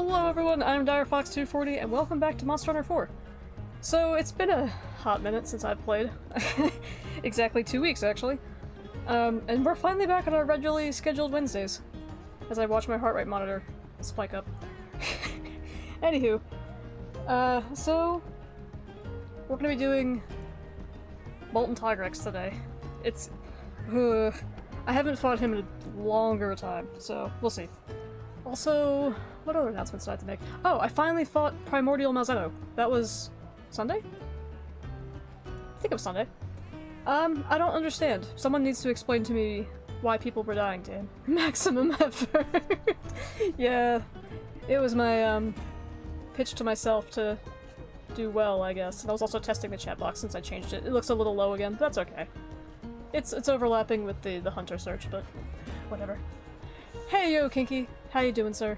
Hello everyone, I'm DireFox240 and welcome back to Monster Hunter 4. So it's been a hot minute since I've played. Exactly 2 weeks actually. And we're finally back on our regularly scheduled Wednesdays. As I watch my heart rate monitor spike up. Anywho. So we're gonna be doing Molten Tigrex today. It's... I haven't fought him in a longer time, so we'll see. Also, what other announcements do I have to make? Oh, I finally fought Primordial Malzeno. That was... Sunday? I think it was Sunday. I don't understand. Someone needs to explain to me why people were dying to him. Maximum effort! Yeah, it was my, pitch to myself to do well, I guess. And I was also testing the chat box since I changed it. It looks a little low again, but that's okay. It's overlapping with the hunter search, but whatever. Hey yo, Kinky! How you doing, sir?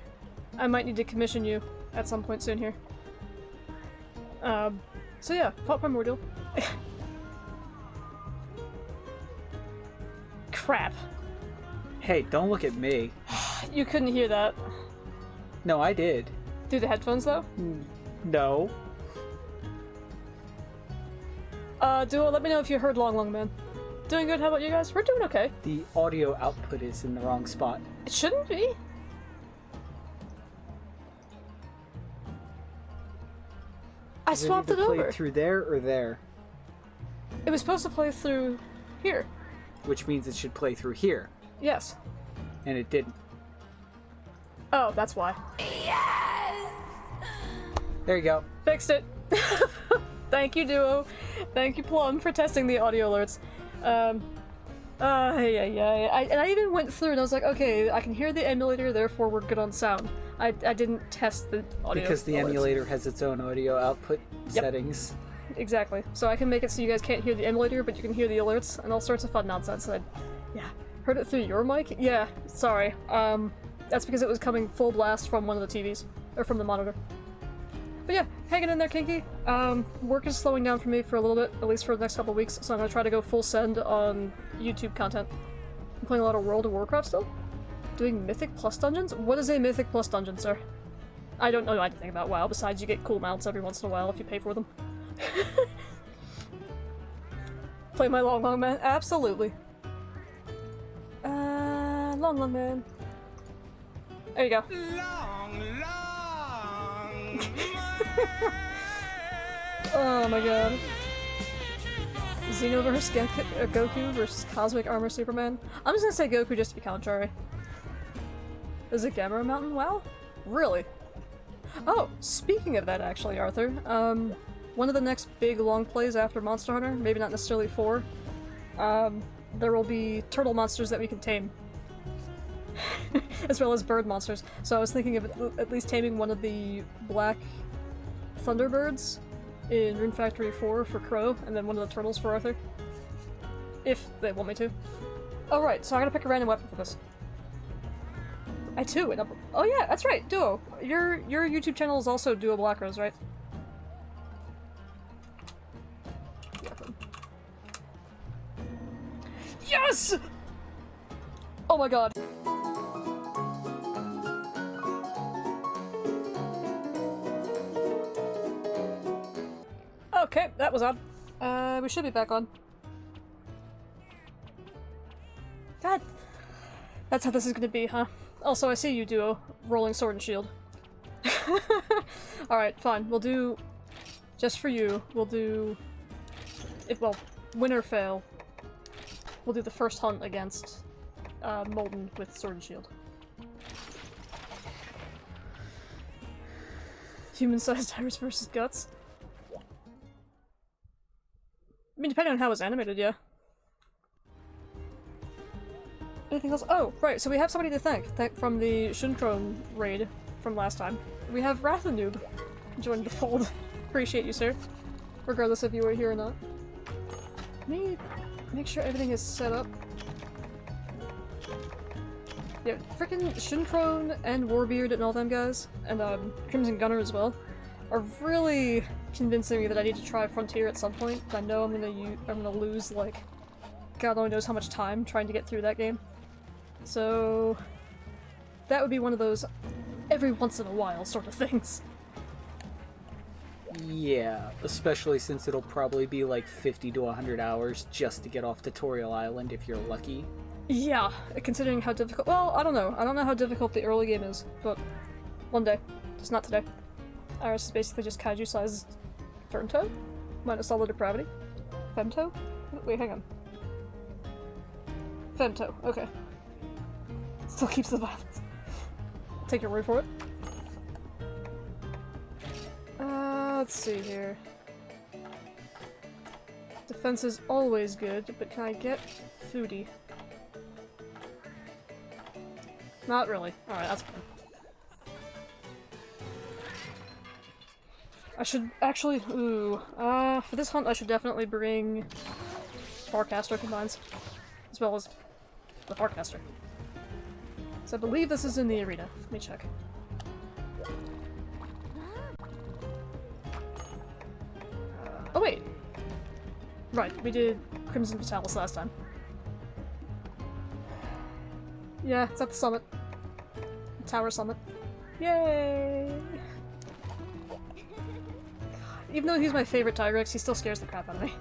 I might need to commission you at some point soon here. So yeah, fought Primordial. Crap. Hey, don't look at me. You couldn't hear that. No, I did. Through the headphones, though? No. Duo, let me know if you heard Long Man. Doing good, how about you guys? We're doing okay. The audio output is in the wrong spot. It shouldn't be. I swapped it over. Through there or there? It was supposed to play through here. Which means it should play through here. Yes. And it didn't. Oh, that's why. Yes! There you go. Fixed it. Thank you, Duo. Thank you, Plum, for testing the audio alerts. And I even went through and I was like, okay, I can hear the emulator, therefore we're good on sound. I didn't test the audio because the alerts. Emulator has its own audio output settings. Exactly. So I can make it so you guys can't hear the emulator, but you can hear the alerts and all sorts of fun nonsense. Yeah. Heard it through your mic? Yeah, sorry. That's because it was coming full blast from one of the TVs. Or from the monitor. But yeah, hanging in there, Kinky. Work is slowing down for me for a little bit, at least for the next couple weeks, so I'm gonna try to go full send on YouTube content. I'm playing a lot of World of Warcraft still. Doing Mythic Plus dungeons? What is a Mythic Plus dungeon, sir? I don't know anything about WoW, besides you get cool mounts every once in a while if you pay for them. Play my Long Man? Absolutely. Long Man. There you go. Oh my god. Xenoverse Goku versus Cosmic Armor Superman. I'm just gonna say Goku just to be contrary. Is it Gamera Mountain? Wow. Really? Oh, speaking of that actually, Arthur, one of the next big long plays after Monster Hunter, maybe not necessarily 4, there will be turtle monsters that we can tame. As well as bird monsters. So I was thinking of at least taming one of the black Thunderbirds in Rune Factory 4 for Crow, and then one of the turtles for Arthur. If they want me to. Oh right, so I gotta pick a random weapon for this. I too end up- oh yeah, that's right, Duo! Your YouTube channel is also Duo Black Rose, right? Yes! Oh my god. Okay, that was odd. We should be back on. God. That's how this is gonna be, huh? Also, I see you, Duo. Rolling sword and shield. Alright, fine. We'll do... just for you, we'll do... well, win or fail. We'll do the first hunt against Molten with sword and shield. Human-sized tires versus guts? I mean, depending on how it's animated, yeah. Anything else? Oh, right, so we have somebody to thank from the Shunkron raid from last time. We have Rathanoob joined the fold. Appreciate you, sir. Regardless if you were here or not. Let me make sure everything is set up. Yeah, frickin' Shunkron and Warbeard and all them guys, and Crimson Gunner as well, are really convincing me that I need to try Frontier at some point. I know I'm gonna lose, like, God only knows how much time trying to get through that game. So that would be one of those every once in a while sort of things. Yeah, especially since it'll probably be like 50 to 100 hours just to get off Tutorial Island if you're lucky. Yeah, considering how difficult- well, I don't know. I don't know how difficult the early game is, but one day. Just not today. Ours is basically just kaiju-sized Ferntoe? Minus all the depravity. Femtoe? Wait, hang on. Femtoe, okay. Still keeps the violence. I'll take your word for it. Let's see here. Defense is always good, but can I get foodie? Not really. Alright, that's fine. I should actually- ooh. For this hunt I should definitely bring Farcaster combines. As well as the Farcaster. So I believe this is in the arena. Let me check. Oh wait! Right, we did Crimson Fatalis last time. Yeah, it's at the summit. The tower summit. Yay! God. Even though he's my favorite Tigrex, he still scares the crap out of me.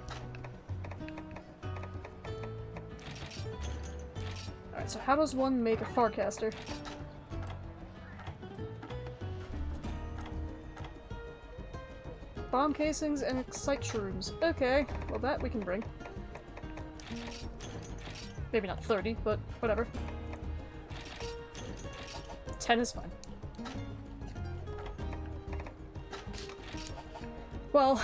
Alright, so how does one make a Farcaster? Bomb casings and excite shrooms. Okay, well that we can bring. Maybe not 30, but whatever. 10 is fine. Well,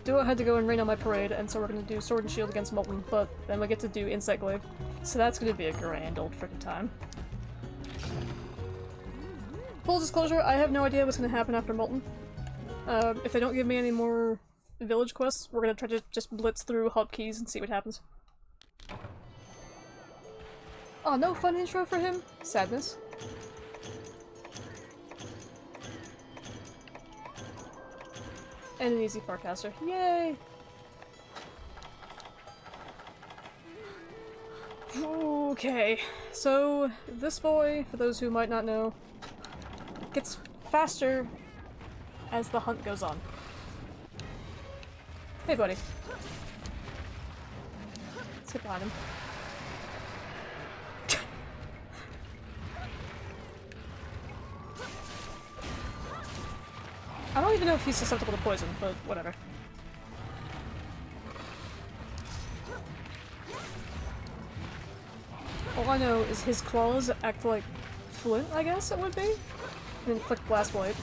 Duo had to go and rain on my parade, and so we're gonna do Sword and Shield against Molten, but then we get to do Insect Glaive. So that's gonna be a grand old frickin' time. Full disclosure, I have no idea what's gonna happen after Molten. If they don't give me any more village quests, we're gonna try to just blitz through hub keys and see what happens. Oh, no fun intro for him? Sadness. And an easy Farcaster. Yay! Okay, so this boy, for those who might not know, gets faster as the hunt goes on. Hey, buddy. Let's get behind him. I don't even know if he's susceptible to poison, but whatever. All I know is his claws act like flint, I guess it would be? And inflict blast blade.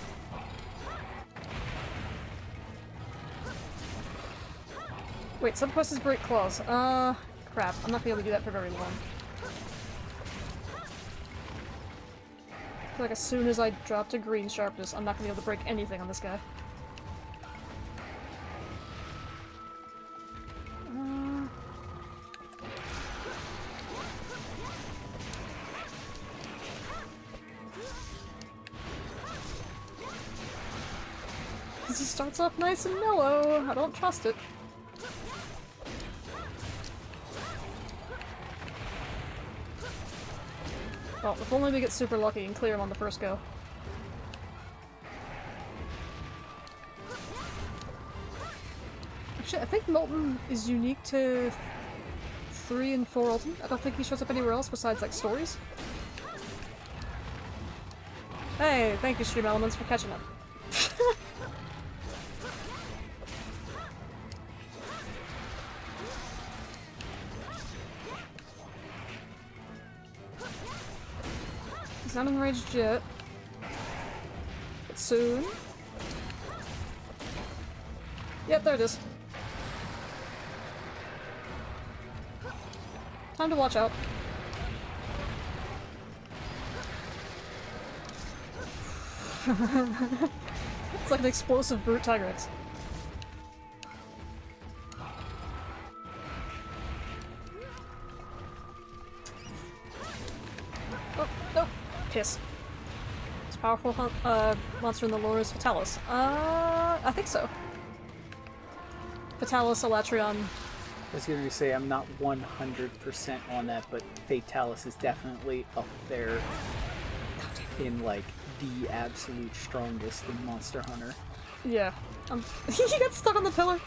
Wait, some quests break claws. Crap. I'm not gonna be able to do that for very long. I feel like as soon as I drop to green sharpness, I'm not gonna be able to break anything on this guy. He starts off nice and mellow. I don't trust it. Well, if only we get super lucky and clear him on the first go. Actually, I think Molten is unique to 3 and 4 Ultimate. I don't think he shows up anywhere else besides, like, stories. Hey, thank you, Stream Elements, for catching up. He's not enraged yet. But soon. Yep, there it is. Time to watch out. It's like an explosive brute Tigrex. Oh, nope. Piss. Most powerful monster in the lore is Fatalis. I think so. Fatalis, Elatrion. I was going to say I'm not 100% on that, but Fatalis is definitely up there in, like, the absolute strongest in Monster Hunter. Yeah. He got stuck on the pillar.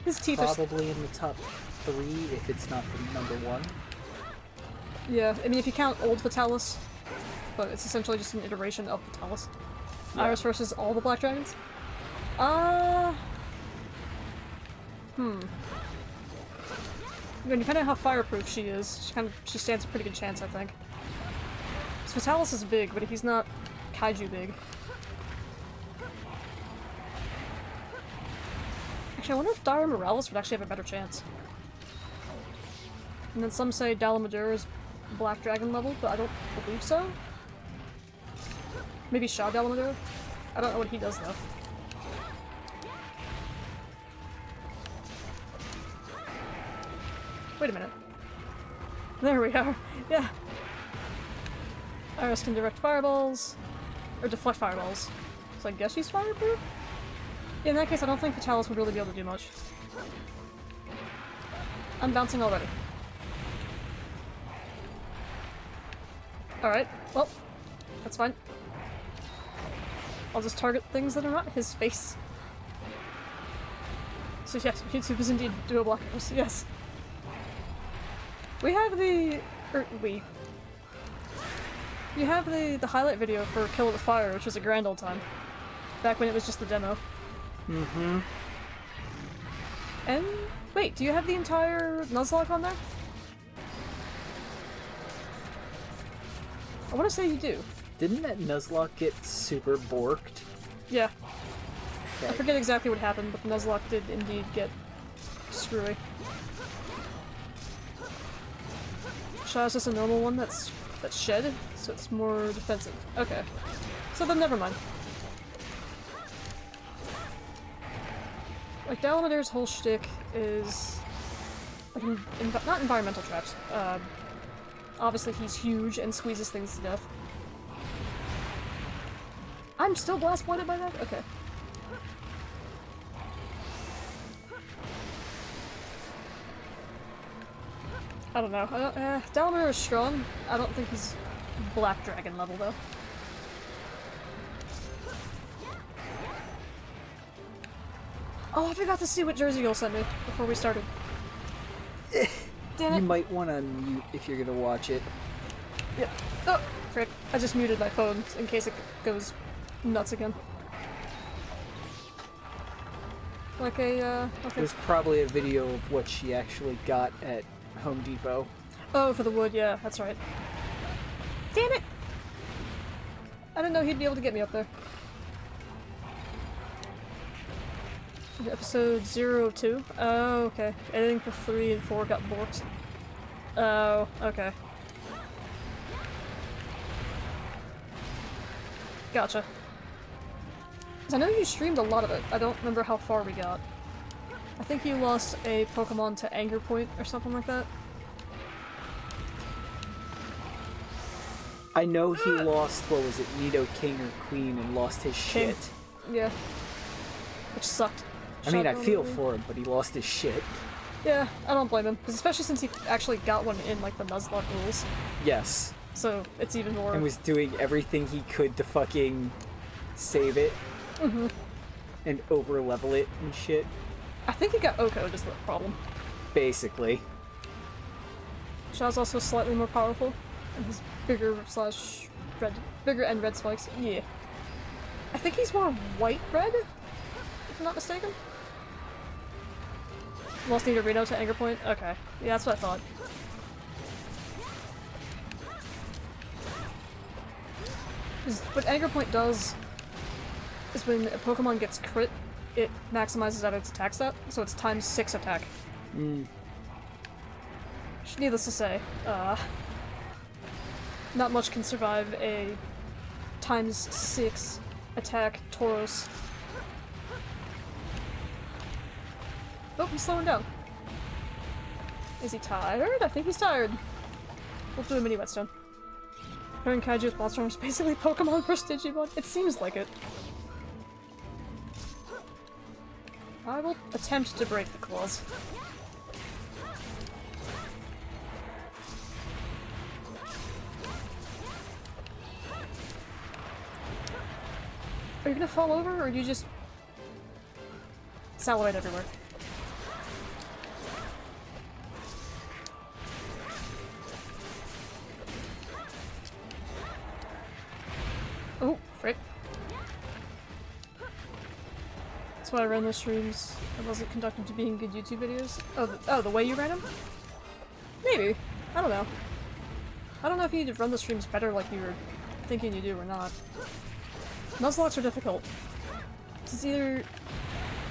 His teeth are... Probably in the top 3, if it's not the number 1. Yeah, I mean, if you count Old Fatalis, but it's essentially just an iteration of Fatalis. Yeah. Iris versus all the Black Dragons? Depending on how fireproof she is, she stands a pretty good chance, I think. So Fatalis is big, but he's not kaiju big. Actually, I wonder if Dire Morales would actually have a better chance. And then some say Dalamadura is Black Dragon level, but I don't believe so. Maybe Shah Dalamadura? I don't know what he does, though. Wait a minute. There we are. Yeah. Iris can direct fireballs. Or deflect fireballs. So I guess she's fireproof? Yeah, in that case, I don't think Fatalis would really be able to do much. I'm bouncing already. Alright, well, that's fine. I'll just target things that are not his face. So yes, YouTube is indeed duo blockers, yes. We have the... You have the highlight video for Kill with Fire, which was a grand old time. Back when it was just the demo. Mm-hmm. And... wait, do you have the entire Nuzlocke on there? I want to say you do. Didn't that Nuzlocke get super borked? Yeah. Okay. I forget exactly what happened, but the Nuzlocke did indeed get screwy. Shah's just a normal one that's shed, so it's more defensive. Okay. So then never mind. Like, Dalamadur's whole shtick is... like, not environmental traps. Obviously he's huge and squeezes things to death. I'm still blast pointed by that? Okay. I don't know. Dalamadura is strong. I don't think he's Black Dragon level, though. Oh, I forgot to see what jersey you'll send me before we started. Damn it. You might want to mute if you're gonna watch it. Yep. Oh, frick. I just muted my phone in case it goes nuts again. Like a, okay. There's probably a video of what she actually got at Home Depot. Oh, for the wood, yeah, that's right. Damn it! I didn't know he'd be able to get me up there. Episode 02? Oh, okay. Editing for 3 and 4 got borked. Oh, okay. Gotcha. 'Cause I know you streamed a lot of it. I don't remember how far we got. I think you lost a Pokemon to Anger Point or something like that. I know he lost, what was it, Nido King or Queen, and lost his King. shit. Yeah. Which sucked. I mean, I feel for him, but he lost his shit. Yeah, I don't blame him. Because especially since he actually got one in, like, the Nuzlocke rules. Yes. So, it's even more... And was doing everything he could to fucking save it. Mm-hmm. And over-level it and shit. I think he got Oko'd is the problem. Basically. Shah's also slightly more powerful. And he's bigger slash red... bigger and red spikes. Yeah. I think he's more white-red? If I'm not mistaken? Lost Nidorino to Anger Point? Okay. Yeah, that's what I thought. What Anger Point does is when a Pokemon gets crit, it maximizes out its attack stat, so it's times 6 attack. Needless to say, not much can survive a times 6 attack Tauros. Oh, he's slowing down. Is he tired? I think he's tired. We'll do a mini whetstone. Pairing Kaiju with Monster Hunter is basically Pokemon vs Digimon. It seems like it. I will attempt to break the claws. Are you gonna fall over, or do you just salivate everywhere? Oh, frick. That's why I ran those streams. I wasn't conducted to being good YouTube videos. Oh, the way you ran them? Maybe. I don't know. I don't know if you need to run the streams better like you were thinking you do or not. Nuzlocks are difficult. It's either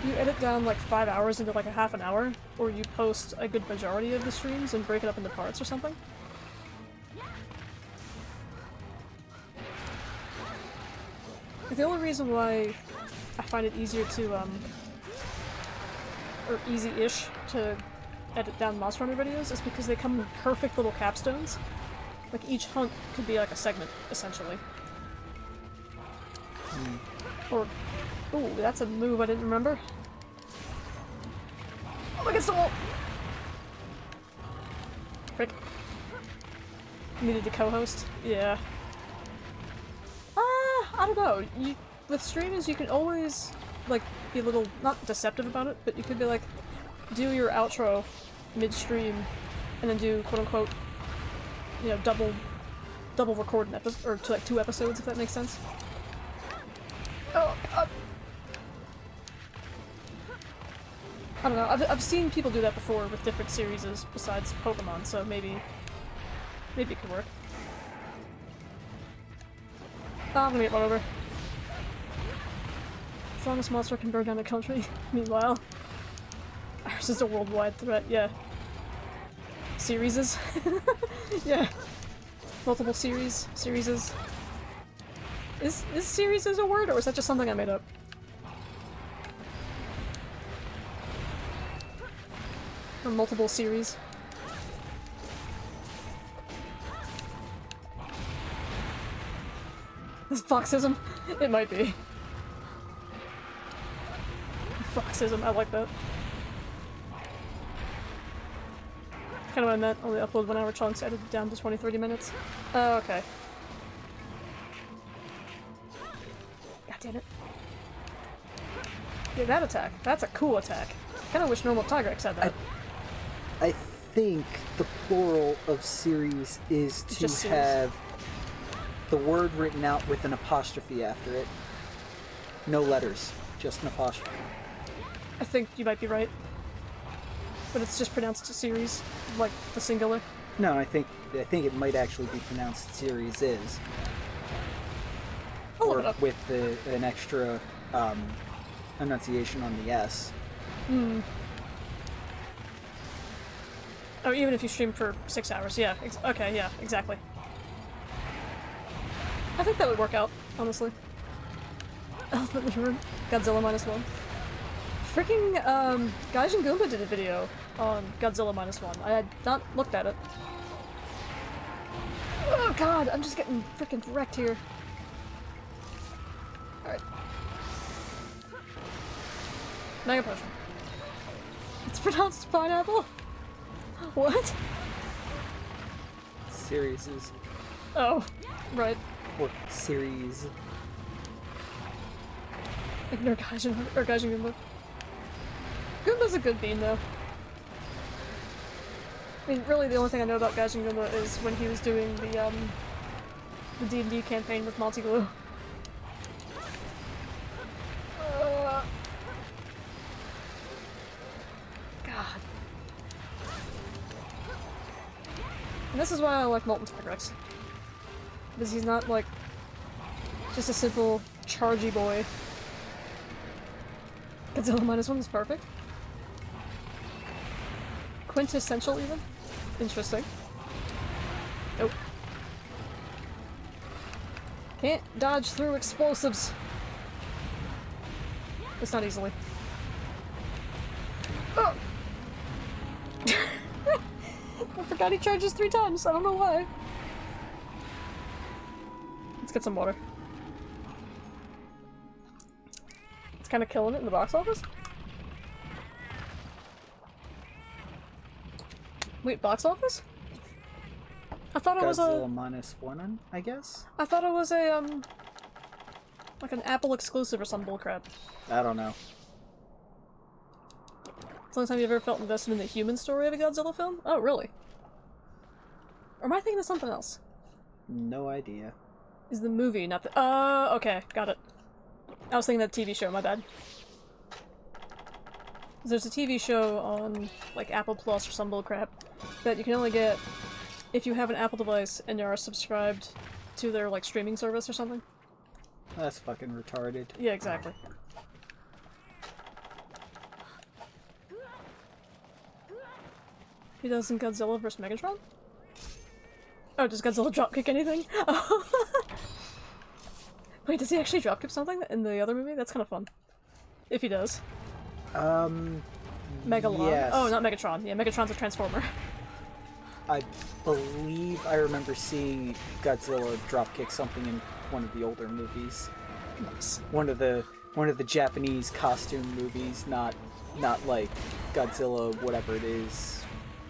you edit down like 5 hours into like a half an hour, or you post a good majority of the streams and break it up into parts or something. The only reason why I find it easier to, or easy-ish to edit down Monster Hunter videos is because they come in perfect little capstones. Like, each hunt could be like a segment, essentially. Or, ooh, that's a move I didn't remember. Oh, against the wall! Frick. Needed to co-host? Yeah. I don't know. With streamers, you can always, like, be a little, not deceptive about it, but you could be like, do your outro mid-stream, and then do, quote-unquote, you know, double record an episode, or like 2 episodes, if that makes sense. Oh, I don't know. I've seen people do that before with different series besides Pokemon, so maybe it could work. Oh, I'm gonna get run over. Strongest monster can burn down the country. Meanwhile, ours is a worldwide threat. Yeah. Serieses. Yeah. Multiple series. Serieses. Is series a word, or is that just something I made up? Or multiple series. This Foxism? It might be. Foxism, I like that. Kinda what I meant, only upload 1 hour chunks, edited down to 20-30 minutes. Oh, okay. God damn it. Yeah, that attack. That's a cool attack. Kinda wish normal Tigrex had that. I think the plural of series is to have the word written out with an apostrophe after it. No letters, just an apostrophe. I think you might be right. But it's just pronounced series, like the singular. No, I think it might actually be pronounced series is. I'll or look it up. With an extra enunciation on the S. Hmm. Oh, even if you stream for 6 hours, yeah. Okay, yeah, exactly. I think that would work out, honestly. Elephant Room, Godzilla -1. Freaking, Gaijin Goomba did a video on Godzilla -1. I had not looked at it. Oh god, I'm just getting freaking wrecked here. Alright. Mega Potion. It's pronounced pineapple? What? Series is. Oh, right. Or series. Ignore Gaijin Goomba. Goomba's a good bean, though. I mean, really, the only thing I know about Gaijin Goomba is when he was doing the D&D campaign with Monty Glue. God. And this is why I like Molten Tigrex. Because he's not, like, just a simple chargy boy. Godzilla -1 is perfect. Quintessential, even? Interesting. Nope. Can't dodge through explosives. It's not easily. Oh! I forgot he charges 3 times. I don't know why. Let's get some water. It's kind of killing it in the box office. Wait, box office? I thought it was a Godzilla -1, I guess? I thought it was a Like an Apple exclusive or some bullcrap. I don't know. It's the only time you've ever felt invested in the human story of a Godzilla film? Oh, really? Or am I thinking of something else? No idea. Is the movie, not the- okay, got it. I was thinking of the TV show, my bad. There's a TV show on, like, Apple Plus or some bullcrap that you can only get if you have an Apple device and you are subscribed to their, like, streaming service or something. That's fucking retarded. Yeah, exactly. He does in Godzilla vs. Megatron? Oh, does Godzilla dropkick anything? Oh. Wait, does he actually dropkick something in the other movie? That's kind of fun. If he does. Megalon? Yes. Oh, not Megatron. Yeah, Megatron's a Transformer. I believe I remember seeing Godzilla dropkick something in one of the older movies. Nice. One of the Japanese costume movies, not like Godzilla, whatever it is,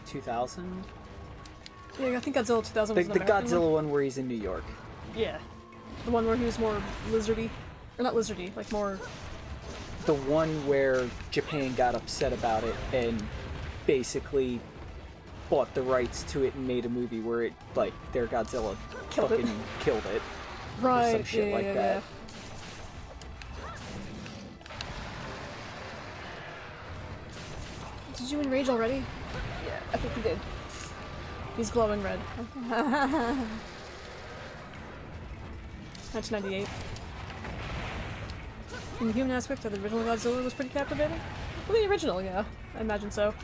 2000. Yeah, I think Godzilla 2000 was The an American Godzilla one where he's in New York. Yeah. The one where he was more lizardy. Or not lizardy, like more... The one where Japan got upset about it and basically bought the rights to it and made a movie where it, like, their Godzilla Killed fucking it. killed it. Right, Or some shit like that. Did you enrage already? Yeah, I think he did. He's glowing red. 1998. And the human aspect of the original Godzilla was pretty captivating? Well, the original, yeah. I imagine so.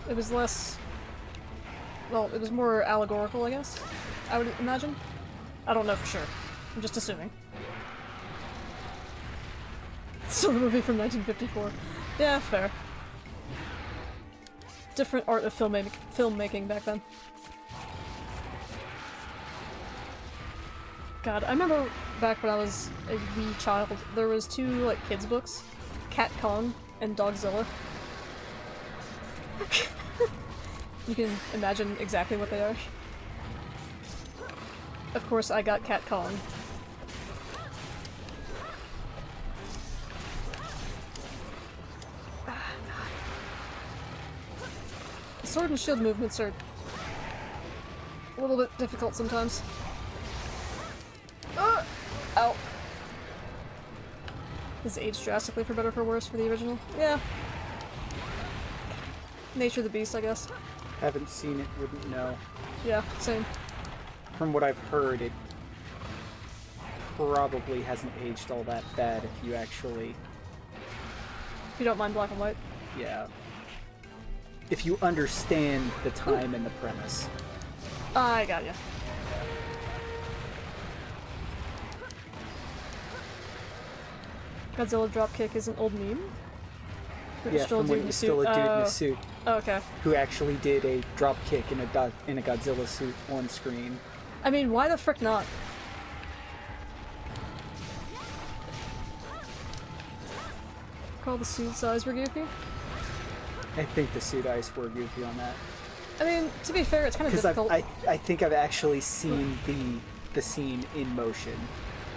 It was less... Well, it was more allegorical, I guess. I would imagine. I don't know for sure. I'm just assuming. It's still a movie from 1954. Yeah, fair. Different art of filmmaking back then. God, I remember back when I was a wee child, there was two, like, kids' books. Cat Kong and Dogzilla. You can imagine exactly what they are. Of course, I got Cat Kong. The sword and shield movements are a little bit difficult sometimes. Ow. Is it aged drastically for better or for worse for the original? Yeah. Nature of the beast, I guess. Haven't seen it, wouldn't know. Yeah, same. From what I've heard, it probably hasn't aged all that bad if you actually... If you don't mind black and white. Yeah. If you understand the time and the premise. I got ya. Godzilla dropkick is an old meme? Or Yeah, still a from dude when in he a was still a dude in a suit. Oh, okay. Who actually did a drop kick in a Godzilla suit on screen. I mean, why the frick not? Call the suit size were goofy? I think the suit eyes were goofy on that. I mean, to be fair, it's kind of Because difficult. I think I've actually seen the scene in motion,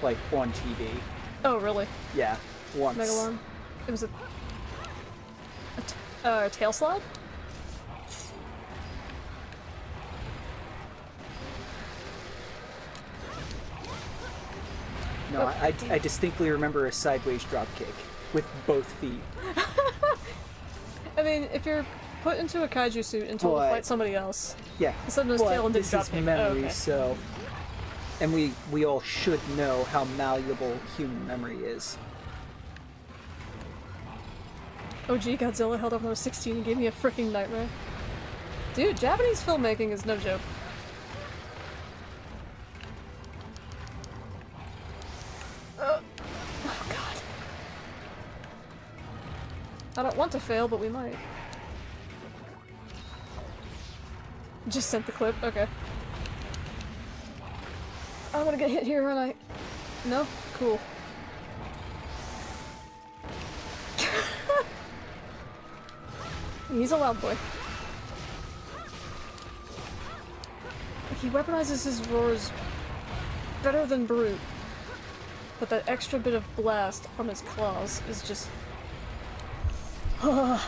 like on TV. Oh, really? Yeah, once. Megalon? It was a tail slide? No, I distinctly remember a sideways drop kick with both feet. I mean, if you're put into a kaiju suit until to fight somebody else. Yeah. Sometimes tail and this is dropkick. memory, Oh, okay. so... And we all should know how malleable human memory is. OG Godzilla held up when I was 16 and gave me a freaking nightmare. Dude, Japanese filmmaking is no joke. Oh god. I don't want to fail, but we might. Just sent the clip, okay. I'm gonna get hit here, aren't I? No? Cool. He's a loud boy. He weaponizes his roars better than Brute. But that extra bit of blast from his claws is just... I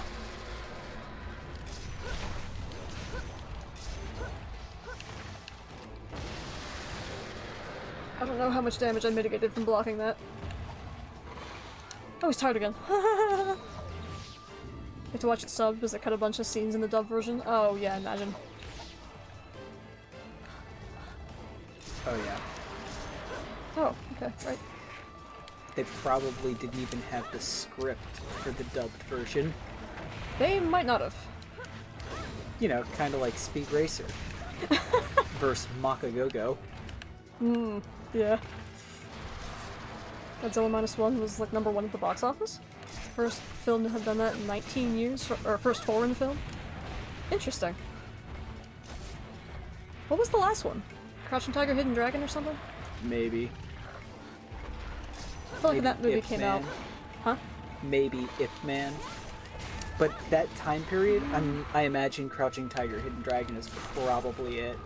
don't know how much damage I mitigated from blocking that. Oh, he's tired again. You have to watch it subbed because they cut a bunch of scenes in the dub version. Oh yeah, imagine. Oh yeah. Oh, okay, right. They probably didn't even have the script for the dubbed version. They might not have. You know, kind of like Speed Racer versus Makagogo. Yeah. Godzilla -1 was like #1 at the box office. First film to have done that in 19 years, or first foreign film. Interesting. What was the last one? Crouching Tiger, Hidden Dragon or something? Maybe. I feel like that movie Ip came Man. out. Huh? Maybe Ip Man. But that time period, I imagine Crouching Tiger, Hidden Dragon is probably it.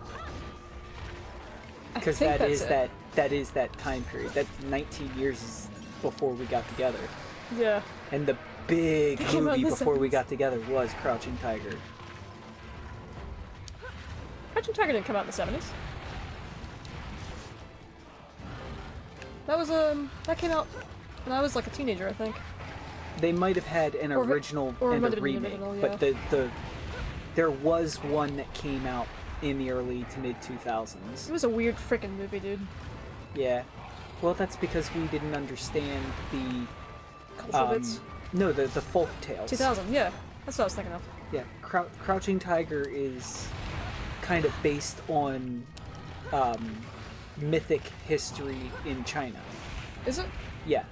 Because that is that time period. That 19 years is before we got together. Yeah. And the big came out in movie the before we 70s. got together was Crouching Tiger. Crouching Tiger didn't come out in the 70s. That was, that came out when I was like a teenager, I think. They might have had an original or it and might a have been the remake, original, but there was one that came out in the early to mid 2000s. It was a weird freaking movie, dude. Yeah. Well, that's because we didn't understand the Cultural bits. no, the folk tales. 2000, yeah. That's what I was thinking of. Yeah, Crouching Tiger is kind of based on mythic history in China. Is it? Yeah.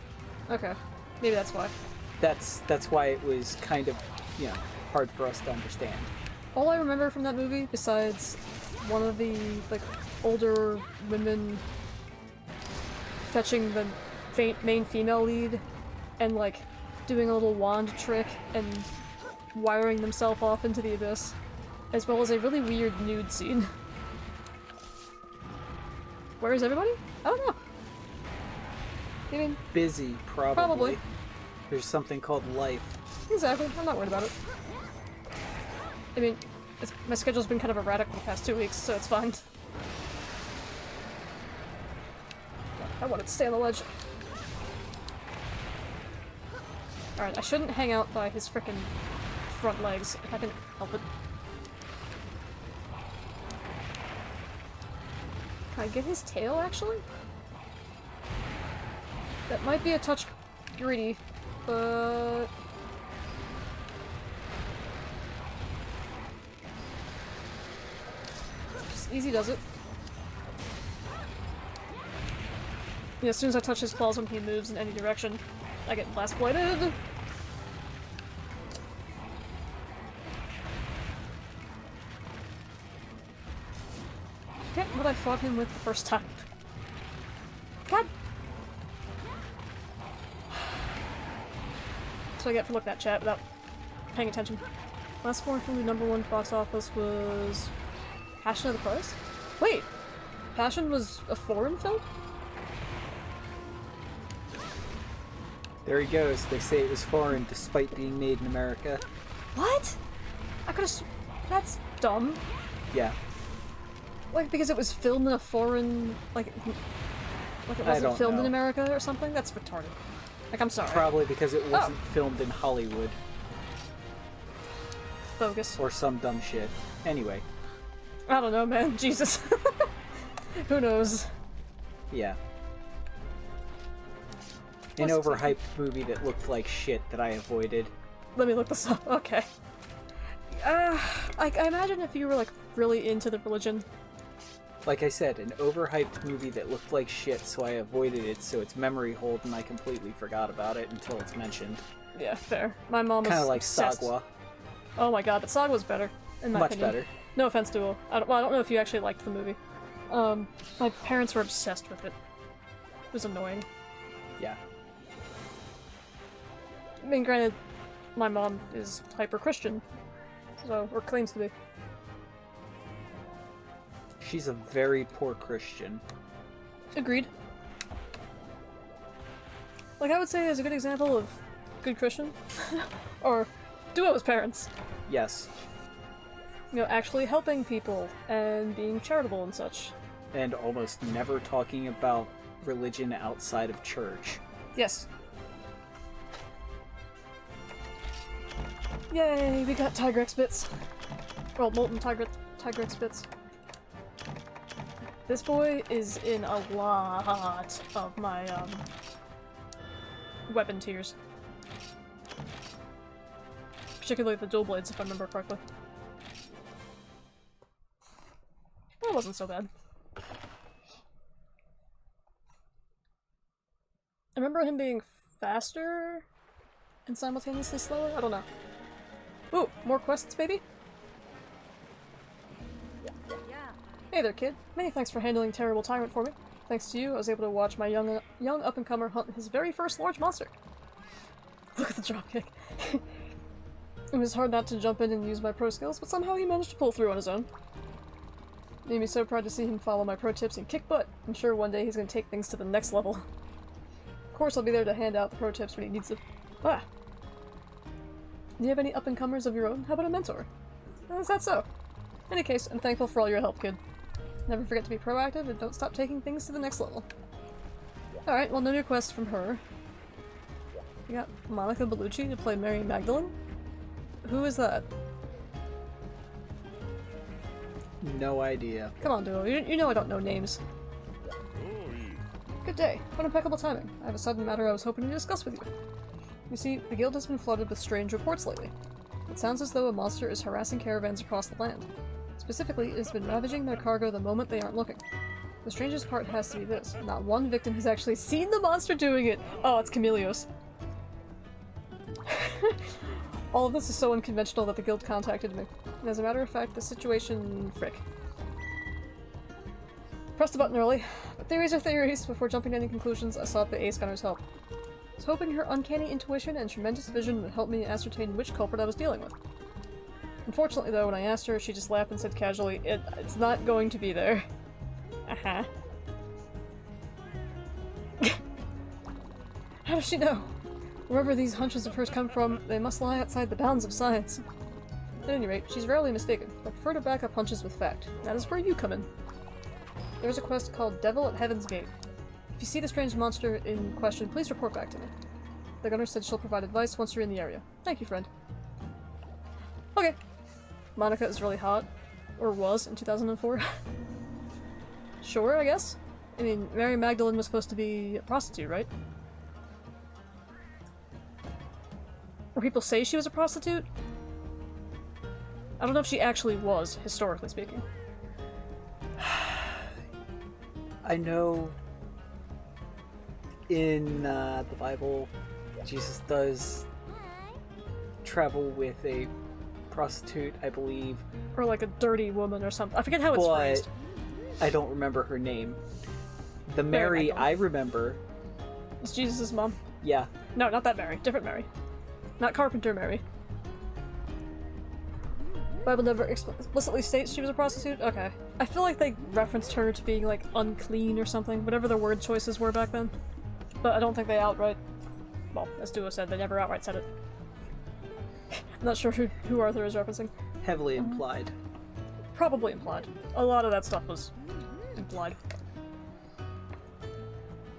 Okay. Maybe that's why. That's why it was kind of, you know, hard for us to understand. All I remember from that movie, besides one of the, like, older women fetching the main female lead and, like, doing a little wand trick and wiring themselves off into the abyss, as well as a really weird nude scene. Where is everybody? I don't know. I mean, Busy, probably. Probably. There's something called life. exactly. I'm not worried about it. I mean, my schedule's been kind of erratic for the past 2 weeks, so it's fine. I wanted to stay on the ledge. Alright, I shouldn't hang out by his frickin' front legs, if I can help it. Can I get his tail, actually? That might be a touch greedy, but... just easy does it. Yeah, as soon as I touch his claws when he moves in any direction, I get blast blighted. Forget what I fought him with the first time. God! That's what I get for looking at chat without paying attention. Last foreign film #1 box office was Passion of the Christ? Wait! Passion was a foreign film? There he goes. They say it was foreign despite being made in America. What? I could've... that's dumb. Yeah. Like, because it was filmed in a foreign... like it wasn't don't filmed in know. America or something? That's retarded. Like, I'm sorry. Probably because it wasn't filmed in Hollywood. Bogus. Or some dumb shit. Anyway. I don't know, man. Jesus. Who knows? Yeah. An overhyped movie that looked like shit that I avoided. Let me look this up. Okay. I imagine if you were, like, really into the religion. Like I said, an overhyped movie that looked like shit, so I avoided it, so it's memory hold, and I completely forgot about it until it's mentioned. Yeah, fair. My mom was Kind of like obsessed. Sagwa. Oh my god, but Sagwa's better, in my Much opinion. better. No offense to Will. I don't know if you actually liked the movie. My parents were obsessed with it. It was annoying. Yeah. I mean, granted, my mom is hyper-Christian, so, or claims to be. She's a very poor Christian. Agreed. Like, I would say is a good example of good Christian. Or do it with parents. Yes. You know, actually helping people and being charitable and such. And almost never talking about religion outside of church. Yes. Yay, we got Tigrex bits. Well, molten Tigrex bits. This boy is in a lot of my, weapon tiers. Particularly the dual blades, if I remember correctly. That wasn't so bad. I remember him being faster and simultaneously slower? I don't know. Ooh, more quests, baby? Hey there, kid. Many thanks for handling Terrible Tyrant for me. Thanks to you, I was able to watch my young up-and-comer hunt his very first large monster. Look at the dropkick. It was hard not to jump in and use my pro skills, but somehow he managed to pull through on his own. Made me so proud to see him follow my pro tips and kick butt. I'm sure one day he's gonna take things to the next level. Of course, I'll be there to hand out the pro tips when he needs them. Ah! Do you have any up-and-comers of your own? How about a mentor? Is that so? In any case, I'm thankful for all your help, kid. Never forget to be proactive and don't stop taking things to the next level. Alright, well, no new quests from her. We got Monica Bellucci to play Mary Magdalene? Who is that? No idea. Come on, Duo. You know I don't know names. Good day. What impeccable timing. I have a sudden matter I was hoping to discuss with you. You see, the guild has been flooded with strange reports lately. It sounds as though a monster is harassing caravans across the land. Specifically, it has been ravaging their cargo the moment they aren't looking. The strangest part has to be this. Not one victim has actually seen the monster doing it! Oh, it's Chameleos. All of this is so unconventional that the guild contacted me. And as a matter of fact, the situation... frick. Pressed the button early, but theories are theories. Before jumping to any conclusions, I sought the Ace Gunner's help. I was hoping her uncanny intuition and tremendous vision would help me ascertain which culprit I was dealing with. Unfortunately, though, when I asked her, she just laughed and said casually, it's not going to be there. Uh-huh. How does she know? Wherever these hunches of hers come from, they must lie outside the bounds of science. At any rate, she's rarely mistaken. I prefer to back up hunches with fact. That is where you come in. There's a quest called Devil at Heaven's Gate. If you see the strange monster in question, please report back to me. The gunner said she'll provide advice once you're in the area. Thank you, friend. Okay. Monica is really hot. Or was in 2004. Sure, I guess. I mean, Mary Magdalene was supposed to be a prostitute, right? Or people say she was a prostitute? I don't know if she actually was, historically speaking. I know in the Bible, Jesus does travel with a prostitute, I believe. Or like a dirty woman or something. I forget how it's phrased. I don't remember her name. The Mary I remember... Is Jesus' mom? Yeah. No, not that Mary. Different Mary. Not Carpenter Mary. Bible never explicitly states she was a prostitute? Okay. I feel like they referenced her to being, like, unclean or something, whatever the word choices were back then. But I don't think they outright... Well, as Duo said, they never outright said it. I'm not sure who Arthur is referencing. Heavily implied. Probably implied. A lot of that stuff was implied.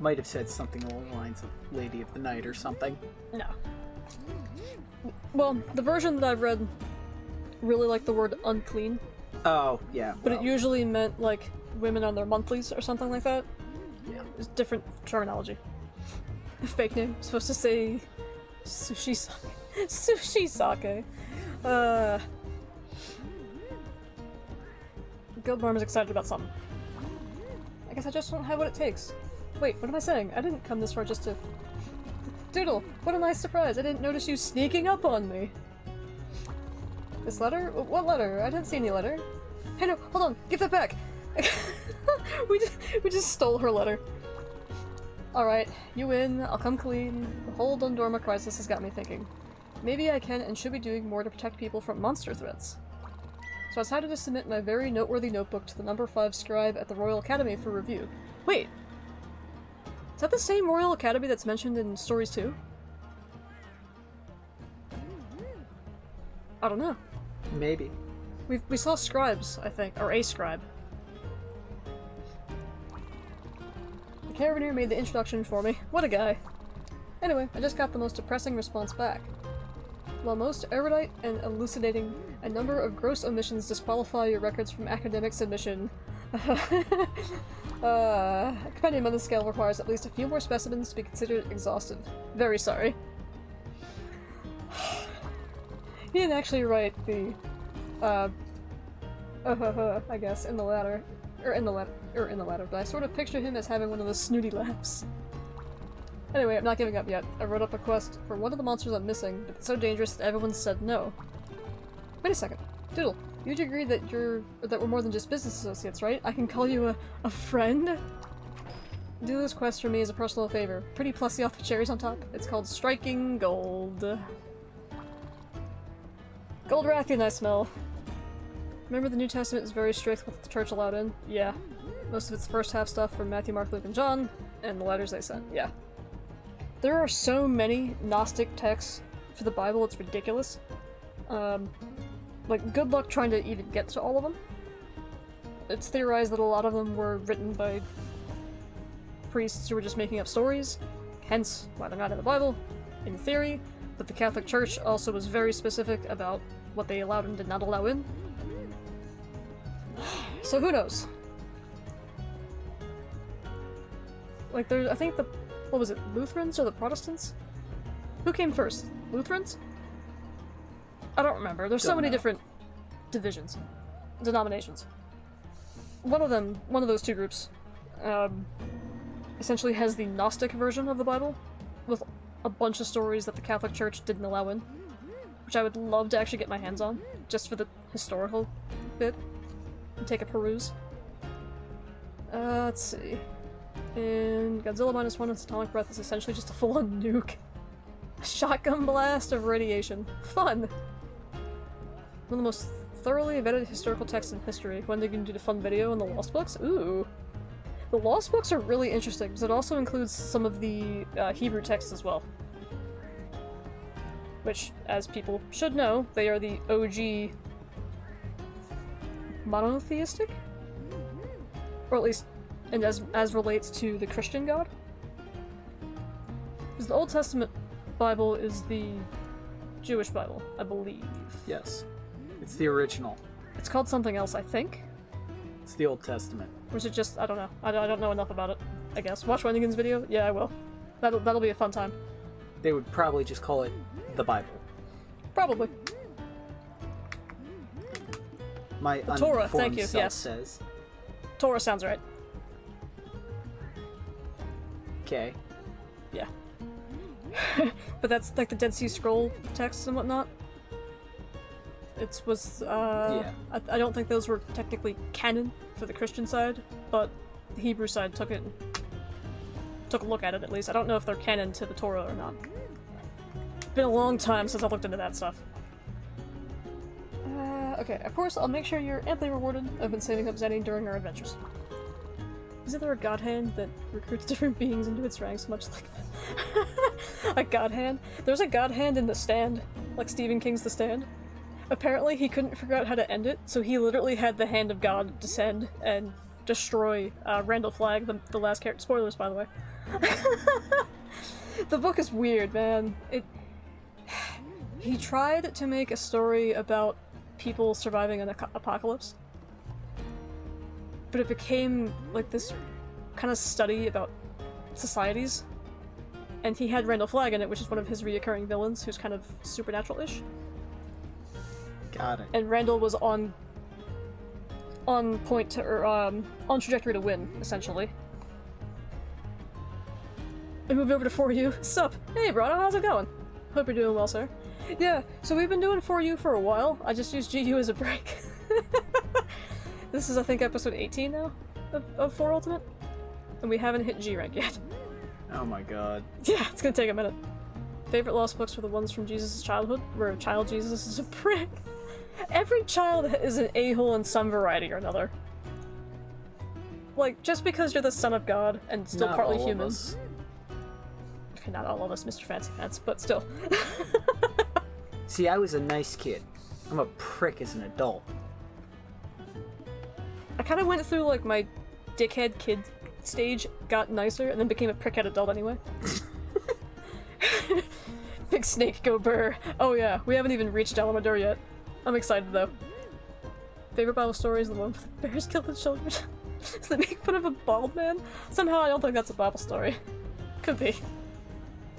Might have said something along the lines of Lady of the Night or something. No. Well, the version that I've read really liked the word unclean. Oh, yeah. But it usually meant, like, women on their monthlies or something like that. Yeah. It's different terminology. Fake name. Supposed to say... Sushi sake. Sushi sake. Guild Marm is excited about something. I guess I just don't have what it takes. Wait, what am I saying? I didn't come this far just to... Doodle, what a nice surprise! I didn't notice you sneaking up on me! This letter? What letter? I didn't see any letter. Hey, no, hold on! Give that back! we just stole her letter. Alright, you win, I'll come clean. The whole Dundorma crisis has got me thinking. Maybe I can and should be doing more to protect people from monster threats. So I decided to submit my very noteworthy notebook to the number 5 scribe at the Royal Academy for review. Wait! Is that the same Royal Academy that's mentioned in Stories 2? I don't know. Maybe. We saw scribes, I think, or a scribe. The Carabineer made the introduction for me. What a guy. Anyway, I just got the most depressing response back. While most erudite and elucidating, a number of gross omissions disqualify your records from academic submission. A compendium on the scale requires at least a few more specimens to be considered exhaustive. Very sorry. He didn't actually write the, I guess, in the latter, but I sort of picture him as having one of those snooty laughs. Anyway, I'm not giving up yet. I wrote up a quest for one of the monsters I'm missing, but it's so dangerous that everyone said no. Wait a second. Doodle, you'd agree that we're more than just business associates, right? I can call you a friend? Do this quest for me as a personal favor. Pretty plussy off the cherries on top. It's called Striking Gold. Gold Rathian, I smell. Remember the New Testament is very strict with the church allowed in? Yeah. Most of its first half stuff from Matthew, Mark, Luke, and John, and the letters they sent. Yeah. There are so many Gnostic texts for the Bible, it's ridiculous. Like, good luck trying to even get to all of them. It's theorized that a lot of them were written by priests who were just making up stories, hence why they're not in the Bible, in theory, but the Catholic Church also was very specific about what they allowed and did not allow in. So who knows? Like, there's, I think what was it, Lutherans or the Protestants? Who came first? Lutherans? I don't remember. There's so many different divisions. Denominations. One of those two groups, essentially has the Gnostic version of the Bible, with a bunch of stories that the Catholic Church didn't allow in, which I would love to actually get my hands on, just for the historical bit, and take a peruse. Let's see. And Godzilla minus one, its atomic breath is essentially just a full-on nuke. A shotgun blast of radiation. Fun! One of the most thoroughly vetted historical texts in history. When they can do the fun video in the Lost Books? Ooh. The Lost Books are really interesting, because it also includes some of the Hebrew texts as well. Which, as people should know, they are the OG monotheistic? Or at least, and as relates to the Christian God. Because the Old Testament Bible is the Jewish Bible, I believe. Yes. It's the original. It's called something else, I think. It's the Old Testament. Or is it just, I don't know. I don't know enough about it, I guess. Watch Wendigan's video? Yeah, I will. That'll be a fun time. They would probably just call it the Bible. Probably. My the Torah, uninformed thank you, self yes. says. Torah sounds right. Okay. Yeah. But that's like the Dead Sea Scroll texts and whatnot. Yeah. I don't think those were technically canon for the Christian side, but the Hebrew side took a look at it at least. I don't know if they're canon to the Torah or not. It's been a long time since I looked into that stuff. Okay, of course, I'll make sure you're amply rewarded. I've been saving up Zenny during our adventures. Isn't there a god hand that recruits different beings into its ranks, much like that? A god hand? There's a god hand in The Stand, like Stephen King's The Stand. Apparently he couldn't figure out how to end it, so he literally had the hand of God descend and destroy Randall Flagg, the last character. Spoilers, by the way. The book is weird, man. He tried to make a story about people surviving an apocalypse, but it became like this kind of study about societies, and he had Randall Flagg in it, which is one of his reoccurring villains, who's kind of supernatural-ish. Got it. And Randall was on point to, or on trajectory to win, essentially. I moved over to 4U. Sup? Hey, Brado, how's it going? Hope you're doing well, sir. Yeah, so we've been doing 4U for a while. I just used GU as a break. This is, I think, episode 18 now of 4 Ultimate, and we haven't hit G rank yet. Oh my god. Yeah, it's gonna take a minute. Favorite Lost books were the ones from Jesus' childhood, where child Jesus is a prick. Every child is an a-hole in some variety or another. like, just because you're the son of God and still Not partly all of human. us. Okay, not all of us, Mr. Fancy Pants, but still. See, I was a nice kid. I'm a prick as an adult. I kind of went through, like, my dickhead kid stage, got nicer, and then became a prickhead adult anyway. Big snake go burr. Oh yeah, we haven't even reached Alamador yet. I'm excited though. Favorite Bible story is the one where the bears kill the children. So they make fun of a bald man? Somehow I don't think that's a Bible story. Could be.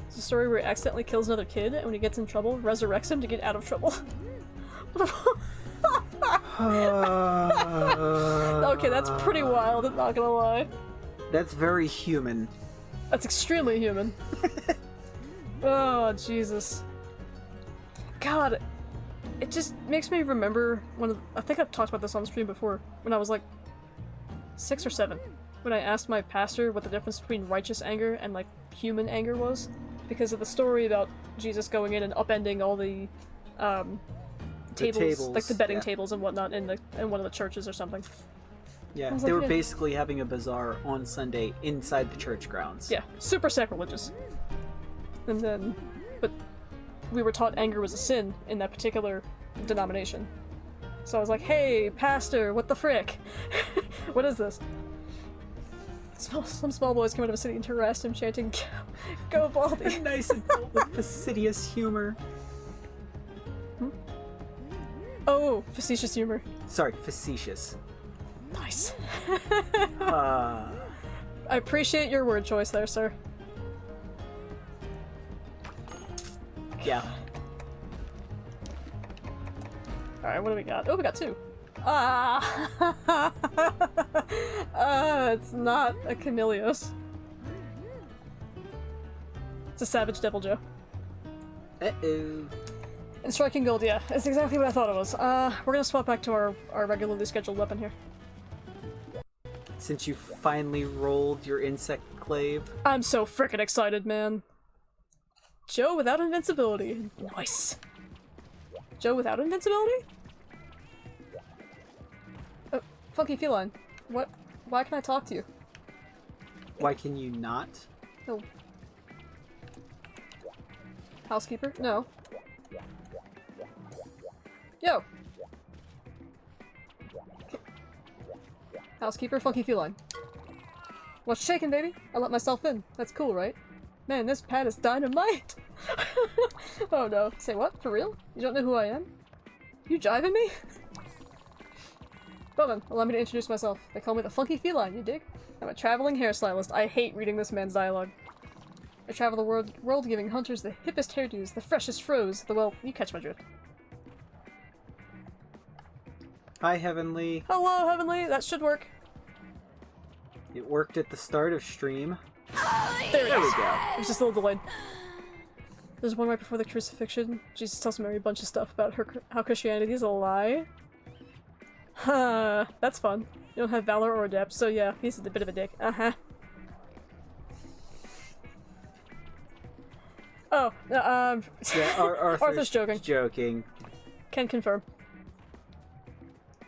It's a story where he accidentally kills another kid, and when he gets in trouble, resurrects him to get out of trouble. Okay, that's pretty wild, I'm not gonna lie. That's very human. That's extremely human. Oh, Jesus. God, it just makes me remember I think I've talked about this on stream before, when I was like 6 or 7, when I asked my pastor what the difference between righteous anger and like human anger was, because of the story about Jesus going in and upending all the tables, like the betting tables and whatnot in one of the churches or something. Yeah, they were basically having a bazaar on Sunday inside the church grounds. Yeah, super sacrilegious. And then, but we were taught anger was a sin in that particular denomination. So I was like, hey, pastor, what the frick? What is this? Some small boys came out of a city and harassed him, chanting, go Baldy. Nice and full with facetious humor. Hmm? Oh, facetious humor. Sorry, facetious. Nice. I appreciate your word choice there, sir. Yeah. Alright, what do we got? Oh, we got 2. It's not a Chameleos. It's a Savage Devil Joe. Uh-oh. And Striking Gold, yeah. It's exactly what I thought it was. We're gonna swap back to our regularly scheduled weapon here. Since you finally rolled your insect glaive. I'm so frickin' excited, man. Joe without invincibility. Nice. Joe without invincibility? Oh, Funky Feline. What? Why can I talk to you? Why can you not? No. Housekeeper? No. Yo! Housekeeper, Funky Feline. What's shaking, baby? I let myself in. That's cool, right? Man, this pad is dynamite! Oh no. Say what? For real? You don't know who I am? You jiving me? Bowman, allow me to introduce myself. They call me the Funky Feline, you dig? I'm a traveling hairstylist. I hate reading this man's dialogue. I travel the world giving hunters the hippest hairdos, the freshest froze, well, you catch my drift. Hi, Heavenly. Hello, Heavenly! That should work. It worked at the start of stream. There we go. It was just a little delayed. There's one right before the crucifixion. Jesus tells Mary a bunch of stuff about how Christianity is a lie. Huh, that's fun. You don't have valor or depth, so yeah, he's a bit of a dick. Uh-huh. Oh, yeah, Arthur's joking. Joking. Can confirm.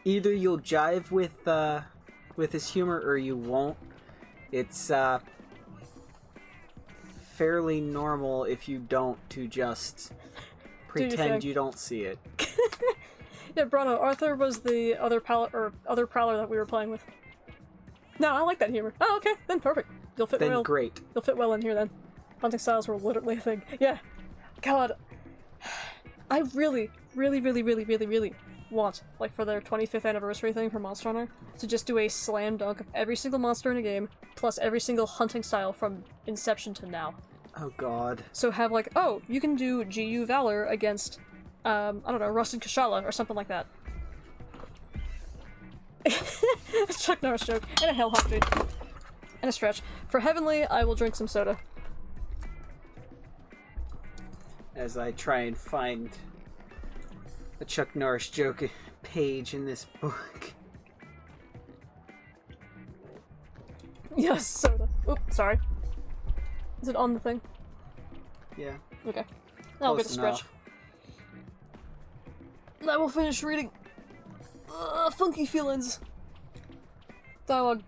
Either you'll jive with his humor or you won't. It's fairly normal if you don't to just pretend you don't see it. Yeah, Bruno, Arthur was the other prowler that we were playing with. No, I like that humor. Oh, okay, then perfect. You'll fit well. Great. You'll fit well in here then. Hunting styles were literally a thing. Yeah. God. I really want, like, for their 25th anniversary thing for Monster Hunter, to just do a slam dunk of every single monster in a game, plus every single hunting style from inception to now. Oh god. So have, like, oh, you can do GU Valor against, I don't know, Rusted Kashala, or something like that. Chuck Norris joke. And a Hell Heartbeat. And a stretch. For Heavenly, I will drink some soda. As I try and find a Chuck Norris joke page in this book. Yes, soda. Oop, sorry. Is it on the thing? Yeah. Okay. I'll get the stretch. And I will finish reading Funky Feelings. Dialogue.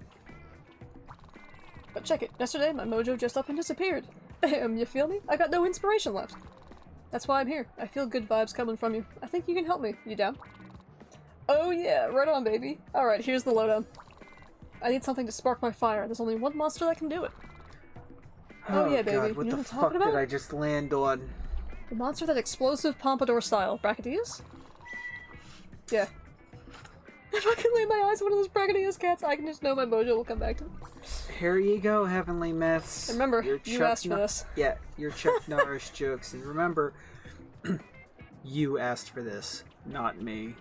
But check it, yesterday my mojo just up and disappeared. You feel me? I got no inspiration left. That's why I'm here. I feel good vibes coming from you. I think you can help me. You down? Oh yeah, right on, baby. Alright, here's the lowdown. I need something to spark my fire. There's only one monster that can do it. Oh yeah, baby. God, what you know the what I'm fuck talking about? did I just land on? The monster that explosive pompadour style. Brachydias? Yeah. If I can lay my eyes on one of those Brachydias cats, I can just know my mojo will come back to me. Here you go, Heavenly Myths. And remember, you asked for this. Yeah, your Chuck Norris jokes. And remember, you asked for this, not me.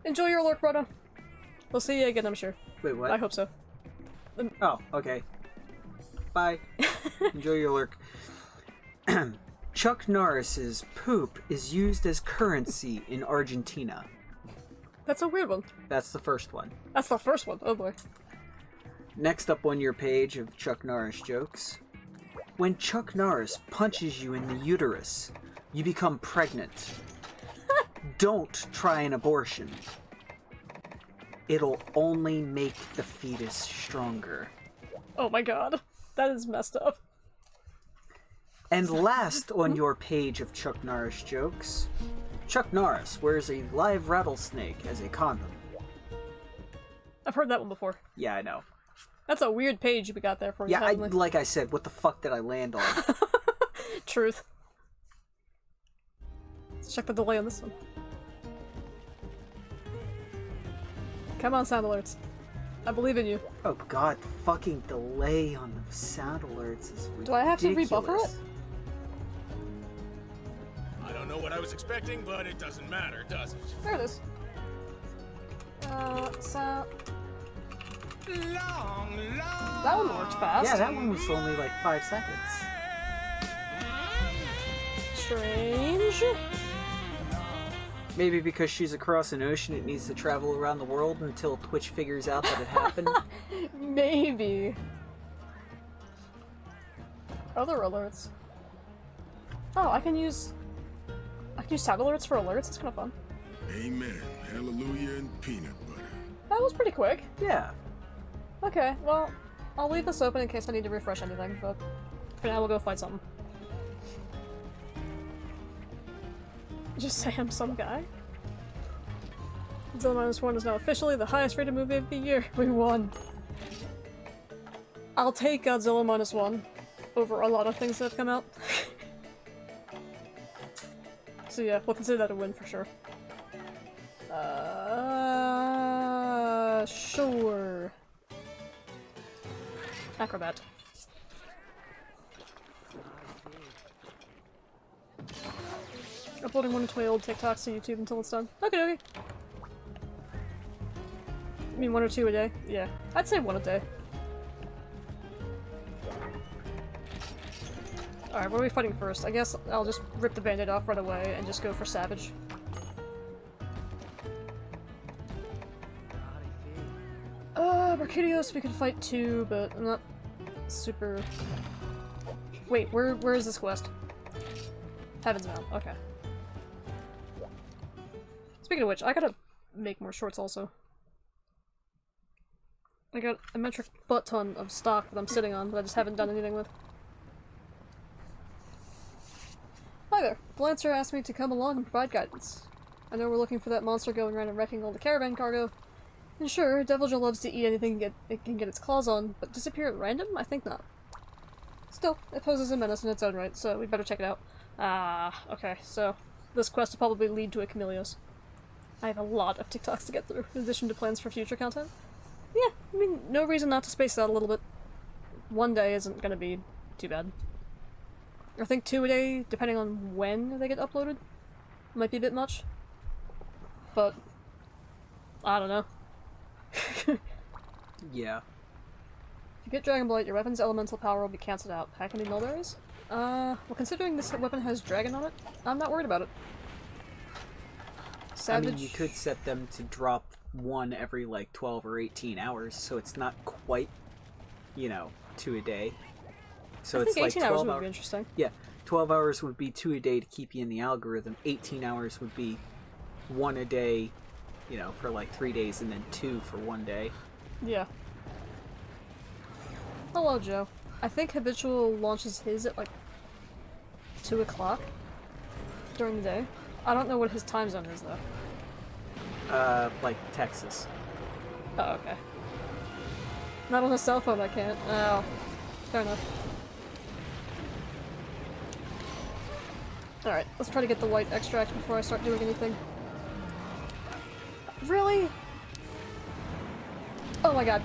Enjoy your lurk, brother. We'll see you again, I'm sure. Wait, what? I hope so. Oh, okay. Bye. Enjoy your lurk. Chuck Norris's poop is used as currency in Argentina. That's a weird one. That's the first one. That's the first one. Oh boy. Next up on your page of Chuck Norris jokes. When Chuck Norris punches you in the uterus, you become pregnant. Don't try an abortion. It'll only make the fetus stronger. Oh my god. That is messed up. And last on your page of Chuck Norris jokes, Chuck Norris wears a live rattlesnake as a condom. I've heard that one before. Yeah, I know. That's a weird page we got there for you. Yeah, like I said, what the fuck did I land on? Truth. Let's check the delay on this one. Come on, sound alerts. I believe in you. Oh god, the fucking delay on the sound alerts is ridiculous. Do I have to rebuffer it? I don't know what I was expecting, but it doesn't matter, does it? There it is. So... That one worked fast. Yeah, that one was only like 5 seconds. Strange. Maybe because she's across an ocean, it needs to travel around the world until Twitch figures out that it happened. Maybe. Other alerts. Oh, I can use sound alerts for alerts. It's kind of fun. Amen. Hallelujah and peanut butter. That was pretty quick. Yeah. Okay, well, I'll leave this open in case I need to refresh anything, but for now we'll go fight something. Just say I'm some guy. Godzilla Minus One is now officially the highest rated movie of the year. We won. I'll take Godzilla Minus One over a lot of things that have come out. So yeah, we'll consider that a win for sure. Sure. Acrobat. Uploading 1 of my old TikToks to YouTube until it's done. Okay, okay. I mean 1 or 2 a day? Yeah. I'd say 1 a day. Alright, what are we fighting first? I guess I'll just rip the band-aid off right away and just go for Savage. Brachydios we could fight too, but I'm not super... Wait, where is this quest? Heaven's Mount, okay. Speaking of which, I gotta make more shorts also. I got a metric butt ton of stock that I'm sitting on that I just haven't done anything with. Hi there. The Lancer asked me to come along and provide guidance. I know we're looking for that monster going around and wrecking all the caravan cargo. And sure, Devilja loves to eat anything it can get its claws on, but disappear at random? I think not. Still, it poses a menace in its own right, so we'd better check it out. Okay, so this quest will probably lead to a Camellios. I have a lot of TikToks to get through, in addition to plans for future content. Yeah, I mean, no reason not to space it out a little bit. 1 day isn't gonna be too bad. I think 2 a day, depending on when they get uploaded, might be a bit much. But, I don't know. Yeah. If you get Dragon Blight, your weapon's elemental power will be cancelled out. Hack any mulberries? Well, considering this weapon has dragon on it, I'm not worried about it. Savage... I mean, you could set them to drop 1 every, like, 12 or 18 hours, so it's not quite, you know, 2 a day. So I it's think 18 like 12 hours would be interesting. Yeah, 12 hours would be 2 a day to keep you in the algorithm. 18 hours would be 1 a day, you know, for like 3 days, and then 2 for 1 day. Yeah. follow Joe. I think Habitual launches his at like 2 o'clock during the day. I don't know what his time zone is though. Like Texas. Oh, okay. Not on a cell phone, I can't. Oh, fair enough. Alright, let's try to get the white extract before I start doing anything. Really? Oh my god.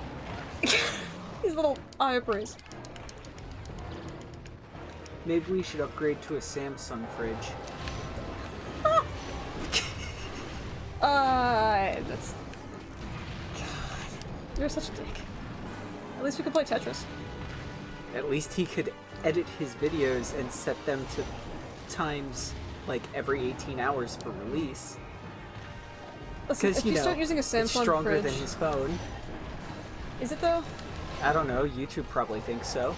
These little eye openers. Maybe we should upgrade to a Samsung fridge. That's... God. You're such a dick. At least we can play Tetris. At least he could edit his videos and set them to times like every 18 hours for release. Listen, if you start using a Samsung it's stronger fridge... than his phone. Is it though? I don't know, YouTube probably thinks so.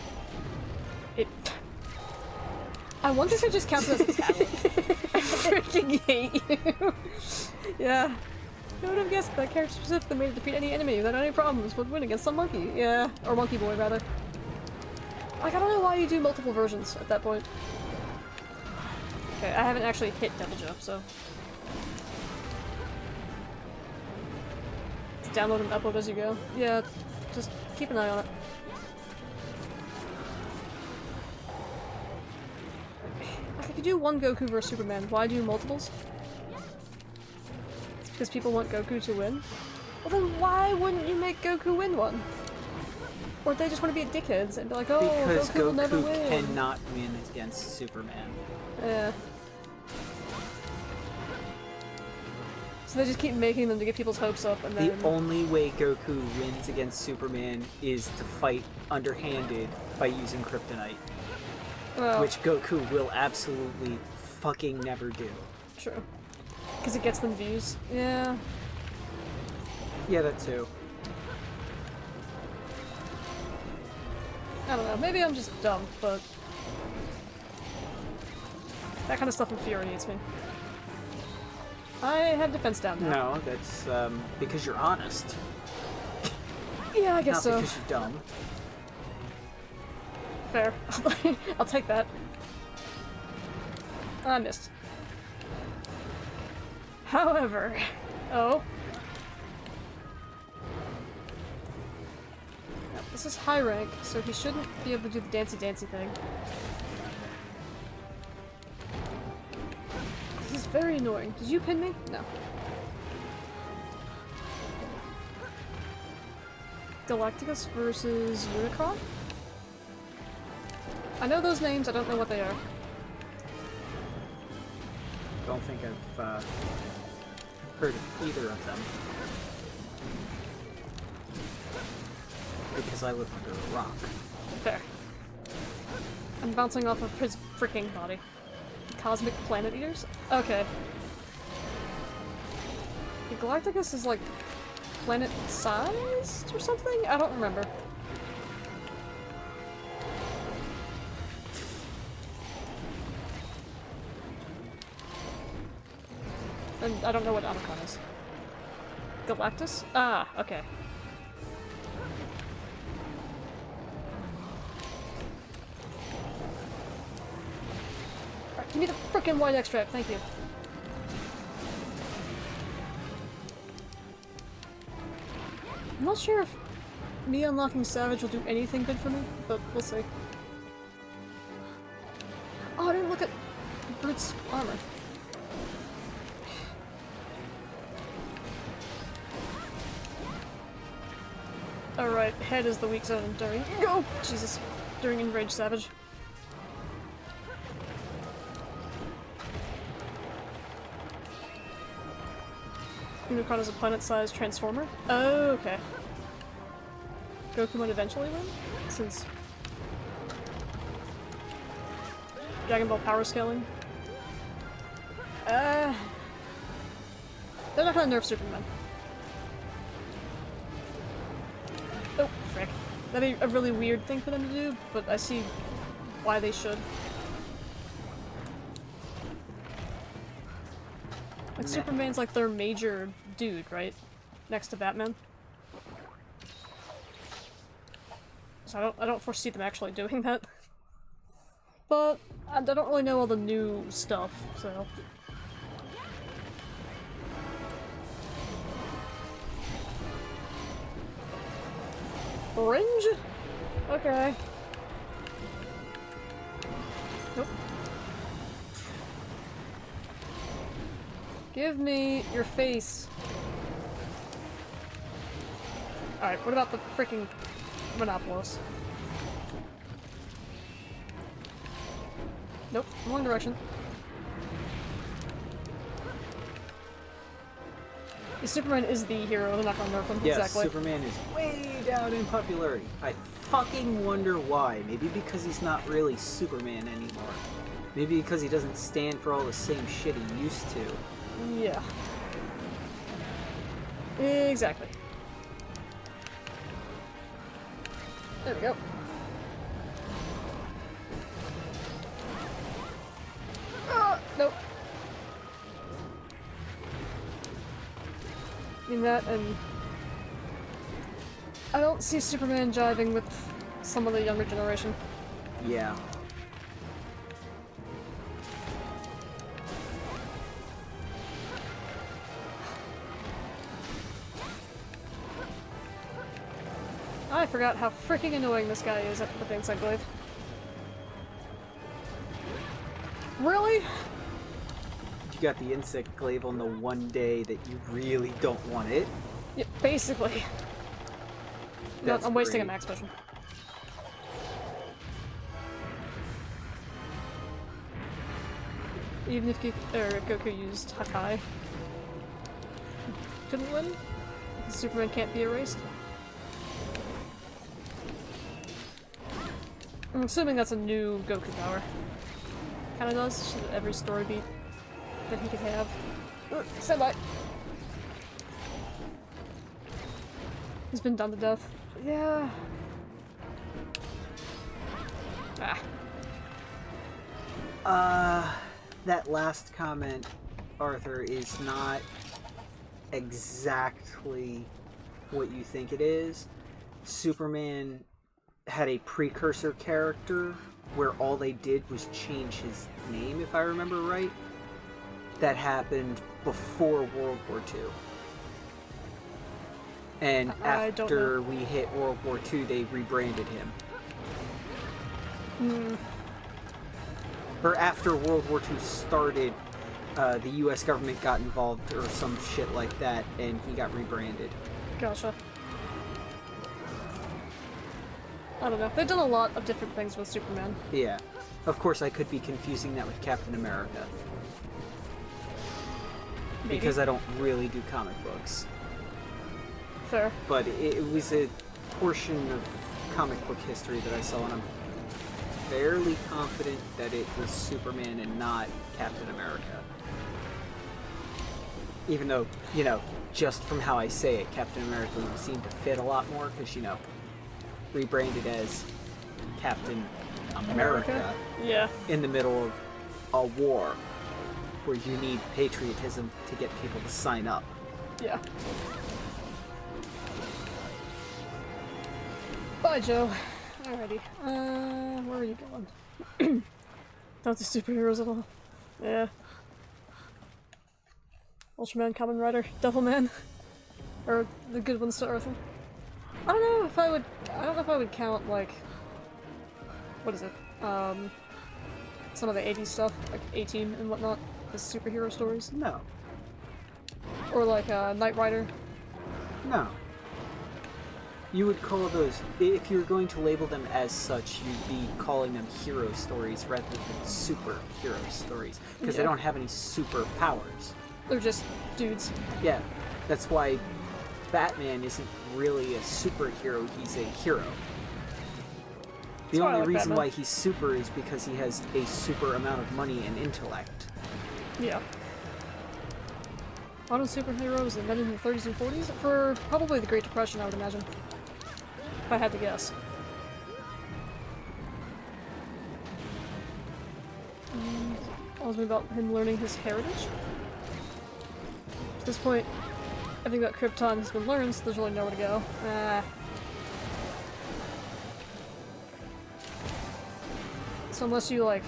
It... I wonder if it just counts as a tablet. I freaking hate you. Yeah. Who would have guessed that character specifically made it defeat any enemy without any problems would win against some monkey? Yeah. Or monkey boy, rather. Like, I don't know why you do multiple versions at that point. Okay, I haven't actually hit Devil Joe, so... Just download and upload as you go. Yeah, just keep an eye on it. Like, if you do one Goku versus Superman, why do multiples? It's because people want Goku to win? Well then why wouldn't you make Goku win one? Or they just want to be dickheads and be like, oh, because Goku will never win. cannot win against Superman. Yeah. So they just keep making them to get people's hopes up, and then... The only way Goku wins against Superman is to fight underhanded by using kryptonite. Well, which Goku will absolutely fucking never do. true. Because it gets them views. Yeah. Yeah, that too. I don't know, maybe I'm just dumb, but... that kind of stuff infuriates me. I have defense down now. No, that's because you're honest. Yeah, I guess Not so. because you're dumb. Fair. I'll take that. I missed. However... Oh. Now, this is high rank, so he shouldn't be able to do the dancey thing. This is very annoying. Did you pin me? No. Galacticus versus Unicron? I know those names, I don't know what they are. Don't think I've heard of either of them. Because I live under a rock. Fair. I'm bouncing off of his freaking body. Cosmic Planet Eaters? Okay. The Galacticus is like planet-sized or something? I don't remember. And I don't know what Omicron is. Galactus? Ah, okay. Alright, give me the frickin' white extract, thank you. I'm not sure if me unlocking Savage will do anything good for me, but we'll see. Oh, I didn't look at Brute's armor. Alright, head is the weak zone during— Go! Jesus. During Enraged Savage. Unicron is a planet-sized transformer? Oh, okay. Goku might eventually win? Since... Dragon Ball power scaling? They're not gonna nerf Superman. Oh, frick. That'd be a really weird thing for them to do, but I see why they should. Like, Superman's like their major dude, right? Next to Batman. So I don't foresee them actually doing that. But I don't really know all the new stuff, so... Orange? Okay. Nope. Give me your face. Alright, what about the freaking Monopolis? Nope, wrong direction. Superman is the hero, they're not gonna nerf him. Yes, exactly. Superman is way down in popularity. I fucking wonder why. Maybe because he's not really Superman anymore. Maybe because he doesn't stand for all the same shit he used to. Yeah. Exactly. There we go. Nope. I mean that, and I don't see Superman jiving with some of the younger generation. Yeah. I forgot how freaking annoying this guy is at the inside glaive. Really? You got the insect glaive on the one day that you really don't want it. Yeah, basically. No, I'm wasting a max potion. Even if Goku used Hakai, couldn't win. Superman can't be erased. I'm assuming that's a new Goku power. Kinda does, every story beat that he could have. Stand by! He's been done to death. Yeah. That last comment, Arthur, is not exactly what you think it is. Superman had a precursor character where all they did was change his name, if I remember right. That happened before World War II. And after we hit World War II, they rebranded him. Or after World War II started, the US government got involved or some shit like that, and he got rebranded. Gotcha. I don't know. They've done a lot of different things with Superman. Yeah. Of course, I could be confusing that with Captain America. Maybe. Because I don't really do comic books. Fair. But it was a portion of comic book history that I saw, and I'm fairly confident that it was Superman and not Captain America. Even though, you know, just from how I say it, Captain America would seem to fit a lot more, because, you know, rebranded as Captain America yeah. in the middle of a war where you need patriotism to get people to sign up. Yeah. Bye, Joe. Alrighty. Where are you going? Not the superheroes at all. Yeah. Ultraman, Kamen Rider, Devilman. Or the good ones to Arthur. I don't know if I would count, like, what is it? Some of the 80s stuff, like 18 and whatnot, as superhero stories. No. Or like, Knight Rider. No. You would call those, if you were going to label them as such, you'd be calling them hero stories rather than superhero stories, because they don't have any superpowers. They're just dudes. Yeah, that's why Batman isn't really a superhero, he's a hero. The only reason why he's super is because he has a super amount of money and intellect. Yeah. Modern superheroes invented in the 30s and 40s? For probably the Great Depression, I would imagine. If I had to guess. Tells me about him learning his heritage. At this point, everything about Krypton has been learned, so there's really nowhere to go. So unless you, like,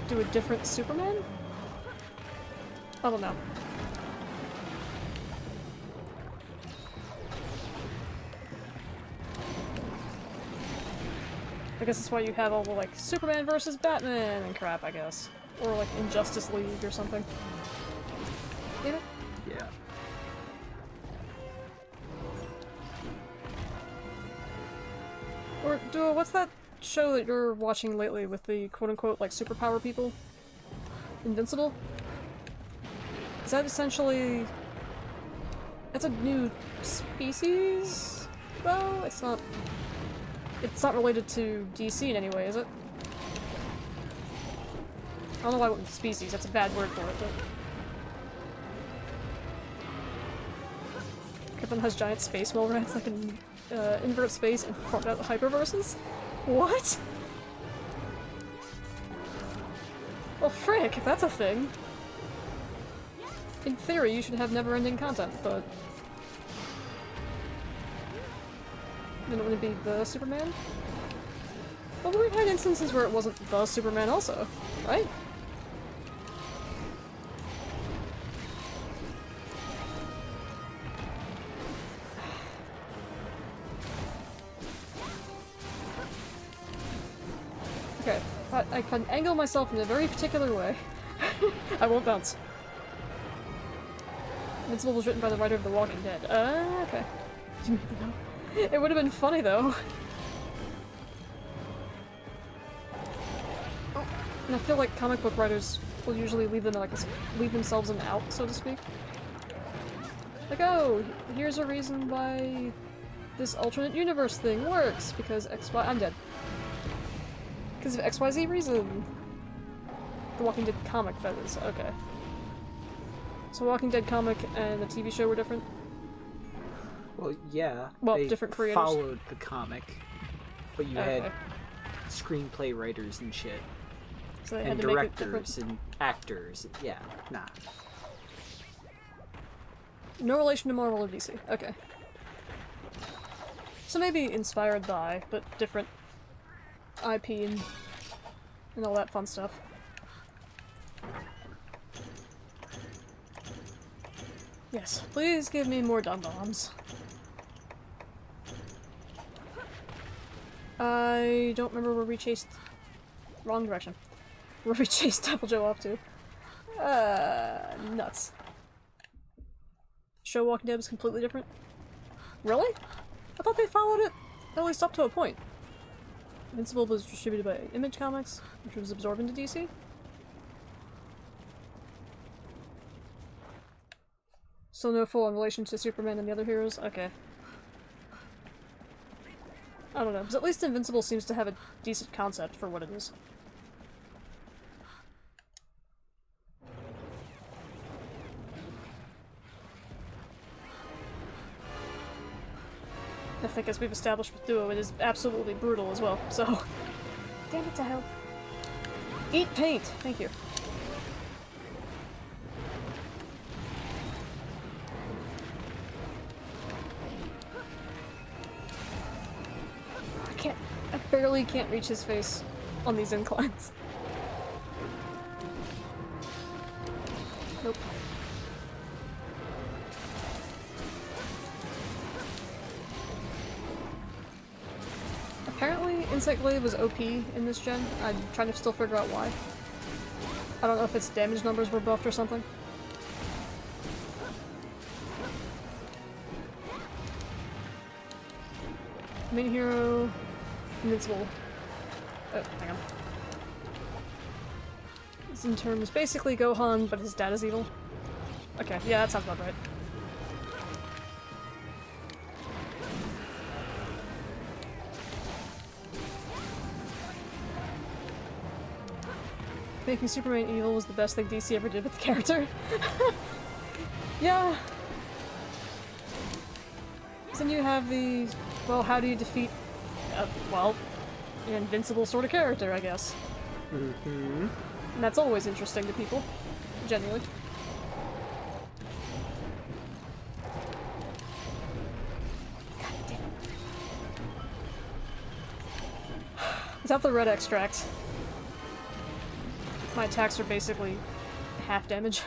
do a different Superman? I don't know. I guess that's why you have all the, like, Superman versus Batman and crap, I guess. Or, like, Injustice League or something. Yeah? Yeah. Or, Duo, what's that show that you're watching lately with the quote-unquote, like, superpower people? Invincible? Is that essentially... It's a new species, though? It's not related to DC in any way, is it? I don't know why I went with species, that's a bad word for it, but... Krypton has giant space mole rats that can invert space and fart out hyperverses? What? Well, frick, if that's a thing. In theory, you should have never-ending content, but... Then it wouldn't be the Superman? Well, we've had instances where it wasn't the Superman also, right? Okay, I can angle myself in a very particular way. I won't bounce. Invincible was written by the writer of The Walking Dead. Okay. It would have been funny though. Oh, and I feel like comic book writers will usually leave them like leave themselves an out, so to speak. Like, oh, here's a reason why this alternate universe thing works because XY. I'm dead. Because of XYZ reason. The Walking Dead comic, that is. Okay. So Walking Dead comic and the TV show were different? Well, yeah. Well, they different creators. Followed the comic, but you had screenplay writers and shit. So they and had to make it directors different. and actors. Yeah, nah. No relation to Marvel or DC. Okay. So maybe inspired by, but different IP and all that fun stuff. Yes, please give me more dum-dums. I don't remember where we chased... Wrong direction. Where we chased Devil Joe off to. Nuts. Show Walking Dead was completely different? Really? I thought they followed it at least up to a point. Invincible was distributed by Image Comics, which was absorbed into DC. So no full-on relation to Superman and the other heroes? Okay. I don't know, because at least Invincible seems to have a decent concept for what it is. I think as we've established with Duo, it is absolutely brutal as well, so... Damn it to hell. Eat paint! Thank you. I barely can't reach his face on these inclines. Nope. Apparently, Insect Glaive was OP in this gen. I'm trying to still figure out why. I don't know if its damage numbers were buffed or something. Main hero... Invincible. Oh, hang on. It's in terms basically Gohan, but his dad is evil. Okay, yeah, that sounds about right. Making Superman evil was the best thing DC ever did with the character. Yeah. Then you have the... Well, how do you defeat... well, an invincible sort of character, I guess. Mm-hmm. And that's always interesting to people. Genuinely. God damn. Without the red extract, my attacks are basically half damage.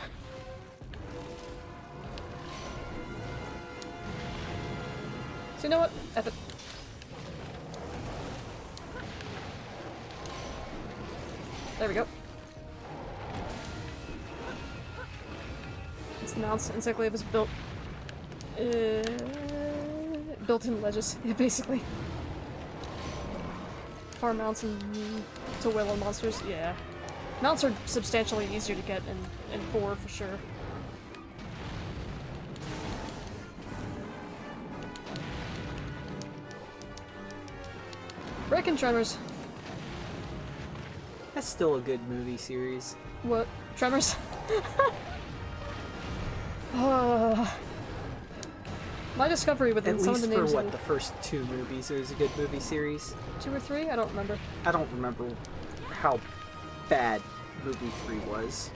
So you know what? F it. There we go. Its mounts and Glaive is built built-in ledges, yeah, basically. Farm mounts and to wail on monsters, yeah. Mounts are substantially easier to get in 4 for sure. Frickin' Tremors. That's still a good movie series. What? Tremors? My discovery within some of the names. At least for what, the first 2 movies, it was a good movie series. 2 or 3? I don't remember. I don't remember how bad movie 3 was.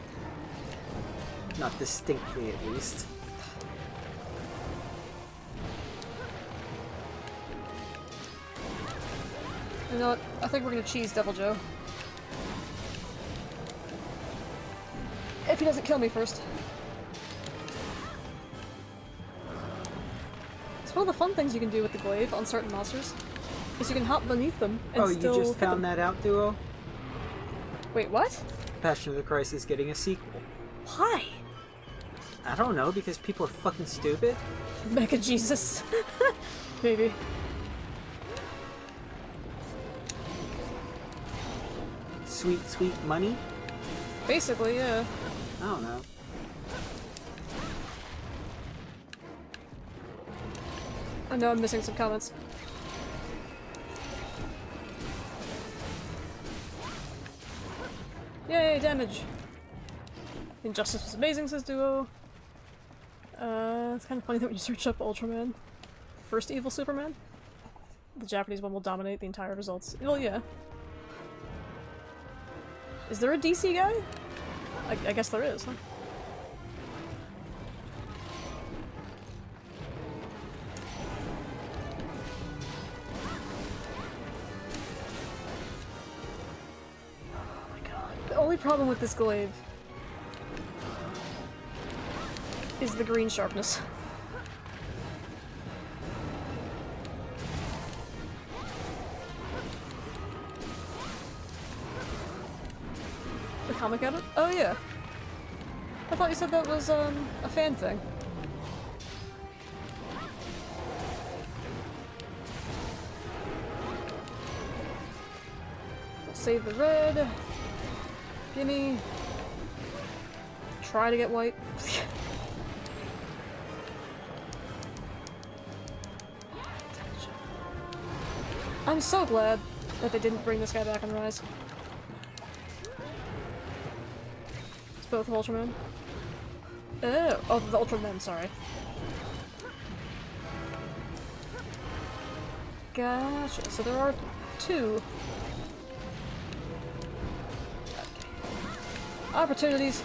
Not distinctly, at least. You know what? I think we're gonna cheese Devil Joe. If he doesn't kill me first. It's one of the fun things you can do with the Glaive on certain monsters. Is you can hop beneath them and still you just hit found them. that out, Duo? Wait, what? Passion of the Christ is getting a sequel. Why? I don't know, because people are fucking stupid. Mega Jesus. Maybe. Sweet, sweet money? Basically, yeah. I don't know. I know I'm missing some comments. Yay, damage! Injustice was amazing, says Duo. It's kind of funny that when you search up Ultraman, first evil Superman, the Japanese one will dominate the entire results. Well, yeah. Is there a DC guy? I guess there is, huh? Oh my god. The only problem with this Glaive is the green sharpness. The comic edit? Oh yeah. I thought you said that was a fan thing. We'll save the red. Gimme. Try to get white. I'm so glad that they didn't bring this guy back on Rise. It's both Ultraman. Oh, the Ultraman, sorry. Gotcha, so there are 2. Okay. Opportunities.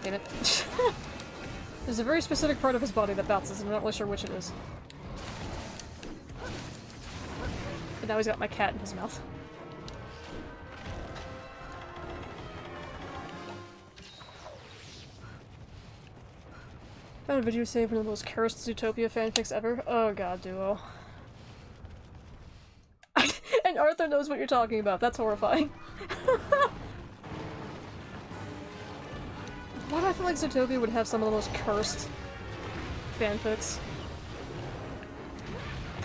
Damn it. There's a very specific part of his body that bounces, and I'm not really sure which it is. But now he's got my cat in his mouth. Found a video save one of those cursed Zootopia fanfics ever. Oh god, Duo. And Arthur knows what you're talking about. That's horrifying. Why do I feel like Zootopia would have some of the most cursed fanfics?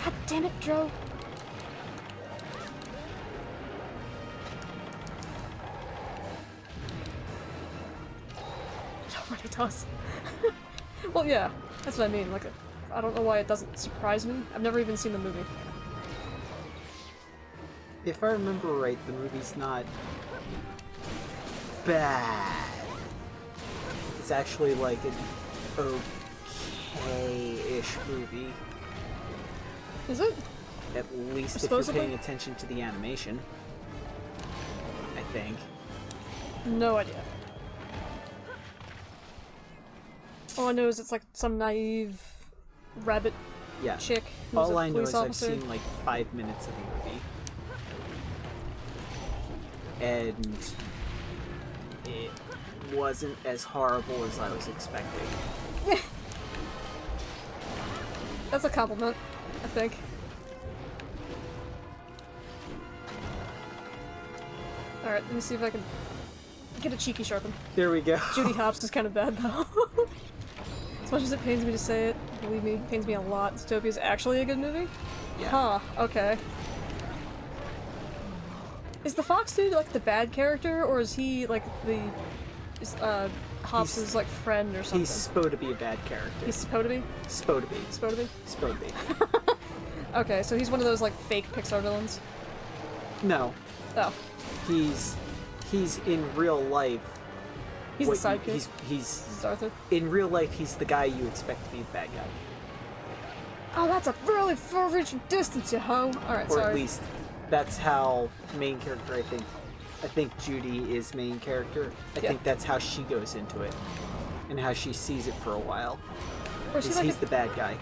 God damn it, Dro. It already does. Well, yeah, that's what I mean. Like, I don't know why it doesn't surprise me. I've never even seen the movie. If I remember right, the movie's not bad. It's actually like an okay-ish movie. Is it? At least if you're paying attention to the animation. I think. No idea. All I know is it's like some naive rabbit Yeah. chick who's All a I know police is officer. I've seen like 5 minutes of the movie. And it wasn't as horrible as I was expecting. That's a compliment, I think. Alright, let me see if I can get a cheeky sharpen. There we go. Judy Hopps is kind of bad, though. As much as it pains me to say it, believe me, it pains me a lot. Zootopia is actually a good movie? Yeah. Huh, okay. Is the fox dude, like, the bad character, or is he, like, Hobbs' like, friend or something? He's supposed to be a bad character. He's supposed to be? Supposed to be. Supposed to be? Supposed to be. Okay, so he's one of those, like, fake Pixar villains? No. Oh. He's in real life. He's the sidekick? He's This is Arthur? in real life, he's the guy you expect to be the bad guy. Oh, that's a really far-reaching distance, you hoe! Alright, Or sorry. at least, that's how main character, I think Judy is main character. I Yeah. think that's how she goes into it. And how she sees it for a while. Or is he Is like he's the bad guy.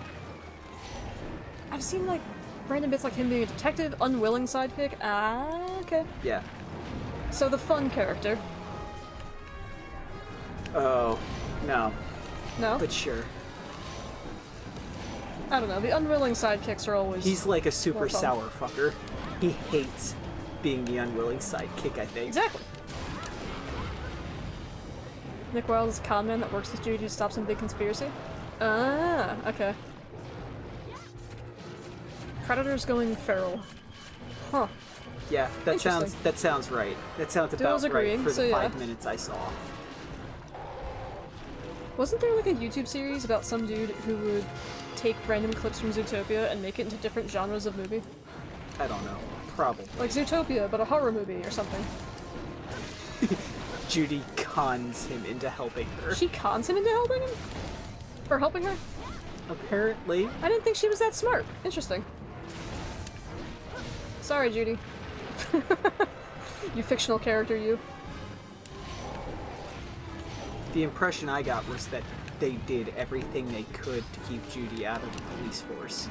I've seen, like, random bits like him being a detective, unwilling sidekick. Ah, okay. Yeah. So the fun character. Oh, no. No? But sure. I don't know, the unwilling sidekicks are always... He's like a super more fun. sour fucker. He hates being the unwilling sidekick, I think. Exactly. Nick Wilde is a con man that works with Judy to stop some big conspiracy. Ah, okay. Predator's going feral. Huh. Yeah, that Interesting. sounds right. That sounds Dylan's about right agreeing, for so the yeah. 5 minutes I saw. Wasn't there like a YouTube series about some dude who would take random clips from Zootopia and make it into different genres of movie? I don't know. Probably. Like Zootopia, but a horror movie or something. Judy cons him into helping her. She cons him into helping him? Or helping her? Apparently. I didn't think she was that smart. Interesting. Sorry, Judy. You fictional character, you. The impression I got was that they did everything they could to keep Judy out of the police force.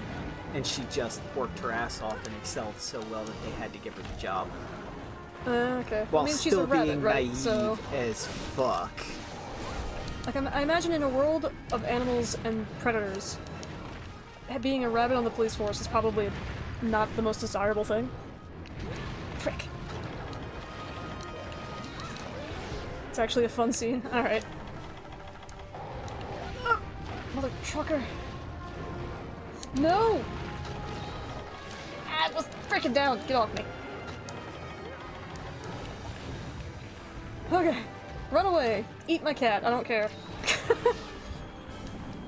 And she just worked her ass off and excelled so well that they had to give her the job. Okay. While I mean, she's still a rabbit, being right? naive So, as fuck. like, I imagine in a world of animals and predators, being a rabbit on the police force is probably not the most desirable thing. Frick. It's actually a fun scene. Alright. Oh, mother trucker. No! Ah, it was freaking down. Get off me. Okay. Run away. Eat my cat. I don't care.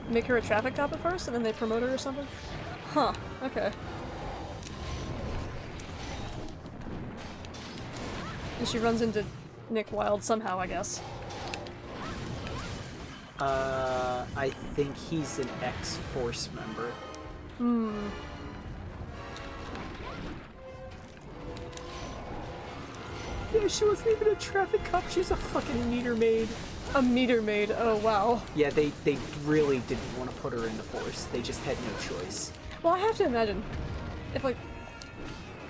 Make her a traffic cop at first, and then they promote her or something? Huh. Okay. And she runs into Nick Wilde somehow, I guess. I think he's an ex-force member. Hmm. Yeah, she wasn't even a traffic cop, she's a fucking meter maid. A meter maid. Oh, wow. Yeah, they really didn't want to put her in the force. They just had no choice. Well, I have to imagine, if, like,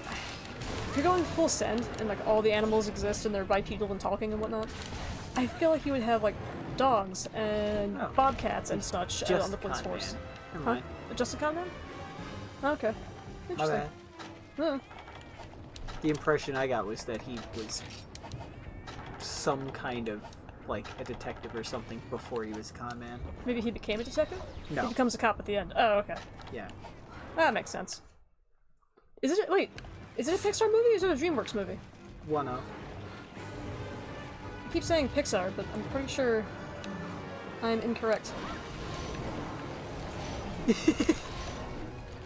if you're going full send, and, like, all the animals exist, and they're bipedal and talking and whatnot, I feel like you would have, like, dogs and Oh. bobcats and such Just on the police con force. man. Never Huh? mind. Just a con man? Okay. My Interesting. bad. Huh. The impression I got was that he was some kind of, like, a detective or something before he was a con man. Maybe he became a detective? No. He becomes a cop at the end. Oh, okay. Yeah. That makes sense. Is it? Wait, is it a Pixar movie or is it a DreamWorks movie? One of. I keep saying Pixar, but I'm pretty sure I'm incorrect.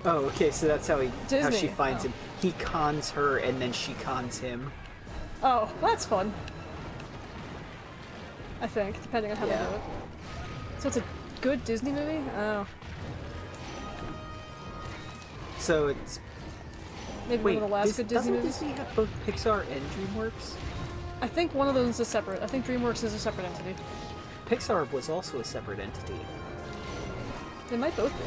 Oh, okay, so that's how she Disney. finds Oh. him. He cons her, and then she cons him. Oh, that's fun. I think, depending on how Yeah. they do it. So it's a good Disney movie? Oh. So it's... Maybe Wait, one of the last good Disney doesn't movies? Disney have both Pixar and DreamWorks? I think one of those is separate. I think DreamWorks is a separate entity. Pixar was also a separate entity. They might both be.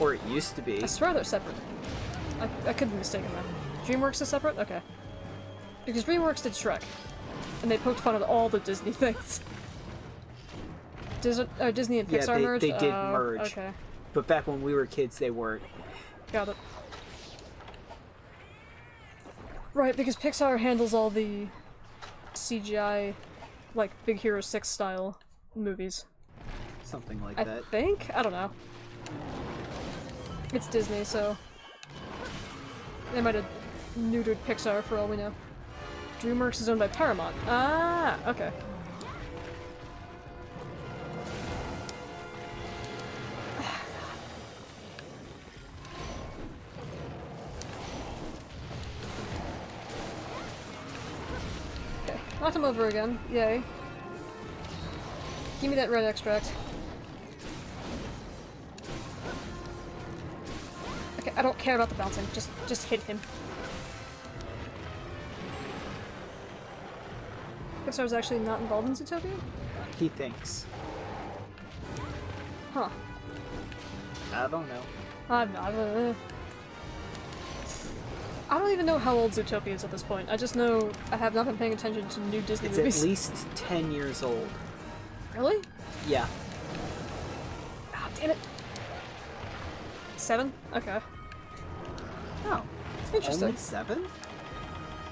Or it used to be. I swear they're separate. I could be mistaken then. DreamWorks is separate? Okay. Because DreamWorks did Shrek. And they poked fun at all the Disney things. Disney and Pixar merged? They did merge. Okay. But back when we were kids, they weren't. Got it. Right, because Pixar handles all the CGI, like, Big Hero 6 style movies. Something like I that. think? I don't know. It's Disney, so... They might have neutered Pixar for all we know. DreamWorks is owned by Paramount. Ah, okay. Okay, knocked him over again. Yay. Give me that red extract. Okay, I don't care about the bouncing. Just hit him. Pixar's actually not involved in Zootopia? He thinks. Huh. I don't know. I'm not. I don't even know how old Zootopia is at this point. I just know I have not been paying attention to new Disney It's movies. at least 10 years old. Really? Yeah. Ah, damn it. 7? Okay. Oh. Interesting. Only 7?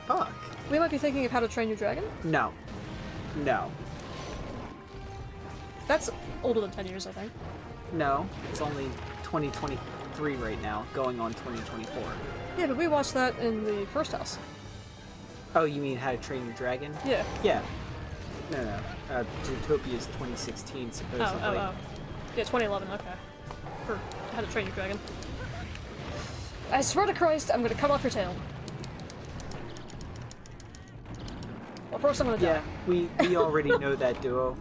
Fuck. We might be thinking of How to Train Your Dragon? No. No. That's older than 10 years, I think. No. It's only 2023 right now, going on 2024. Yeah, but we watched that in the first house. Oh, you mean How to Train Your Dragon? Yeah. Yeah. No. Zootopia is 2016, supposedly. Oh. Yeah, 2011, okay. For How to Train Your Dragon. I swear to Christ, I'm gonna cut off your tail. Well, first I'm gonna die. Yeah, we already know that duo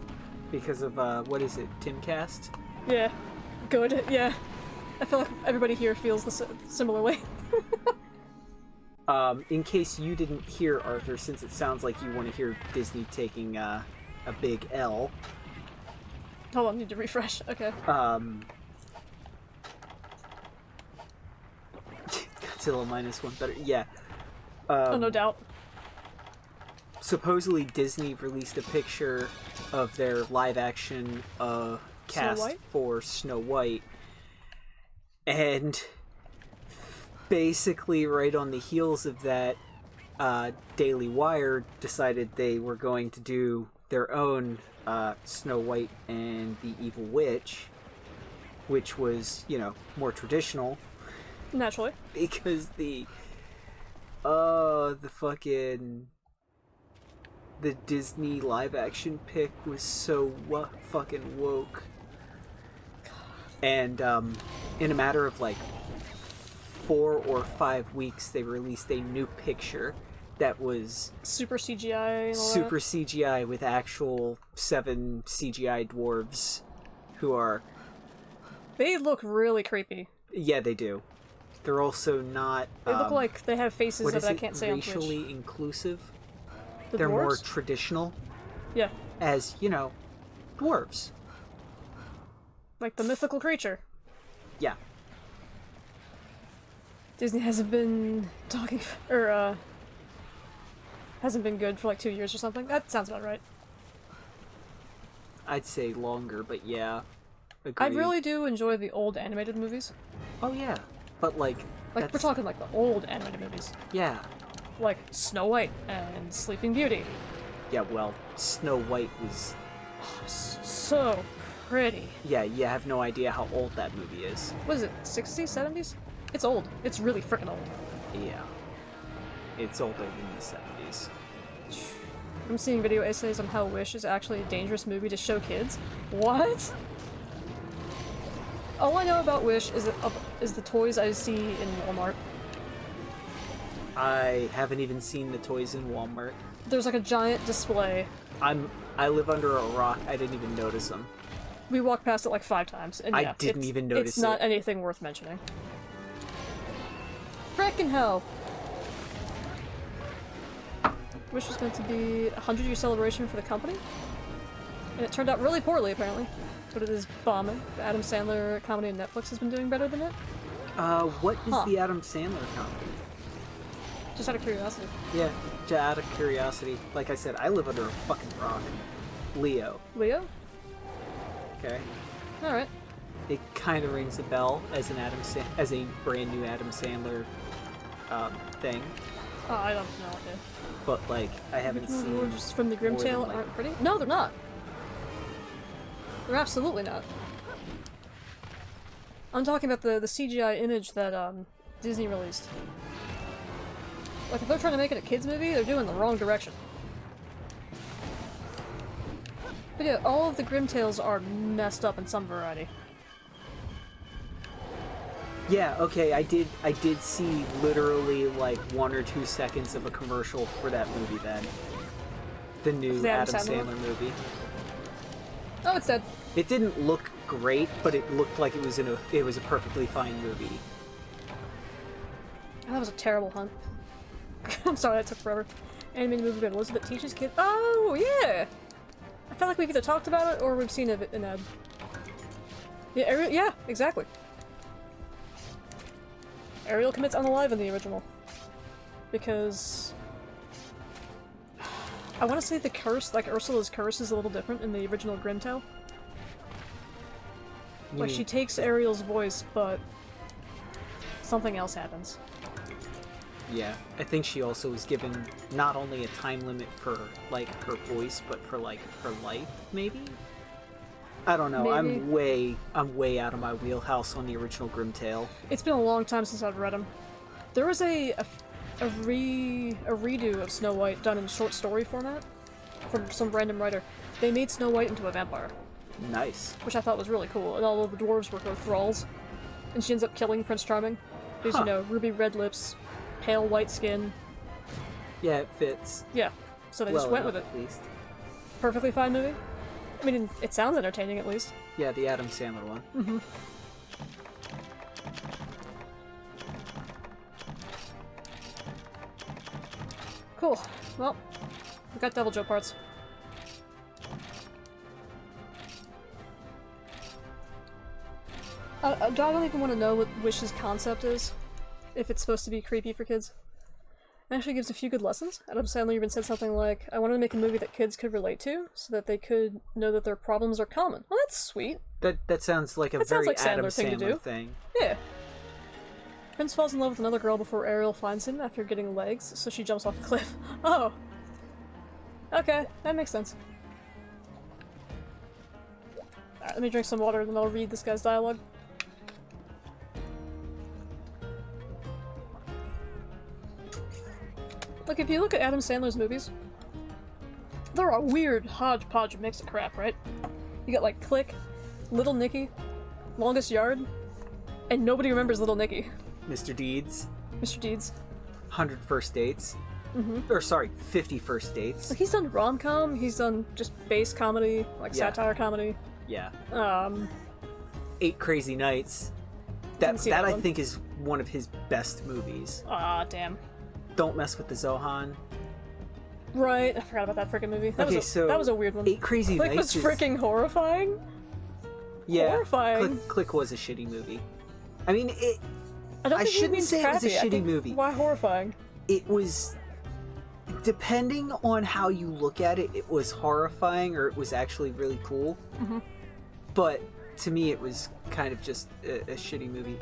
because of, what is it, Timcast? Yeah. Good, yeah. I feel like everybody here feels the similar way. In case you didn't hear, Arthur, since it sounds like you want to hear Disney taking a big L. Hold on, I need to refresh. Okay. Godzilla -1 better. Yeah. Oh, no doubt. Supposedly Disney released a picture of their live-action cast White? for Snow White, and basically right on the heels of that, Daily Wire decided they were going to do their own Snow White and the Evil Witch, which was, you know, more traditional. Naturally. Because the Disney live-action pick was so fucking woke. And in a matter of like 4 or 5 weeks, they released a new picture that was Super CGI and all super that. CGI with actual 7 CGI dwarves who are... They look really creepy. Yeah, they do. They're also not... They look like they have faces that I can't say on Twitch. Racially inclusive. The They're more dwarves? traditional Yeah. as, you know, dwarves. Like the mythical creature. Yeah. Disney hasn't been talking... or, hasn't been good for like 2 years or something. That sounds about right. I'd say longer, but yeah. I Agreed. really do enjoy the old animated movies. Oh yeah, but like Like, we're talking like the old animated movies. Yeah. Like Snow White and Sleeping Beauty. Yeah, well, Snow White was... So pretty. Yeah, you have no idea how old that movie is. What is it, 60s, 70s? It's old. It's really freaking old. Yeah. It's older than the 70s. I'm seeing video essays on how Wish is actually a dangerous movie to show kids. What? All I know about Wish is the toys I see in Walmart. I haven't even seen the toys in Walmart. There's like a giant display. I live under a rock. I didn't even notice them. We walked past it like 5 times, and yeah, I didn't even notice it's not anything worth mentioning. Frickin' hell! Wish was meant to be a 100-year celebration for the company? And it turned out really poorly, apparently. But it is bombing. The Adam Sandler comedy on Netflix has been doing better than it. What is the Adam Sandler comedy? Just out of curiosity. Yeah, just out of curiosity. Like I said, I live under a fucking rock. Leo. Leo? Okay. Alright. It kind of rings a bell as as a brand new Adam Sandler thing. Oh, I don't know what it. But like, I haven't seen. Dwarves from the Grimtail like... aren't pretty? No, they're not. They're absolutely not. I'm talking about the CGI image that Disney released. Like, if they're trying to make it a kids movie, they're doing the wrong direction. But yeah, all of the Grimtails are messed up in some variety. Yeah, okay, I did see literally like 1 or 2 seconds of a commercial for that movie then. The new the Adam Sandler Sandler movie. Oh, it's dead. It didn't look great, but it looked like it was a perfectly fine movie. That was a terrible hunt. I'm sorry, that took forever. Animated movie about Elizabeth teaches kids. Oh, yeah! I feel like we've either talked about it or we've seen it in ad. Yeah, yeah, exactly. Ariel commits unalive in the original. Because... I want to say the curse, like Ursula's curse, is a little different in the original Grimtail. Like, she takes Ariel's voice, but something else happens. Yeah, I think she also was given not only a time limit for, like, her voice, but for, like, her life, maybe? I don't know, Maybe. I'm way out of my wheelhouse on the original Grimtail. It's been a long time since I've read them. There was a redo of Snow White done in short story format from some random writer. They made Snow White into a vampire. Nice. Which I thought was really cool, and all of the dwarves were her thralls. And she ends up killing Prince Charming. Because, you know, ruby red lips, pale white skin. Yeah, it fits. Yeah, so they just went with it. At least. Perfectly fine movie. I mean, it sounds entertaining at least. Yeah, the Adam Sandler one. Mm-hmm. Cool. Well, we got Devil Joe parts. I don't even want to know what Wish's concept is. If it's supposed to be creepy for kids. It actually gives a few good lessons. Adam Sandler even said something like, I wanted to make a movie that kids could relate to, so that they could know that their problems are common. Well, that's sweet. That sounds like a very Adam Sandler thing. Yeah. Prince falls in love with another girl before Ariel finds him after getting legs, so she jumps off a cliff. Oh. Okay, that makes sense. Alright, let me drink some water and then I'll read this guy's dialogue. Look, if you look at Adam Sandler's movies, they're a weird hodgepodge mix of crap, right? You got like Click, Little Nicky, Longest Yard, and nobody remembers Little Nicky. Mr. Deeds. Mr. Deeds. 100 First Dates. Mm-hmm. Or sorry, 50 First Dates. Like, he's done rom-com, he's done just base comedy, like satire comedy. Yeah. 8 Crazy Nights. That I think is one of his best movies. Ah, damn. Don't Mess with the Zohan. Right, I forgot about that freaking movie. That was a weird one. 8 Crazy Click Nights was freaking horrifying. Yeah, horrifying. Click was a shitty movie. I mean, I shouldn't say it was a shitty movie. Why horrifying? It was, depending on how you look at it, it was horrifying or it was actually really cool. Mm-hmm. But to me, it was kind of just a shitty movie.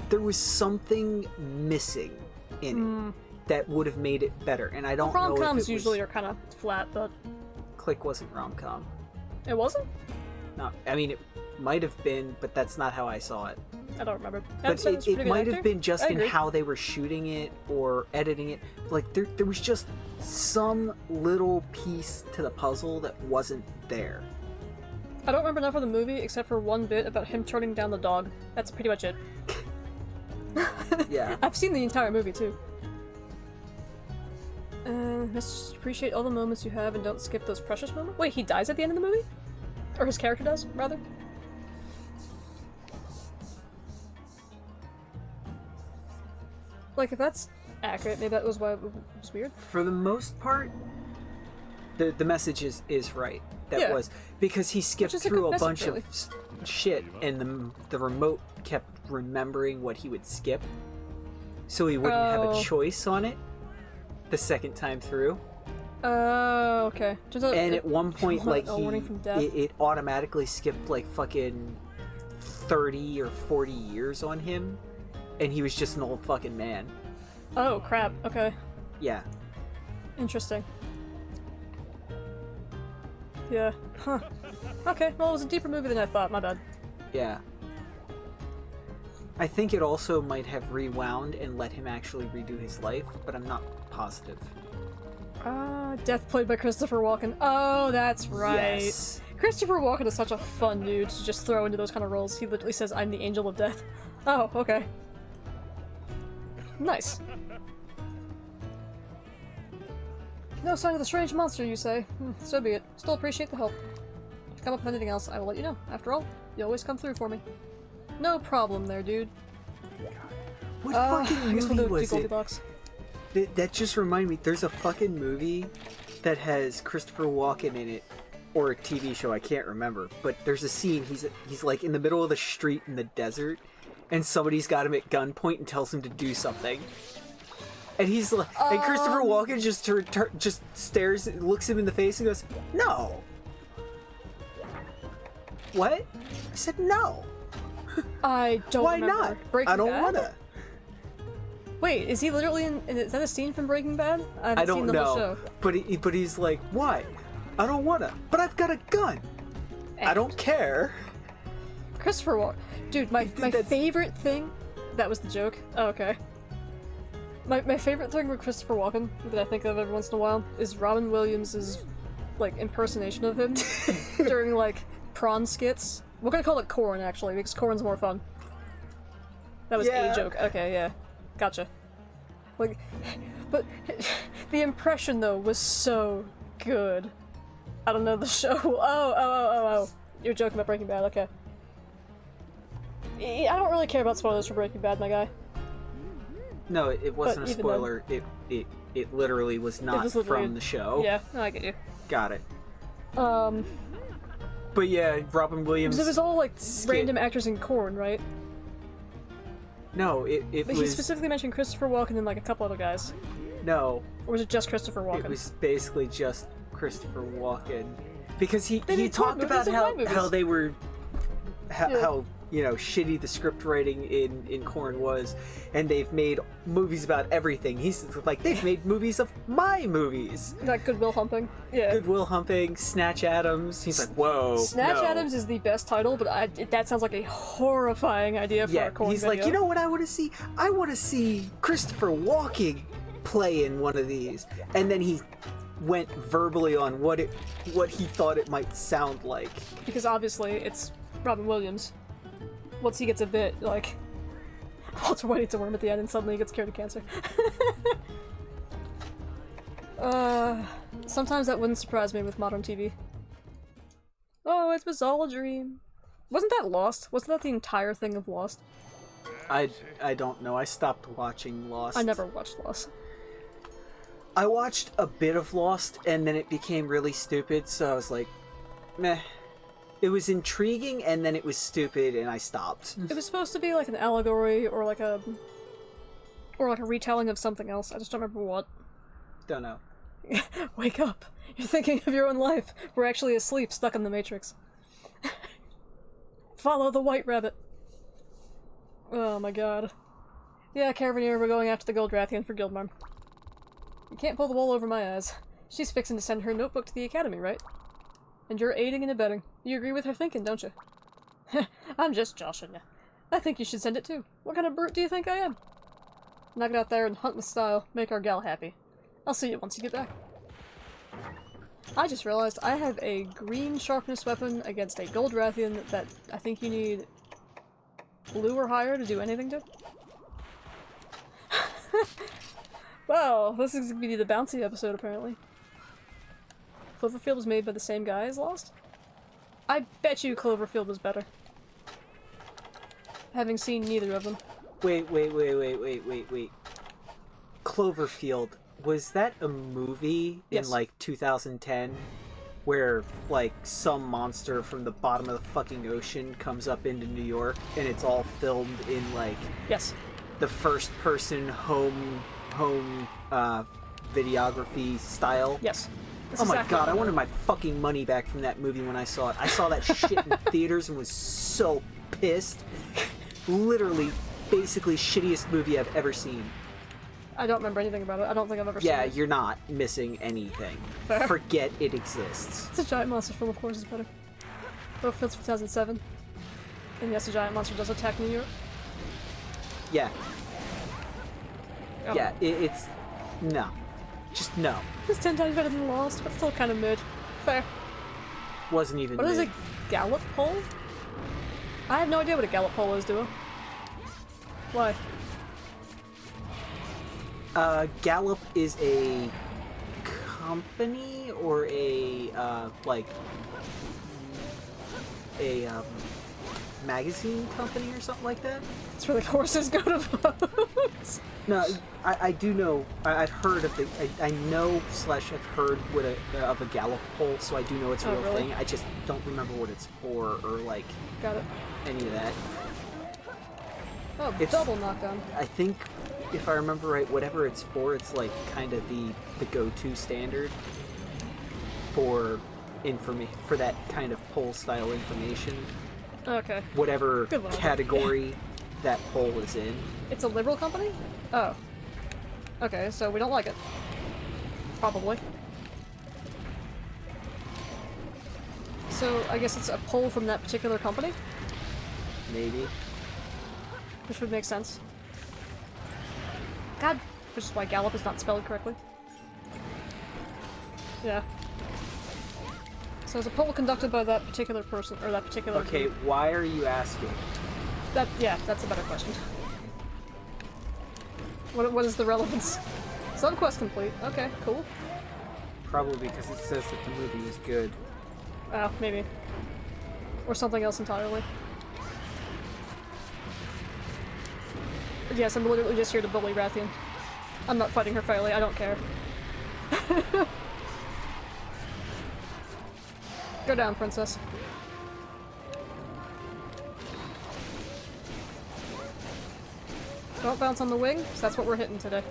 There was something missing in it that would have made it better, and I don't know if rom-coms usually are kind of flat, but Click wasn't rom-com. It wasn't? No, I mean it might have been, but that's not how I saw it. I don't remember. But it might have been just in how they were shooting it or editing it. Like there was just some little piece to the puzzle that wasn't there. I don't remember enough of the movie except for one bit about him turning down the dog. That's pretty much it. Yeah. I've seen the entire movie too. Let's just appreciate all the moments you have and don't skip those precious moments. Wait, he dies at the end of the movie? Or his character does, rather? Like, if that's accurate, maybe that was why it was weird. For the most part, the message is right. that was because he skipped is a through good a bunch message, of shit, and the remote kept remembering what he would skip, so he wouldn't have a choice on it the second time through. Oh, okay. And at one point, like it it automatically skipped like fucking 30 or 40 years on him, and he was just an old fucking man. Oh crap. Okay. Yeah. Interesting. Yeah. Huh. Okay. Well, it was a deeper movie than I thought. My bad. Yeah. I think it also might have rewound and let him actually redo his life, but I'm not positive. Death played by Christopher Walken. Oh, that's right. Yes. Christopher Walken is such a fun dude to just throw into those kind of roles. He literally says, "I'm the angel of death." Oh, okay. Nice. No sign of the strange monster, you say? So be it. Still appreciate the help. If you come up with anything else, I will let you know. After all, you always come through for me. No problem there, dude. What fucking movie was it? Goldilocks. That just reminded me, there's a fucking movie that has Christopher Walken in it, or a TV show, I can't remember, but there's a scene, he's like in the middle of the street in the desert, and somebody's got him at gunpoint and tells him to do something. And he's like, and Christopher Walken just stares, looks him in the face and goes, "No." What? I said no. I don't Why remember. not? Breaking I don't Bad? wanna. Wait, is he literally in? Is that a scene from Breaking Bad? I haven't I don't seen the know. whole show. But he's like, "Why? I don't wanna. But I've got a gun. I don't care." Christopher Walken. Dude, my favorite thing... That was the joke? Oh, okay. My favorite thing with Christopher Walken, that I think of every once in a while, is Robin Williams' like, impersonation of him during, like, prawn skits. We're gonna call it corn, actually, because corn's more fun. That was a joke. Okay, yeah. Gotcha. Like, but the impression, though, was so good. I don't know the show. Oh. You're joking about Breaking Bad, okay. I don't really care about spoilers for Breaking Bad, my guy. No, it wasn't a spoiler. It literally was not from the show. Yeah, I get you. Got it. But yeah, Robin Williams. It was all like random actors in Korn, right? No, it but was. He specifically mentioned Christopher Walken and like a couple other guys. No. Or was it just Christopher Walken? It was basically just Christopher Walken, because he talked movies about how they were how you know, shitty the script writing in Korn was, and they've made movies about everything. He's like, they've made movies of my movies. Like Goodwill Humping. Yeah. Goodwill Humping, Snatch Adams. He's like, whoa. Snatch Adams is the best title, but that sounds like a horrifying idea for a Korn he's video. like, you know what I want to see? I want to see Christopher Walken play in one of these. And then he went verbally on what he thought it might sound like. Because obviously it's Robin Williams. Once he gets a bit, like, Walter White eats a worm at the end and suddenly he gets cured of cancer. Sometimes that wouldn't surprise me with modern TV. Oh, it was all a dream. Wasn't that Lost? Wasn't that the entire thing of Lost? I don't know. I stopped watching Lost. I never watched Lost. I watched a bit of Lost and then it became really stupid, so I was like, meh. It was intriguing, and then it was stupid, and I stopped. It was supposed to be like an allegory, or like a retelling of something else. I just don't remember what. Don't know. Wake up! You're thinking of your own life. We're actually asleep, stuck in the Matrix. Follow the white rabbit. Oh my god. Yeah, Caravaneer, we're going after the Goldrathian for Guildmarm. You can't pull the wool over my eyes. She's fixing to send her notebook to the academy, right? And you're aiding and abetting. You agree with her thinking, don't you? I'm just joshing you. I think you should send it too. What kind of brute do you think I am? Knock it out there and hunt with style. Make our gal happy. I'll see you once you get back. I just realized I have a green sharpness weapon against a Goldrathian that I think you need blue or higher to do anything to. Well, this is gonna be the bouncy episode apparently. Cloverfield was made by the same guy as Lost? I bet you Cloverfield was better. Having seen neither of them. Wait. Cloverfield, was that a movie in like 2010 where like some monster from the bottom of the fucking ocean comes up into New York, and it's all filmed in like Yes. the first person home videography style. Yes. That's Oh my exactly god, I what wanted my fucking money back from that movie when I saw it. I saw that shit in theaters and was so pissed. Literally, basically shittiest movie I've ever seen. I don't remember anything about it. I don't think I've ever seen it. Yeah, you're not missing anything. Fair. Forget it exists. It's a giant monster film, of course, is better. Both films 2007. And yes, a giant monster does attack New York. Yeah. Oh. Yeah, it's... No. Just no. It's 10 times better than Lost, but still kind of mid. Fair. Wasn't even What is a mid. gallop pole? I have no idea what a gallop pole is, do I? Why? Gallup is a company or a, magazine company or something like that? It's where the horses go to vote. No, I do know, I've heard of the, I know / have heard of a Gallup poll, so I do know it's a Oh, real really? thing. I just don't remember what it's for or, like, Got it. any of that. Oh, It's- double knockdown. I think, if I remember right, whatever it's for, it's like kind of the go-to standard for for that kind of poll style information. Okay. Whatever Good one. category that poll is in. It's a liberal company? Oh. Okay, so we don't like it. Probably. So, I guess it's a poll from that particular company? Maybe. Which would make sense. God, which is why Gallup is not spelled correctly. Yeah. So it's a poll conducted by that particular person, or that particular Okay, group. why are you asking? Yeah, that's a better question. What is the relevance? Some quest complete. Okay, cool. Probably because it says that the movie was good. Oh, maybe. Or something else entirely. Yes, I'm literally just here to bully Rathian. I'm not fighting her fairly, I don't care. Go down, princess. Don't bounce on the wing, 'cause that's what we're hitting today.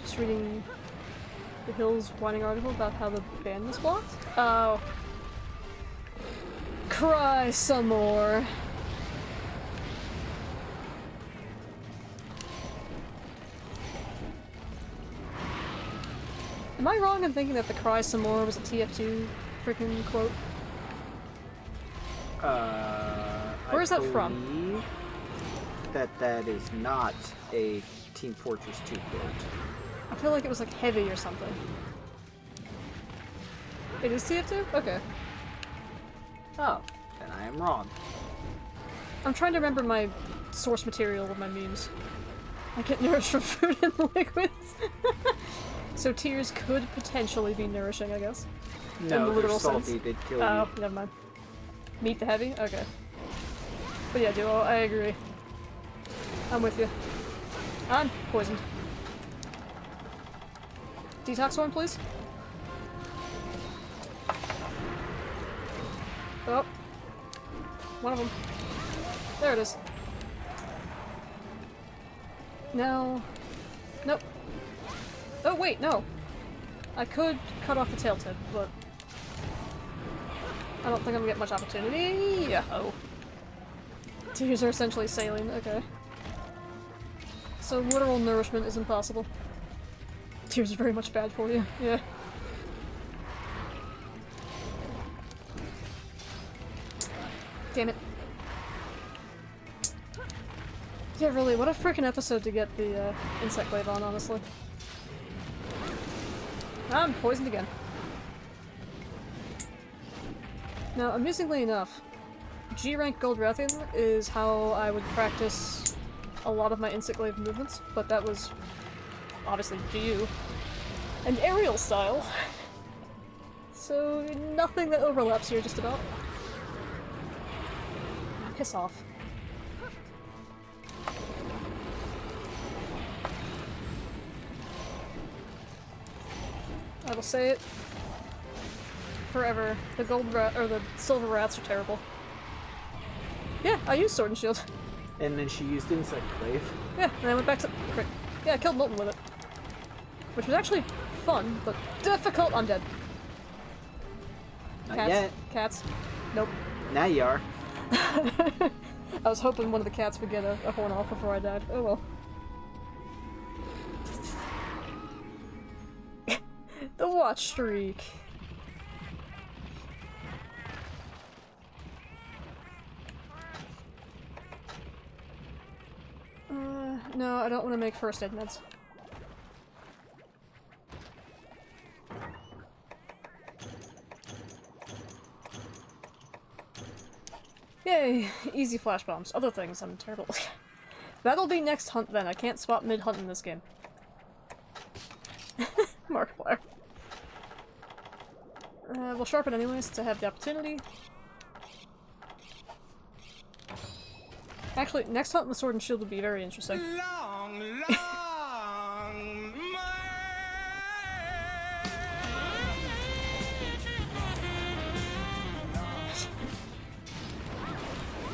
Just reading the Hills whining article about how the band was blocked? Oh. Cry some more. Am I wrong in thinking that the cry some more was a TF2 freaking quote? Where is that from? believe that is not a Team Fortress 2 quote. I feel like it was like heavy or something. It is TF2? Okay. Oh, then I am wrong. I'm trying to remember my source material of my memes. I get nourished from food and liquids. So tears could potentially be nourishing, I guess. In the No, they're literal salty, sense. they'd kill Oh, you. never mind. Meat the heavy? Okay. But yeah, Duo, I agree. I'm with you. I'm poisoned. Detox one, please. Oh. One of them. There it is. No. Nope. Oh, wait, no. I could cut off the tail tip, but I don't think I'm gonna get much opportunity. Oh. Tears are essentially saline, okay. So literal nourishment is impossible. Tears are very much bad for you, yeah. Damn it. Yeah, really, what a freaking episode to get the insect glaive on, honestly. I'm poisoned again. Now, amusingly enough, G-rank Gold Rathian is how I would practice a lot of my insect glaive movements, but that was obviously GU. And aerial style. So, nothing that overlaps here, just about. Piss off. I will say it. forever. The gold rat or the silver rats are terrible. Yeah, I used Sword and Shield. And then she used Insect Glaive. Yeah, and I went back to yeah, I killed Milton with it. Which was actually fun, but difficult. I'm dead. Not Cats. yet. Cats. Nope. Now you are. I was hoping one of the cats would get a horn off before I died. Oh well. The watch streak. No, I don't want to make first aid meds. Yay! Easy flash bombs. Other things, I'm terrible. That'll be next hunt then. I can't swap mid-hunt in this game. Markiplier. We'll sharpen anyways to have the opportunity. Actually, next hunt with Sword and Shield would be very interesting. Long, long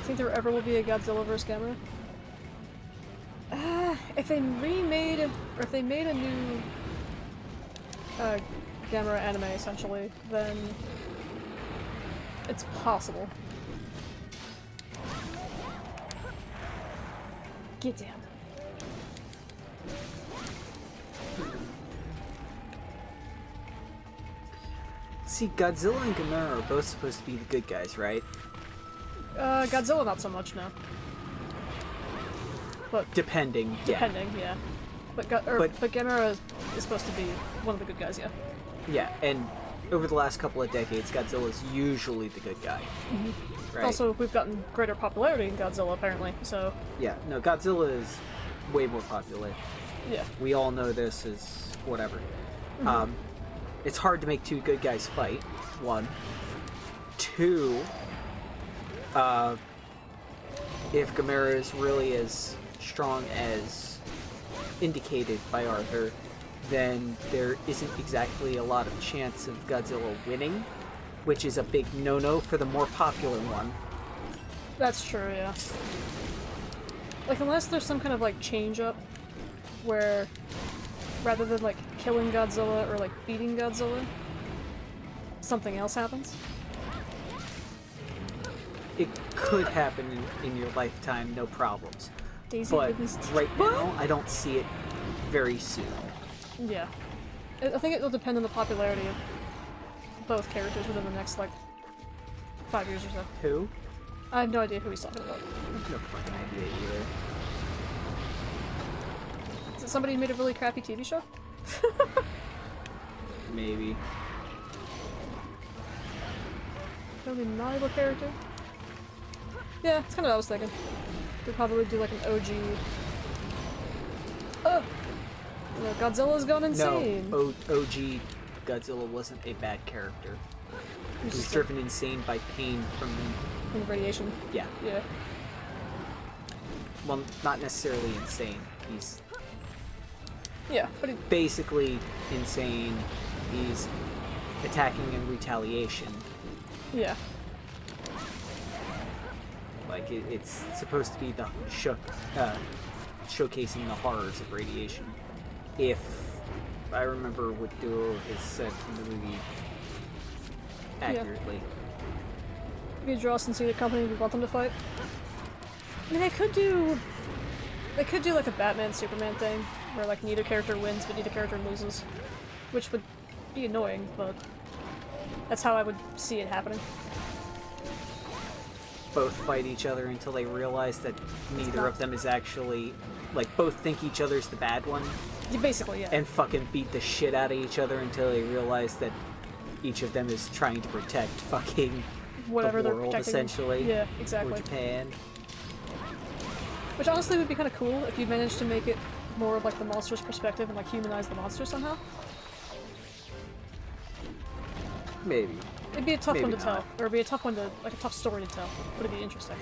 Think there ever will be a Godzilla vs. Gamera? If they remade, or if they made a new Gamera anime, essentially, then it's possible. Get down. See, Godzilla and Gamera are both supposed to be the good guys, right? Godzilla not so much, no. But Depending, yeah. But Gamera is supposed to be one of the good guys, yeah. Yeah, and over the last couple of decades, Godzilla's usually the good guy. Right? Also, we've gotten greater popularity in Godzilla, apparently, so... Yeah, no, Godzilla is way more popular. Yeah. We all know this is whatever. It's hard to make two good guys fight, one. Two, if Gamera is really as strong as indicated by Arthur, then there isn't exactly a lot of chance of Godzilla winning, which is a big no-no for the more popular one. That's true, yeah. Like, unless there's some kind of, like, change-up where, rather than, like, killing Godzilla or, like, beating Godzilla, something else happens. It could happen in your lifetime, no problems. Daisy But goodness. right now, I don't see it very soon. Yeah. I think it will depend on the popularity of both characters within the next, like, 5 years or so. Who? I have no idea who he's talking about. No fucking idea either. Is it somebody who made a really crappy TV show? Maybe. Probably malleable character? Yeah, that's kind of what I was thinking. We'd probably do like an OG... Oh! You know, Godzilla's gone insane! No, OG Godzilla wasn't a bad character. He was driven insane by pain from... From radiation. Yeah. Yeah. Well, not necessarily insane. He's Yeah, but he... basically insane. He's attacking in retaliation. Yeah. Like, it's supposed to be the showcasing the horrors of radiation. If I remember what Duo has said from the movie accurately. Be a draw since the company we want them to fight. I mean, they could do like a Batman Superman thing, where like neither character wins but neither character loses, which would be annoying, but that's how I would see it happening. Both fight each other until they realize that neither of them is actually, like, both think each other's the bad one. Yeah, basically, yeah. And fucking beat the shit out of each other until they realize that each of them is trying to protect fucking whatever the they're world, protecting. essentially. Yeah, exactly. Or Japan. Which honestly would be kind of cool if you managed to make it more of like the monster's perspective and like humanize the monster somehow. Maybe. It'd be a tough Maybe one to tell, not. or it'd be a tough one to, like a tough story to tell, but it'd be interesting.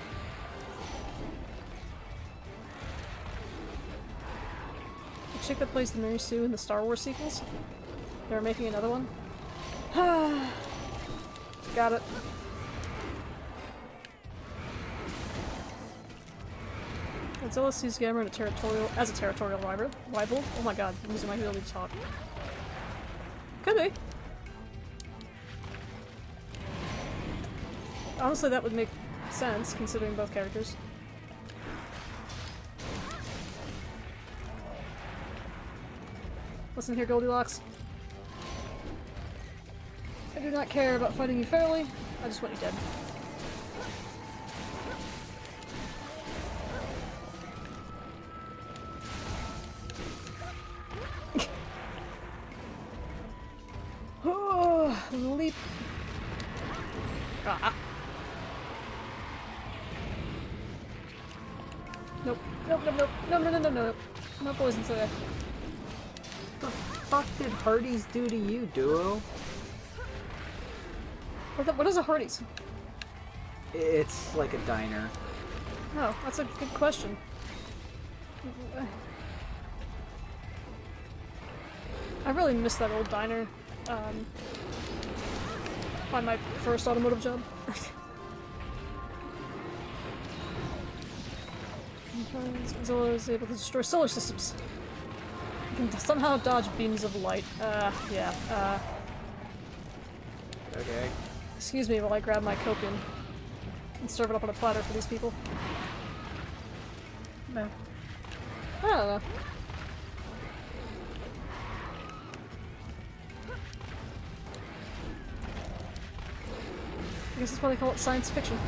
The chick that plays the Mary Sue in the Star Wars sequels? They're making another one? Got it. Godzilla sees Gamera as a territorial rival. Oh my god, I'm losing my ability to talk. Could be. Honestly, that would make sense, considering both characters. Listen here, Goldilocks. I do not care about fighting you fairly. I just want you dead. Oh, leap. Ah. Nope. Nope, nope, nope. No, no, no, no, no. No poison today. What the fuck did Hardee's do to you, Duo? What is a Hardee's? It's like a diner. Oh, that's a good question. I really miss that old diner. On my first automotive job. Godzilla is able to destroy solar systems. You can somehow dodge beams of light. Yeah. Okay. Excuse me while I grab my copium and serve it up on a platter for these people. No. I don't know. I guess that's why they call it science fiction.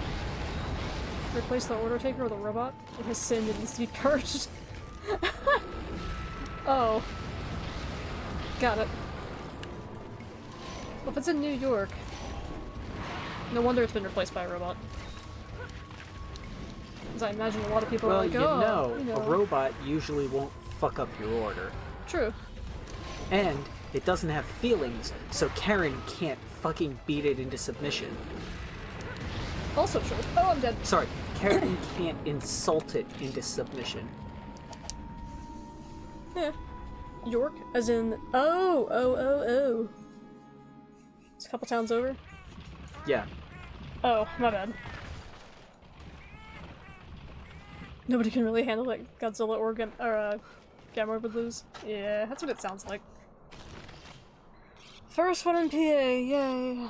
Replace the order taker with a robot. It has sinned and needs to be purged. Oh. Got it. Well, if it's in New York, no wonder it's been replaced by a robot. Because I imagine a lot of people are like, oh, you know, a robot usually won't fuck up your order. True. And it doesn't have feelings, so Karen can't fucking beat it into submission. Also true. Oh, I'm dead. Sorry, Karen can't insult it into submission. Yeah. York? As in, oh. It's a couple towns over? Yeah. Oh, my bad. Nobody can really handle it. Godzilla or Gamera would lose. Yeah, that's what it sounds like. First one in PA, yay!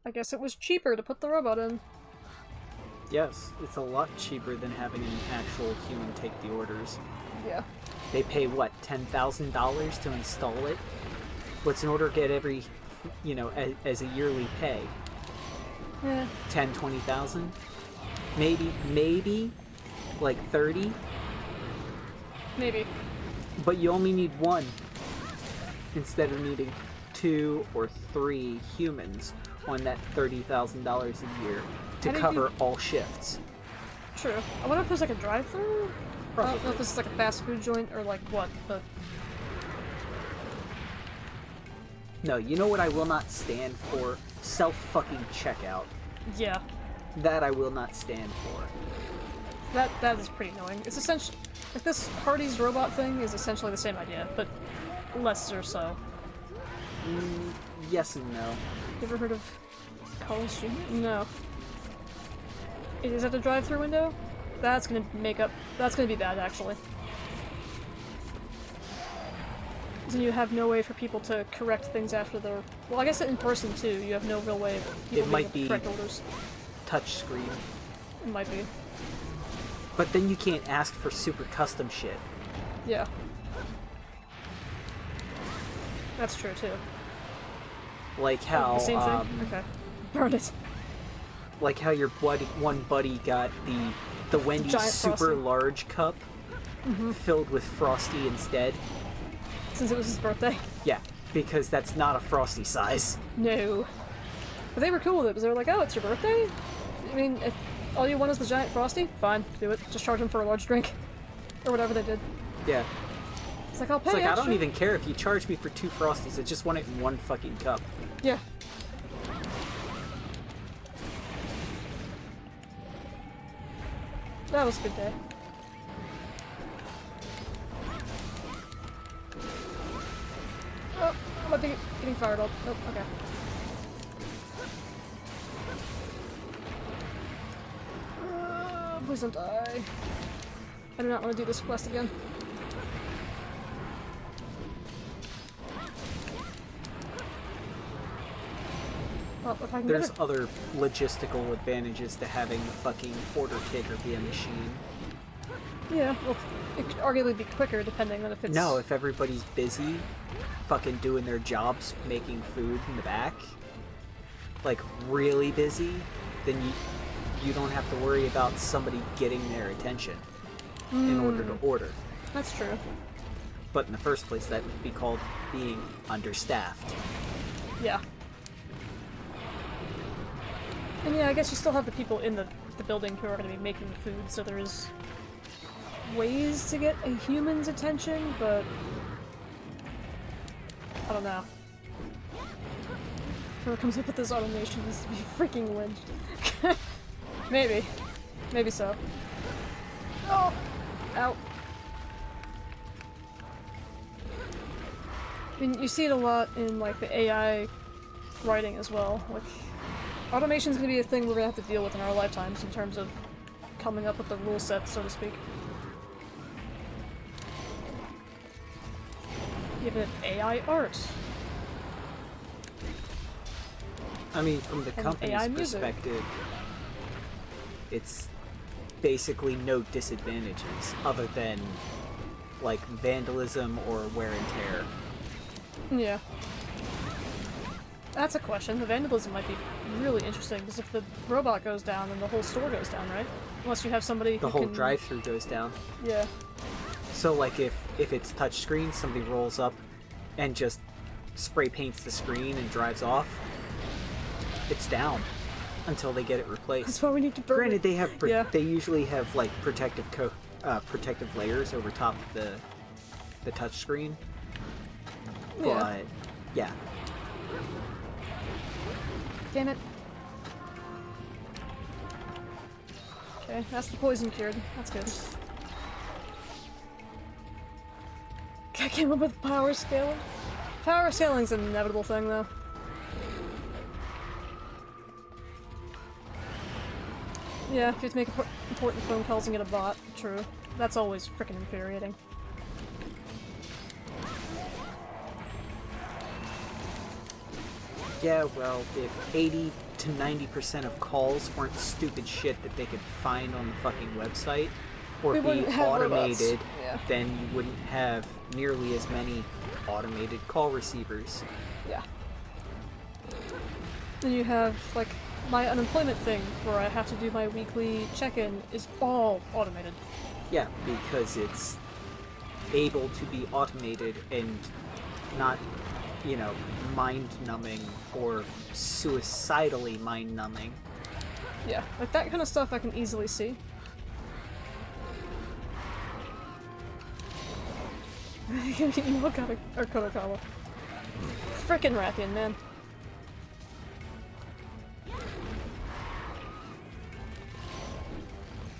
I guess it was cheaper to put the robot in. Yes, it's a lot cheaper than having an actual human take the orders. Yeah. They pay, what, $10,000 to install it? What's an order get every, you know, as a yearly pay? Yeah. 10, 20,000? Maybe, like 30? Maybe. But you only need one, instead of needing 2 or 3 humans on that $30,000 a year to cover all shifts. True. I wonder if there's like a drive-thru? I don't know if this is like a fast food joint or like what, but... No, you know what I will not stand for? Self-fucking checkout. Yeah. That I will not stand for. That is pretty annoying. It's essentially... Like, this Hardee's robot thing is essentially the same idea, but lesser so. Yes and no. You ever heard of College Junior? No. Is that the drive-thru window? That's gonna be bad, actually. So you have no way for people to correct things after the... Well, I guess in person, too. You have no real way of people being able to correct orders. Touch screen. It might be. But then you can't ask for super custom shit. Yeah. That's true, too. Like how, the same thing? Okay. Burn it. Like how your one buddy got the Wendy's Giant super Frosty. large cup filled with Frosty instead. Since it was his birthday? Yeah, because that's not a Frosty size. No. But they were cool with it, because they were like, oh, it's your birthday? I mean, if all you want is the giant Frosty, fine, do it. Just charge him for a large drink. Or whatever they did. Yeah. It's like, I'll pay It's like, extra. I don't even care if you charge me for 2 Frosties, I just want it in one fucking cup. Yeah. That was a good day. I might be getting fired up. Nope, okay. Please don't die. I do not want to do this quest again. Well, if I can There's get other logistical advantages to having the fucking order taker be a machine. Yeah, well, it could arguably be quicker depending on if it's... No, if everybody's busy fucking doing their jobs, making food in the back, like really busy, then you don't have to worry about somebody getting their attention in order to order. That's true. But in the first place, that would be called being understaffed. Yeah. And yeah, I guess you still have the people in the building who are going to be making the food, so there is ways to get a human's attention, but I don't know. Whoever comes up with this automation needs to be freaking lynched. Maybe. Maybe so. Oh! Ow. I mean, you see it a lot in, like, the AI writing as well. Like, automation's gonna be a thing we're gonna have to deal with in our lifetimes in terms of coming up with the rule set, so to speak. Even AI art. I mean, from the And company's AI music. perspective, it's basically no disadvantages other than, like, vandalism or wear and tear. Yeah. That's a question. The vandalism might be really interesting, because if the robot goes down, then the whole store goes down, right? Unless you have somebody who The whole can... drive-through goes down. Yeah. So, like, if it's touchscreen, somebody rolls up and just spray paints the screen and drives off, it's down until they get it replaced. That's why we need to burn Granted, it. they have Yeah. they usually have like protective layers over top of the touchscreen. Yeah. But yeah, Damn it. Okay, that's the poison cured. That's good. I came up with power scaling. Power scaling's an inevitable thing, though. Yeah, if you have to make important phone calls and get a bot, true. That's always frickin' infuriating. yeah. Well, if 80 to 90% of calls weren't stupid shit that they could find on the fucking website or We be wouldn't have automated, robots. Yeah. then you wouldn't have nearly as many automated call receivers. Yeah. Then you have, like, my unemployment thing, where I have to do my weekly check-in, is all automated. Yeah, because it's able to be automated and not, you know, mind-numbing or suicidally mind-numbing. Yeah, like that kind of stuff I can easily see. Emo got or Kodokawa. Frickin' Rathian, man.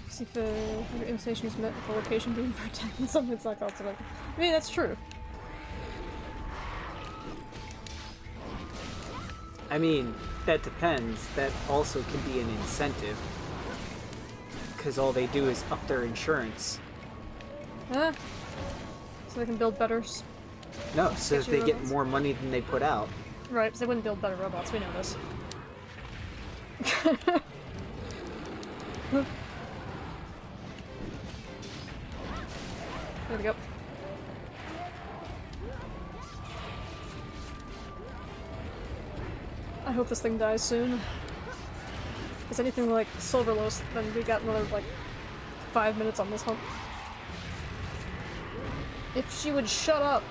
See if your invitation is met with the location being protected. Something's not called selected. I mean, that's true. I mean, that depends. That also can be an incentive. Because all they do is up their insurance. Huh? So they can build better. No, so that Sketchy they get robots? more money than they put out. Right, because they wouldn't build better robots. We know this. There we go. I hope this thing dies soon. If it's anything like Silverlos, then we got another, like, 5 minutes on this hump. If she would shut up!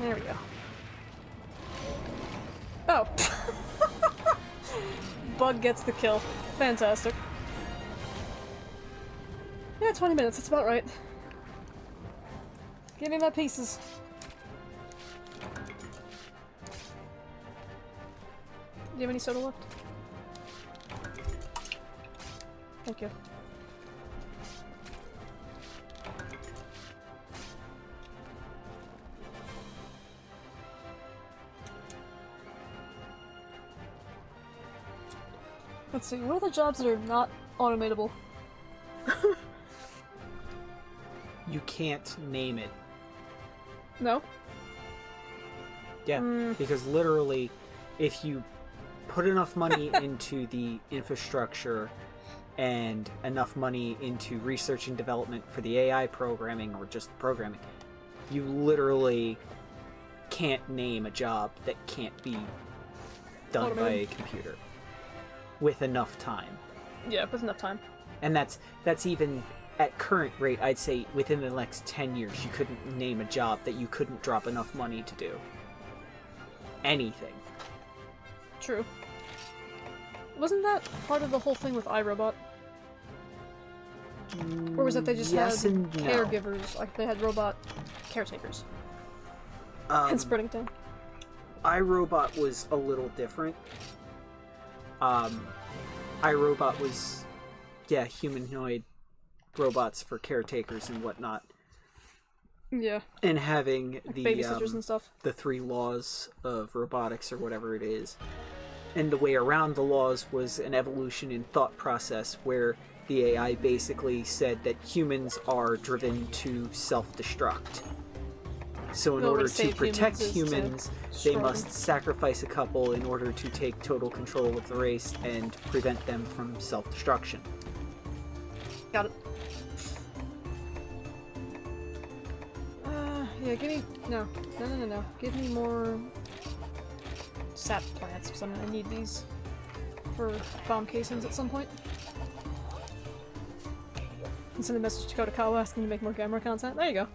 There we go. Oh! Bug gets the kill. Fantastic. Yeah, 20 minutes, that's about right. Give me my pieces. Do you have any soda left? Thank you. Let's see, what are the jobs that are not automatable? You can't name it. No? Yeah, because literally, if you put enough money into the infrastructure and enough money into research and development for the AI programming or just programming, you literally can't name a job that can't be done by a computer with enough time. Yeah, with enough time. And that's even at current rate, I'd say within the next 10 years, you couldn't name a job that you couldn't drop enough money to do. Anything. True. Wasn't that part of the whole thing with iRobot? Or was it they just Yes had and no. caregivers, like they had robot caretakers? In Spreadington. iRobot was a little different. iRobot was, humanoid robots for caretakers and whatnot. Yeah. And having the babysitters and stuff. The 3 laws of robotics or whatever it is. And the way around the laws was an evolution in thought process where the AI basically said that humans are driven to self-destruct. So in order to protect humans, they must sacrifice a couple in order to take total control of the race and prevent them from self-destruction. Got it. Yeah, give me... No. Give me more sap plants, because I'm gonna need these for bomb casings at some point. And send a message to Kodakawa asking to make more Gamera content. There you go.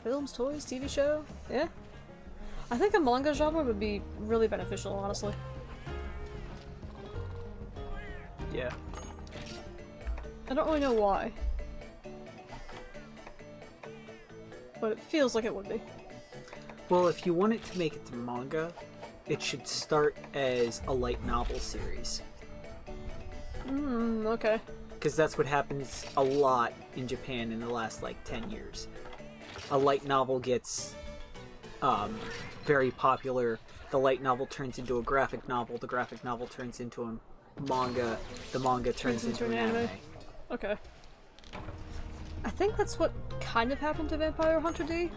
Films, toys, TV show? Yeah. I think a manga genre would be really beneficial, honestly. Yeah. I don't really know why. But it feels like it would be. Well, if you want it to make it to manga, it should start as a light novel series. Okay. Because that's what happens a lot in Japan in the last, 10 years. A light novel gets very popular. The light novel turns into a graphic novel. The graphic novel turns into a manga. The manga turns into an anime. Okay. I think that's what kind of happened to Vampire Hunter D.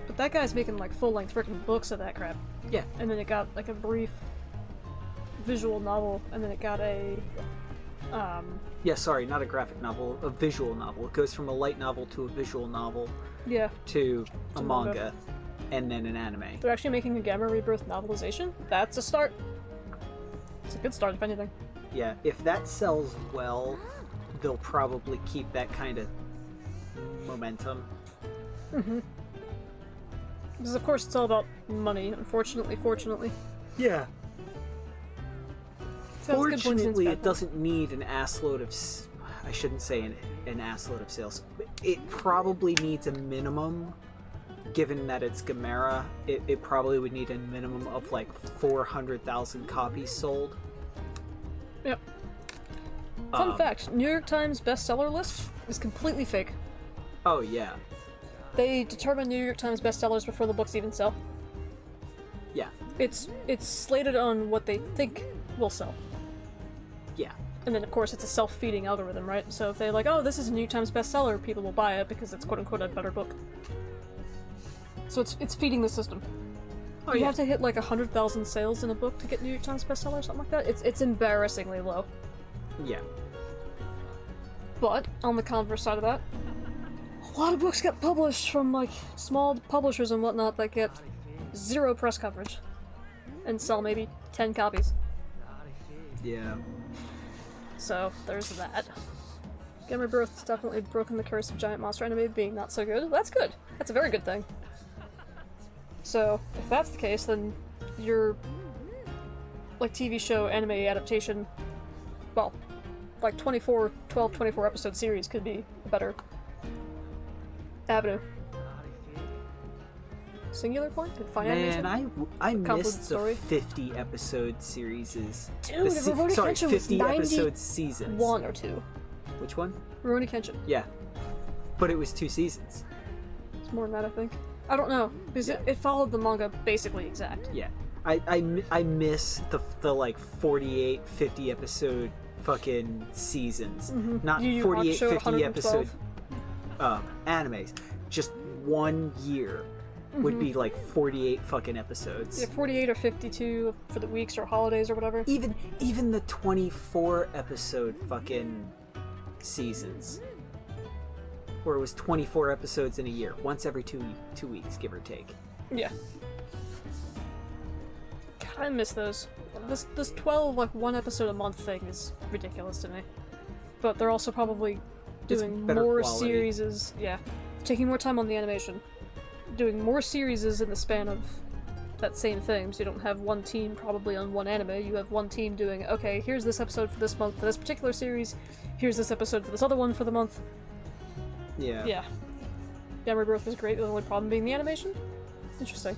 But that guy's making, full-length freaking books of that crap. Yeah. And then it got, a brief visual novel, and then it got a... Yeah, sorry, not a graphic novel, a visual novel. It goes from a light novel to a visual novel Yeah. to a manga, and then an anime. They're actually making a Gamma Rebirth novelization? That's a start. It's a good start, if anything. Yeah, if that sells well, they'll probably keep that kind of momentum. Mm-hmm. Because of course it's all about money, unfortunately, fortunately. Yeah. So Fortunately, it doesn't need an assload of... I shouldn't say an assload of sales. It probably needs a minimum, given that it's Gamera, it probably would need a minimum of 400,000 copies sold. Yep. Fun fact, New York Times bestseller list is completely fake. Oh, yeah. They determine New York Times bestsellers before the books even sell. Yeah. It's slated on what they think will sell. Yeah. And then, of course, it's a self-feeding algorithm, right? So if they're like, oh, this is a New York Times bestseller, people will buy it because it's quote-unquote a better book. So it's feeding the system. Oh, you yeah. have to hit 100,000 sales in a book to get New York Times bestseller or something like that. It's embarrassingly low. Yeah. But, on the converse side of that, a lot of books get published from, small publishers and whatnot that get 0 press coverage. And sell maybe 10 copies. Yeah. So, there's that. Gamma Rebirth's definitely broken the curse of giant monster anime being not so good. That's good. That's a very good thing. So, if that's the case, then your, TV show anime adaptation, well, 12, 24 episode series could be a better avenue. Singular point? Fine Man, animation? I missed the story? 50 episode series. Dude, Rurouni Kenshin was 50 episode seasons. 1 or 2. Which one? Rurouni Kenshin. Yeah. But it was 2 seasons. It's more than that, I think. I don't know, because it followed the manga basically exact. Yeah. I miss the like 48, 50 episode fucking seasons. Not Yu Yu 48, Hakusho, 50 episode 112. animes. Just 1 year would be like 48 fucking episodes. Yeah, 48 or 52 for the weeks or holidays or whatever. Even the 24 episode fucking seasons. Where it was 24 episodes in a year. Once every two weeks, give or take. Yeah. God, I miss those. This 12, like, 1 episode a month thing is ridiculous to me. But they're also probably doing better more quality. series, yeah. Taking more time on the animation. Doing more series in the span of that same thing, so you don't have one team probably on one anime, you have one team doing, okay, here's this episode for this month for this particular series, here's this episode for this other one for the month. Yeah. Yeah. Yeah, Rebirth is great, the only problem being the animation. Interesting.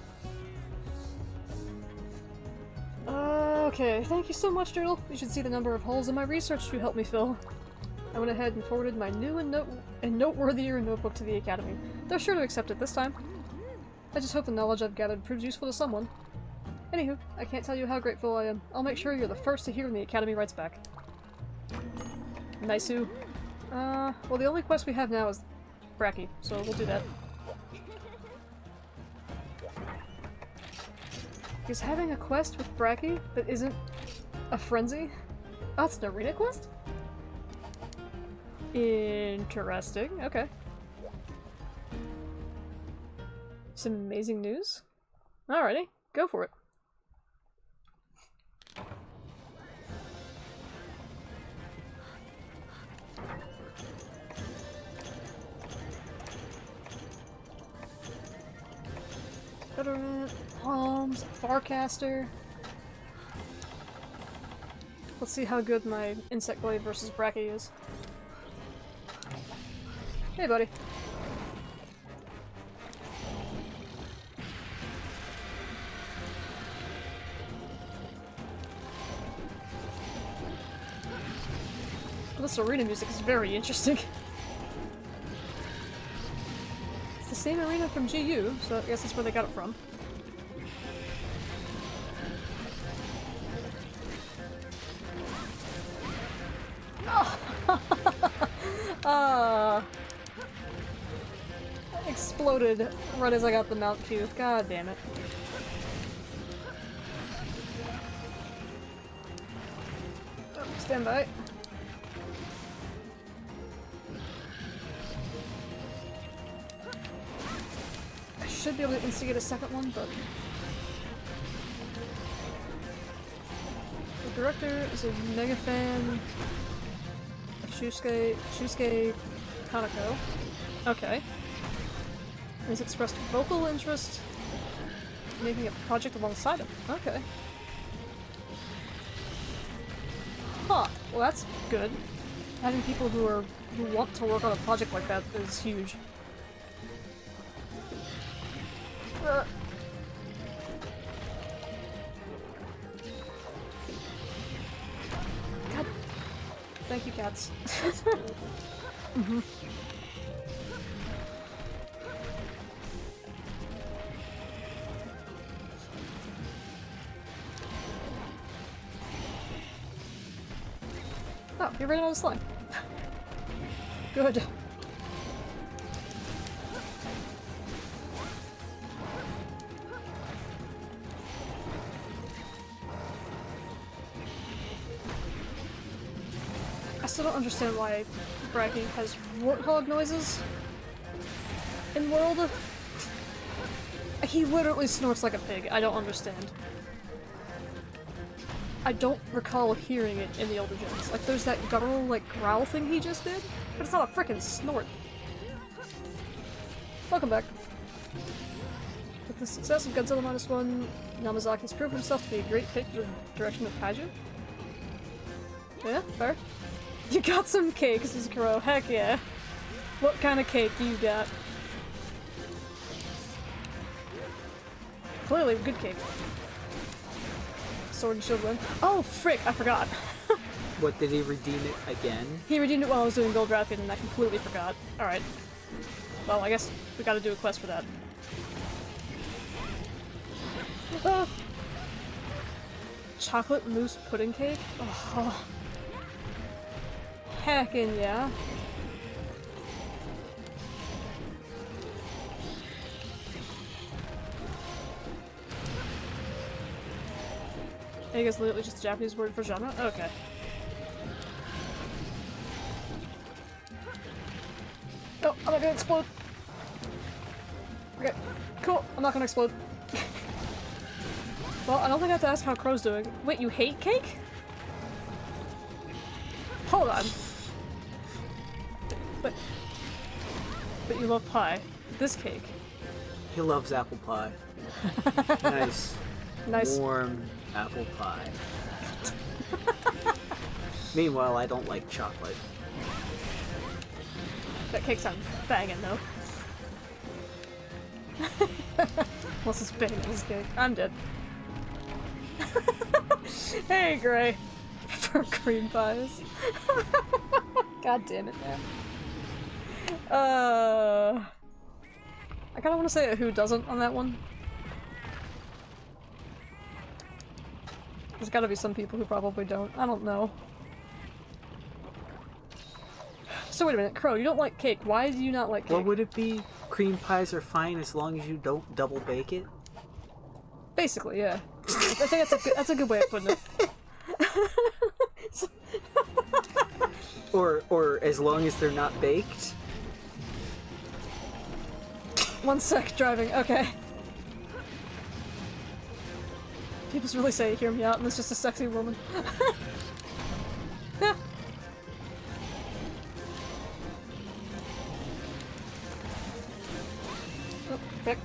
Okay, thank you so much, Doodle. You should see the number of holes in my research you helped me fill. I went ahead and forwarded my new and noteworthier notebook to the Academy. They're sure to accept it this time. I just hope the knowledge I've gathered proves useful to someone. Anywho, I can't tell you how grateful I am. I'll make sure you're the first to hear when the Academy writes back. Nice-oo. Well, the only quest we have now is Bracky, so we'll do that. Is having a quest with Bracky that isn't a frenzy? Oh, it's an arena quest? Interesting, okay. Some amazing news? Alrighty, go for it. Veteran, Palms, Farcaster. Let's see how good my Insect Glaive versus Bracky is. Hey, buddy. This arena music is very interesting. It's the same arena from GU, so I guess that's where they got it from. Exploded right as I got the mount cue. God damn it. Oh, stand by. I should be able to instigate a second one, but... The director is a mega fan of Shusuke Kaneko. Okay. He's expressed vocal interest in making a project alongside him. Okay. Huh. Well, that's good. Having people who want to work on a project like that is huge. God. Thank you, cats. Mm-hmm. Oh, you're right on the slime. Good. I still don't understand why Bracky has warthog noises in World. He literally snorts like a pig. I don't understand. I don't recall hearing it in the older gens. Like, there's that guttural, like, growl thing he just did, but it's not a frickin' snort. Welcome back. With the success of Godzilla -1, Yamazaki's proved himself to be a great pick for the direction of Kaiju. Yeah, fair. You got some cake, Suzukuro. Heck yeah. What kind of cake do you got? Clearly good cake. Sword and Shield win. Oh, frick! I forgot. What, did he redeem it again? He redeemed it while I was doing Gold Rapid and I completely forgot. Alright. Well, I guess we gotta do a quest for that. Chocolate mousse pudding cake? Oh. Heckin' yeah. I guess literally just a Japanese word for genre? Okay. Oh, I'm not gonna explode. Okay, cool. I'm not gonna explode. Well, I don't think I have to ask how Crow's doing. Wait, you hate cake? Hold on. But you love pie. This cake. He loves apple pie. Nice. Nice. Warm apple pie. Meanwhile, I don't like chocolate. That cake sounds banging though. Unless it's banging this cake. I'm dead. Hey, Gray. For cream pies. God damn it, man. I kinda wanna say a who doesn't on that one. There's gotta be some people who probably don't. I don't know. So wait a minute, Crow, you don't like cake. Why do you not like cake? What would it be? Cream pies are fine as long as you don't double bake it? Basically, yeah. I think that's a good way of putting it. Or as long as they're not baked? One sec, driving. Okay. People really say, hear me out, and it's just a sexy woman. Yeah. Oh, frick.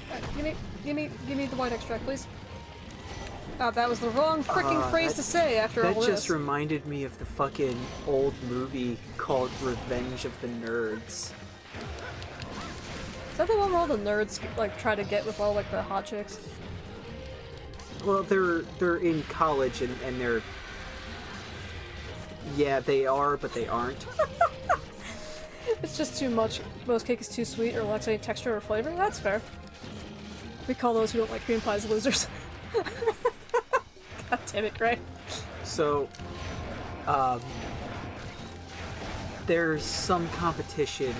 Alright, give me the white extract, please. Oh, that was the wrong freaking phrase to say after all That this. just reminded me of the fucking old movie called Revenge of the Nerds. Is that the one where all the nerds like try to get with all like the hot chicks? Well, they're in college and they're... Yeah, they are, but they aren't. It's just too much. Most cake is too sweet or lacks any texture or flavor. That's fair. We call those who don't like cream pies losers. God damn it, Gray. So, there's some competition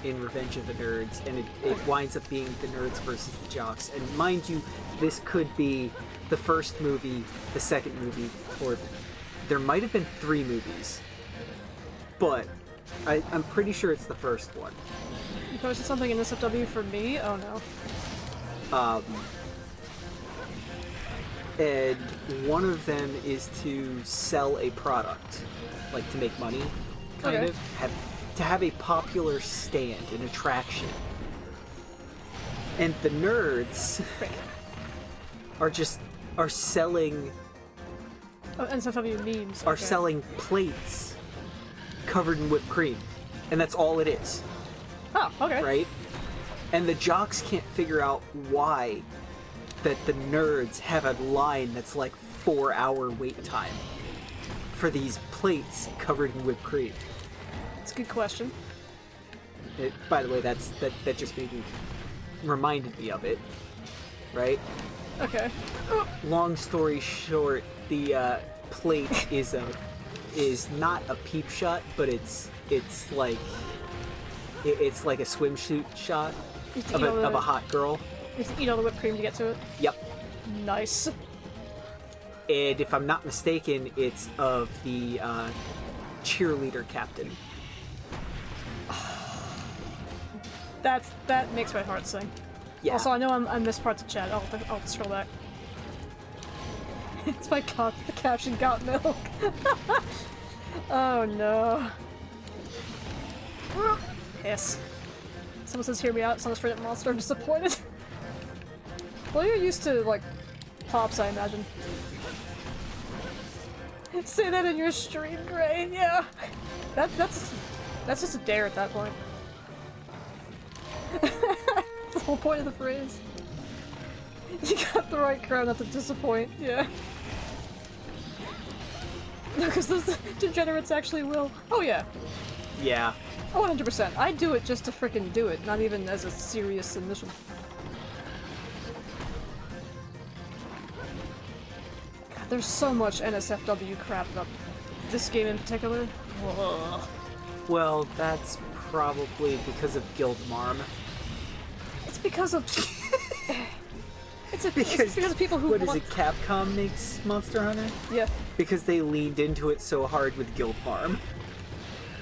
in Revenge of the Nerds, and it winds up being the nerds versus the jocks. And mind you, this could be the first movie, the second movie, or there might have been 3 movies. But I'm pretty sure it's the first one. You posted something in SFW for me? Oh no. And one of them is to sell a product, like to make money, kind of. To have a popular stand, an attraction. And the nerds are selling... Oh, SFW memes. Are selling plates covered in whipped cream. And that's all it is. Oh, okay. Right? And the jocks can't figure out why that the nerds have a line that's like 4-hour wait time for these plates covered in whipped cream. That's a good question. By the way, that just reminded me of it, right? Okay. Long story short, the plate is not a peep shot, but it's like a swimsuit shot of a hot girl. You have to eat all the whipped cream to get to it? Yep. Nice. And if I'm not mistaken, it's of the cheerleader captain. That makes my heart sing. Yeah. Also, I know I missed parts of chat. I'll have to scroll back. It's my the caption got milk. Oh no. Piss. Someone says hear me out, it's not a straight up monster, I'm disappointed. Well, you're used to, like, pops, I imagine. Say that in your stream, Gray, yeah. That's just a dare at that point. That's the whole point of the phrase. You got the right crowd not to disappoint, yeah. No, because those degenerates actually will. Oh yeah. Yeah. Oh, 100%. I do it just to frickin' do it, not even as a serious submission. there's so much NSFW crap about this game in particular. Ugh. Well, that's probably because of Guild Marm. It's because of... it's because of people who What is it, Capcom makes Monster Hunter? Yeah. Because they leaned into it so hard with Guild Marm.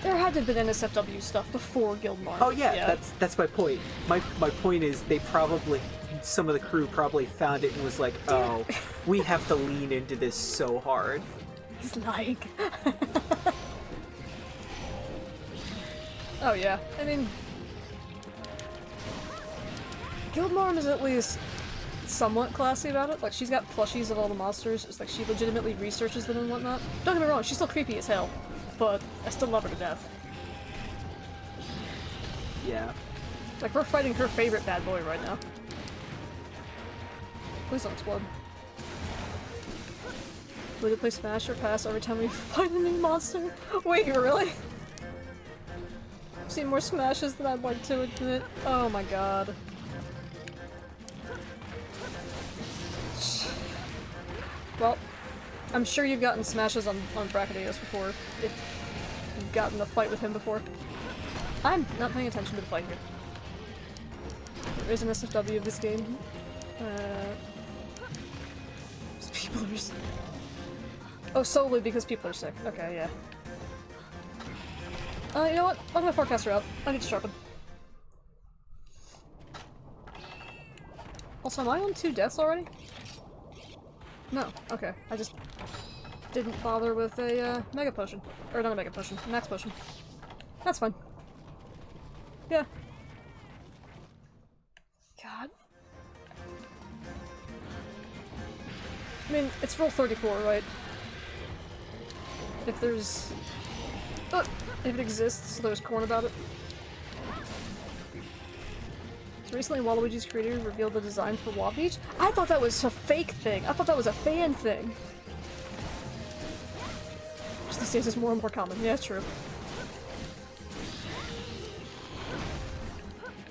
There had to have been NSFW stuff before Guild Marm. Oh yeah, that's my point. My point is they probably... Some of the crew probably found it and was like, oh, we have to lean into this so hard. He's like... Oh yeah, I mean... Guild Marm is at least somewhat classy about it. Like, she's got plushies of all the monsters. It's like she legitimately researches them and whatnot. Don't get me wrong, she's still creepy as hell, but I still love her to death. Yeah. Like, we're fighting her favorite bad boy right now. Please don't explode. Will you play Smash or Pass every time we fight a new monster? Wait, really? I've seen more Smashes than I'd like to admit. Oh my god. Well, I'm sure you've gotten Smashes on Brachydios before, if you've gotten a fight with him before. I'm not paying attention to the fight here. There is an SFW of this game. People are sick. Oh, solely because people are sick. Okay, yeah. You know what? I'll get my forecaster out. I need to sharpen. Also, am I on 2 deaths already? No. Okay. I just didn't bother with a mega potion. Or not a mega potion, a max potion. That's fine. Yeah. God. I mean, it's rule 34, right? If there's... if it exists, there's corn about it. So recently, Waluigi's creator revealed the design for Wapeach. I thought that was a fake thing. I thought that was a fan thing. Just these days is more and more common. Yeah, true.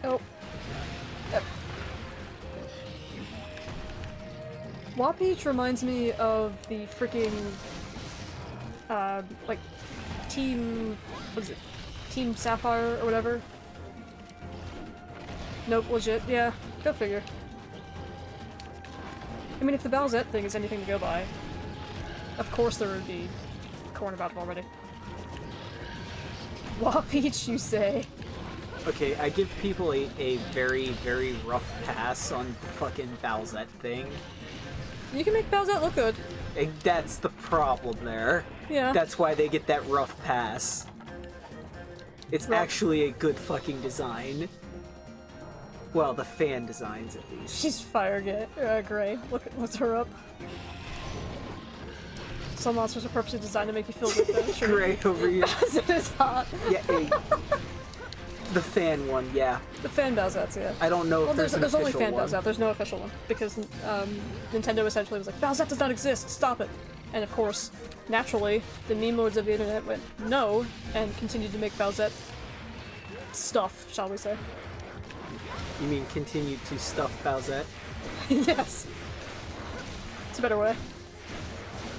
Oh. Yep. Wapeach reminds me of the freaking, like, Team... what is it? Team Sapphire or whatever? Nope, legit, yeah. Go figure. I mean, if the Bowsette thing is anything to go by, of course there would be corn about it already. Wapeach, you say? Okay, I give people a very, very rough pass on the fucking Bowsette thing. You can make Bowsette look good. And that's the problem there. Yeah. That's why they get that rough pass. It's Rough. actually a good fucking design. Well, the fan designs at least. She's fire gray. Look her up. Some monsters are purposely designed to make you feel good though. Sure. Gray over here. Bowsette is hot. Yeah, the fan one, yeah. The fan Bowsettes, yeah. I don't know if there's an there's only official fan one. Bowsette, there's no official one. Because Nintendo essentially was like, Bowsette does not exist, stop it! And of course, naturally, the meme lords of the internet went, no, and continued to make Bowsette stuff, shall we say. You mean continue to stuff Bowsette? Yes. It's a better way.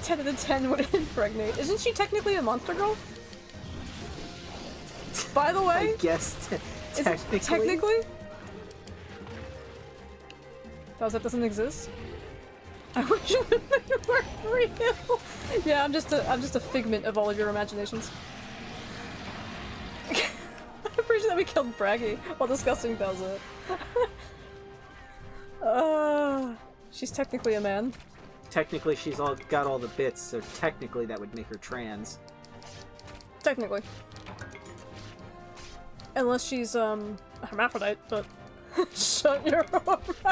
10 out of 10 would impregnate. Isn't she technically a monster girl? By the way? I guess technically. Technically? Bowsette doesn't exist? I wish it were real! Yeah, I'm just a figment of all of your imaginations. I'm pretty sure that we killed Braggy while discussing Bowsette. She's technically a man. Technically, she's got all the bits, so technically that would make her trans. Technically. Unless she's, a hermaphrodite, but... Shut your mouth!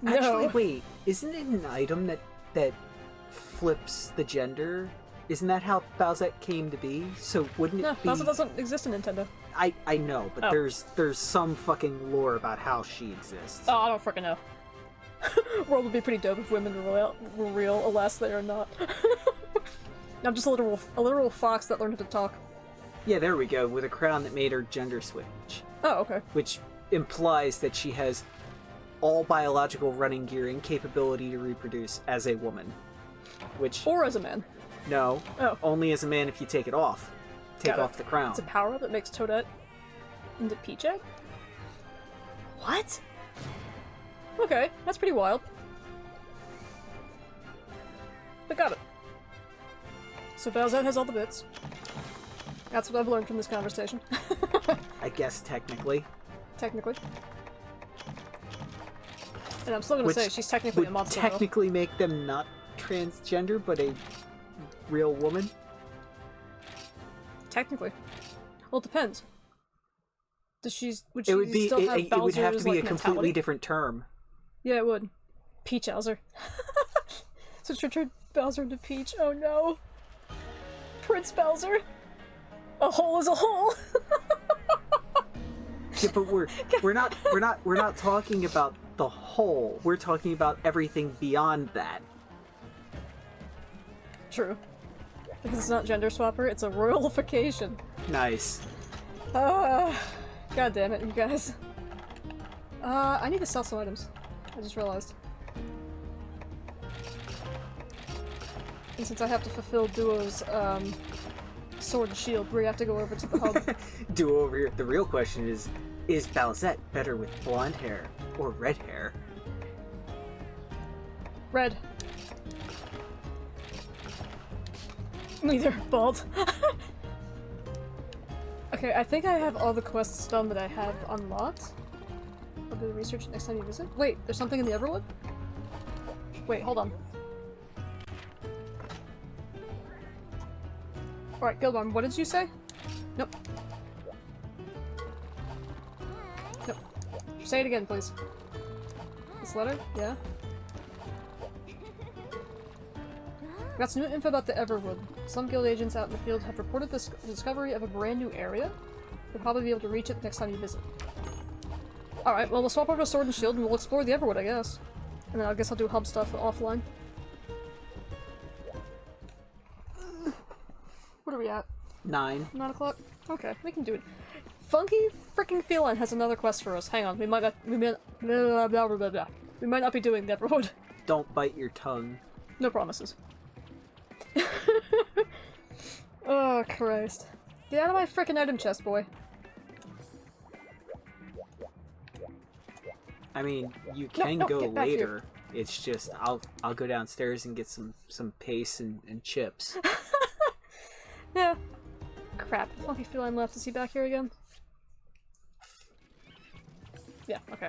No. Actually, wait, isn't it an item that flips the gender? Isn't that how Bowsette came to be? So wouldn't No, it be... Bowsette doesn't exist in Nintendo. I know, but Oh. there's some fucking lore about how she exists. Oh, I don't frickin' know. World would be pretty dope if women were real, alas they are not. I'm just a literal fox that learned how to talk. Yeah, there we go, with a crown that made her gender switch. Oh, okay. Which implies that she has all biological running gear incapability to reproduce as a woman. Which... Or as a man. No. Oh. Only as a man if you take it off. Take off the crown. It's a power that makes Toadette into Peach Egg? What? Okay, that's pretty wild. But got it. So Bowsette has all the bits. That's what I've learned from this conversation. I guess technically. Technically. And I'm still gonna say she's technically a monster. Would technically make them not transgender, but a real woman? Technically. Well, it depends. Would she it would be, still have it would have to be like, a completely different term. Yeah, it would. Peach Bowser. So turn Bowser into Peach. Oh no. Prince Bowser. A hole is a hole. Yeah, but we're not talking about the hole. We're talking about everything beyond that. True. Because it's not gender swapper, it's a royalification. Nice. God damn it, you guys. I need to sell some items. I just realized. And since I have to fulfill Duo's, Sword and Shield, we have to go over to the hub. Duo over here. The real question is Bowsette better with blonde hair or red hair? Red. Neither. Bald. Okay, I think I have all the quests done that I have unlocked. I'll do the research next time you visit. Wait, there's something in the Everwood? Wait, hold on. Alright, Gilbon, what did you say? Nope. Nope. Say it again, please. This letter? Yeah? Got some new info about the Everwood. Some guild agents out in the field have reported the discovery of a brand new area. You'll probably be able to reach it next time you visit. Alright, well we'll swap over to Sword and Shield and we'll explore the Everwood, I guess. And then I guess I'll do hub stuff offline. What are we at? 9. 9 o'clock? Okay, we can do it. Funky freaking Feline has another quest for us. Hang on, we might not be doing the Everwood. Don't bite your tongue. No promises. Oh, Christ. Get out of my frickin' item chest, boy. I mean, you can go later. It's just, I'll go downstairs and get some paste and chips. Yeah. Crap. Funky Feline left. Is he back here again? Yeah, okay.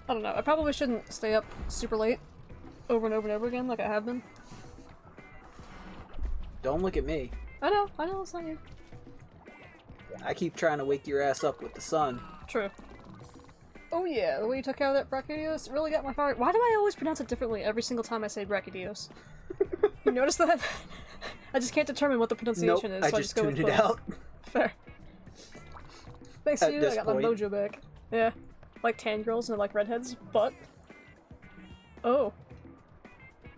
I don't know. I probably shouldn't stay up super late over and over and over again like I have been. Don't look at me. I know, it's not you. I keep trying to wake your ass up with the sun. True. Oh yeah, the way you took care of that Brachydios really got my heart. Why do I always pronounce it differently every single time I say Brachydios? You notice that? I just can't determine what the pronunciation is, so I just go with tuned it out. Fair. Thanks to you, I got my mojo back. Yeah. Like tan girls and like redheads, but... Oh.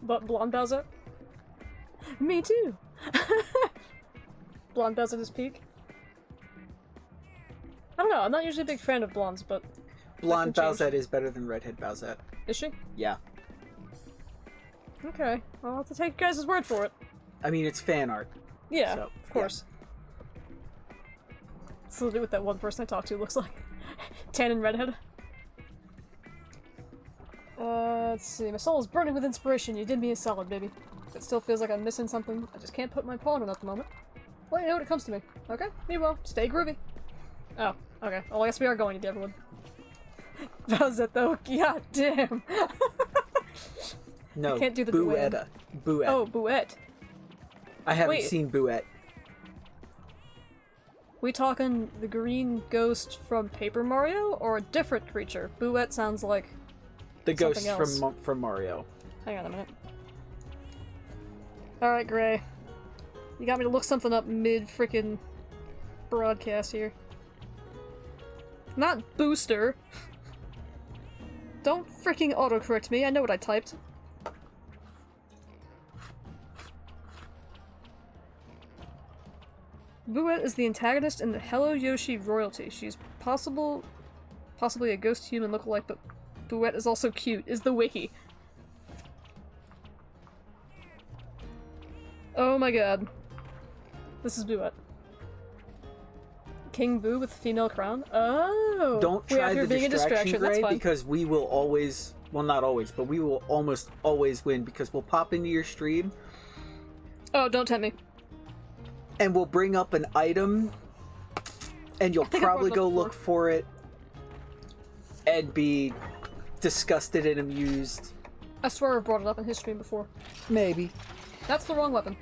But blonde Bowser? Me too! Blonde Bowser this peak? I don't know, I'm not usually a big fan of blondes, but... Blonde Bowsette is better than redhead Bowsette. Is she? Yeah. Okay, I'll have to take you guys' word for it. I mean, it's fan art. Yeah, so, of course. Yeah. It's literally what that one person I talked to looks like. Tan and redhead. Let's see, my soul is burning with inspiration. You did me a solid, baby. It still feels like I'm missing something. I just can't put my paw on it at the moment. Well, you know when it comes to me. Okay, me well. Stay groovy. Oh, okay. Well, I guess we are going to the Everwood. Bowsette though, god damn. No, I can't do the Buetta. Buette. Oh, Buette. I haven't seen Buette. We talking the green ghost from Paper Mario, or a different creature? Buette sounds like the ghost from Mario. Hang on a minute. Alright, Gray. You got me to look something up mid-frickin' broadcast here. Not Booster! Don't freaking autocorrect me, I know what I typed. Buette is the antagonist in the Hello Yoshi royalty. She's possible possibly a ghost human lookalike, but Bouette is also cute, is the wiki. Oh my god. This is Bouette. King Boo with female crown? Oh! Don't try the distraction, Gray, because we will always... Well, not always, but we will almost always win, because we'll pop into your stream... Oh, don't tempt me. And we'll bring up an item, and you'll probably go look for it, and be disgusted and amused. I swear I've brought it up in his stream before. Maybe. That's the wrong weapon.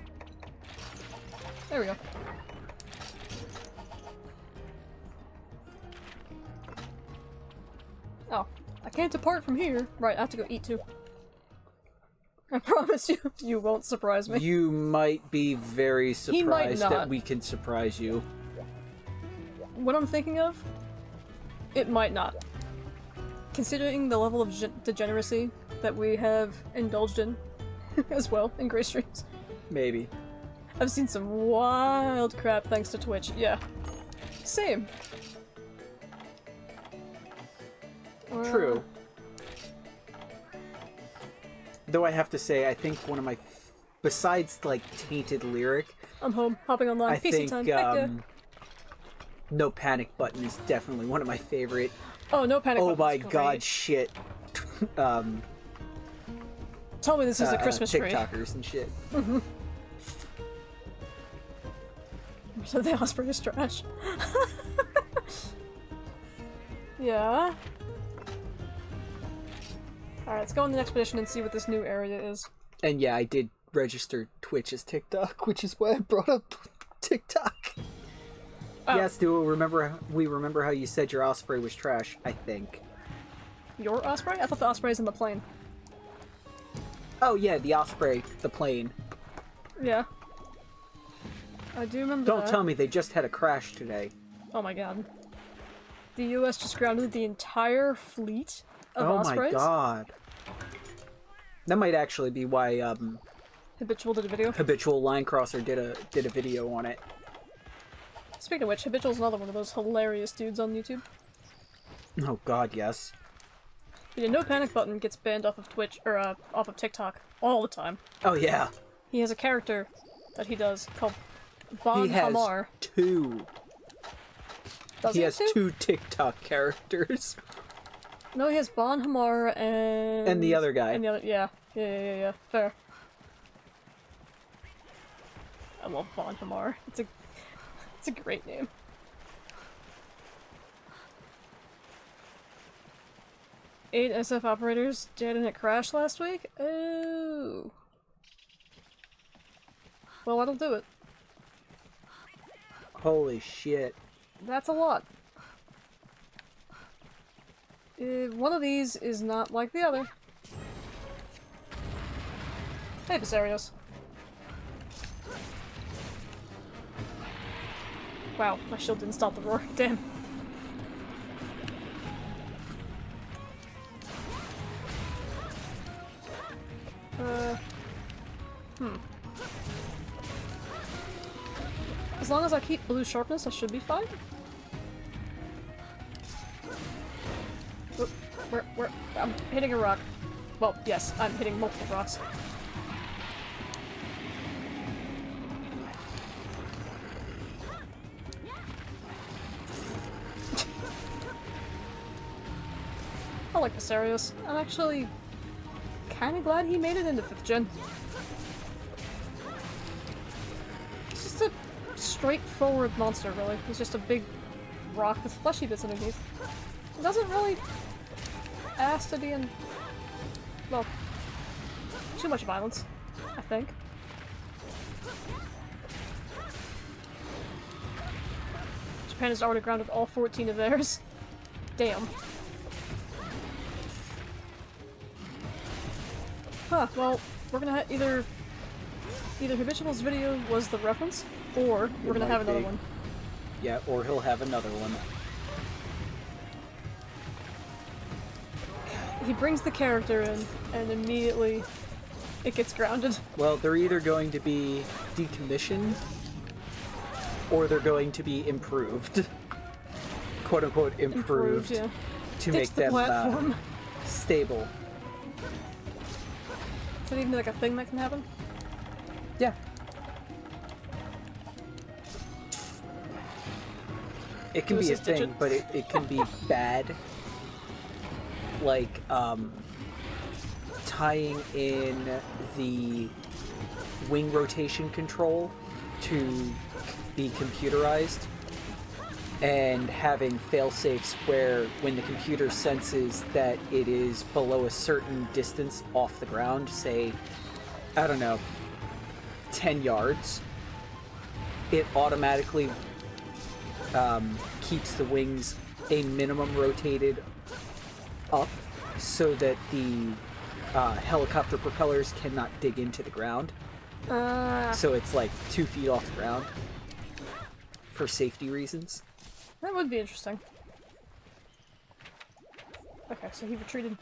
There we go. Oh, I can't depart from here. Right, I have to go eat too. I promise you, you won't surprise me. You might be very surprised that we can surprise you. What I'm thinking of, it might not. Considering the level of degeneracy that we have indulged in as well in Grey streams. Maybe. I've seen some wild crap thanks to Twitch, yeah. Same. True. Though I have to say, I think one of my... Besides, like, Tainted Lyric... I'm home, hopping online, I PC time. No Panic Button is definitely one of my favorite... Oh, No Panic Button. Oh my god, shit. Tell me this is a Christmas tree. TikTokers and shit. Mm-hmm. So the Osprey is trash. Yeah. Alright, let's go on the expedition and see what this new area is. And yeah, I did register Twitch as TikTok, which is why I brought up TikTok. Oh. Yes, we remember how you said your Osprey was trash, I think. Your Osprey? I thought the Osprey's in the plane. Oh yeah, the Osprey, the plane. Yeah. I do remember Don't tell me they just had a crash today. Oh my god. The US just grounded the entire fleet of Ospreys? Oh my god. That might actually be why, Habitual did a video? Habitual Line Crosser did a video on it. Speaking of which, Habitual's another one of those hilarious dudes on YouTube. Oh god, yes. But yeah, No Panic Button gets banned off of Twitch, or off of TikTok all the time. Oh yeah. He has a character that he does called Bon Hamar. Two. He has two TikTok characters. No, he has Bon Hamar and... And the other guy. And the other, yeah. Yeah. Fair. I love Bon Hamar. It's a great name. Eight SF operators dead in a crash last week? Oh. Well, that'll do it. Holy shit. That's a lot. One of these is not like the other. Hey, Viserios. Wow, my shield didn't stop the roar. Damn. As long as I keep blue sharpness, I should be fine. Where? I'm hitting a rock. Well, yes, I'm hitting multiple rocks. I like Viserios. I'm actually kind of glad he made it into 5th gen. It's just a straightforward monster, really. He's just a big rock with fleshy bits underneath. It doesn't really ask to be in, well, too much violence, I think. Japan has already grounded all 14 of theirs. Damn. Huh, well, we're gonna either Habitual's video was the reference, or we're gonna have another one. Yeah, or he'll have another one. He brings the character in, and immediately it gets grounded. Well, they're either going to be decommissioned, or they're going to be improved. Quote-unquote improved. Yeah. to Ditch make the them platform. stable. Is that even like a thing that can happen? Yeah. It can be a thing, but it can be bad. Like, tying in the wing rotation control to be computerized and having fail-safes where when the computer senses that it is below a certain distance off the ground, say, I don't know, 10 yards, it automatically keeps the wings a minimum rotated up so that the helicopter propellers cannot dig into the ground. So it's like 2 feet off the ground for safety reasons. That would be interesting. Okay, so he retreated.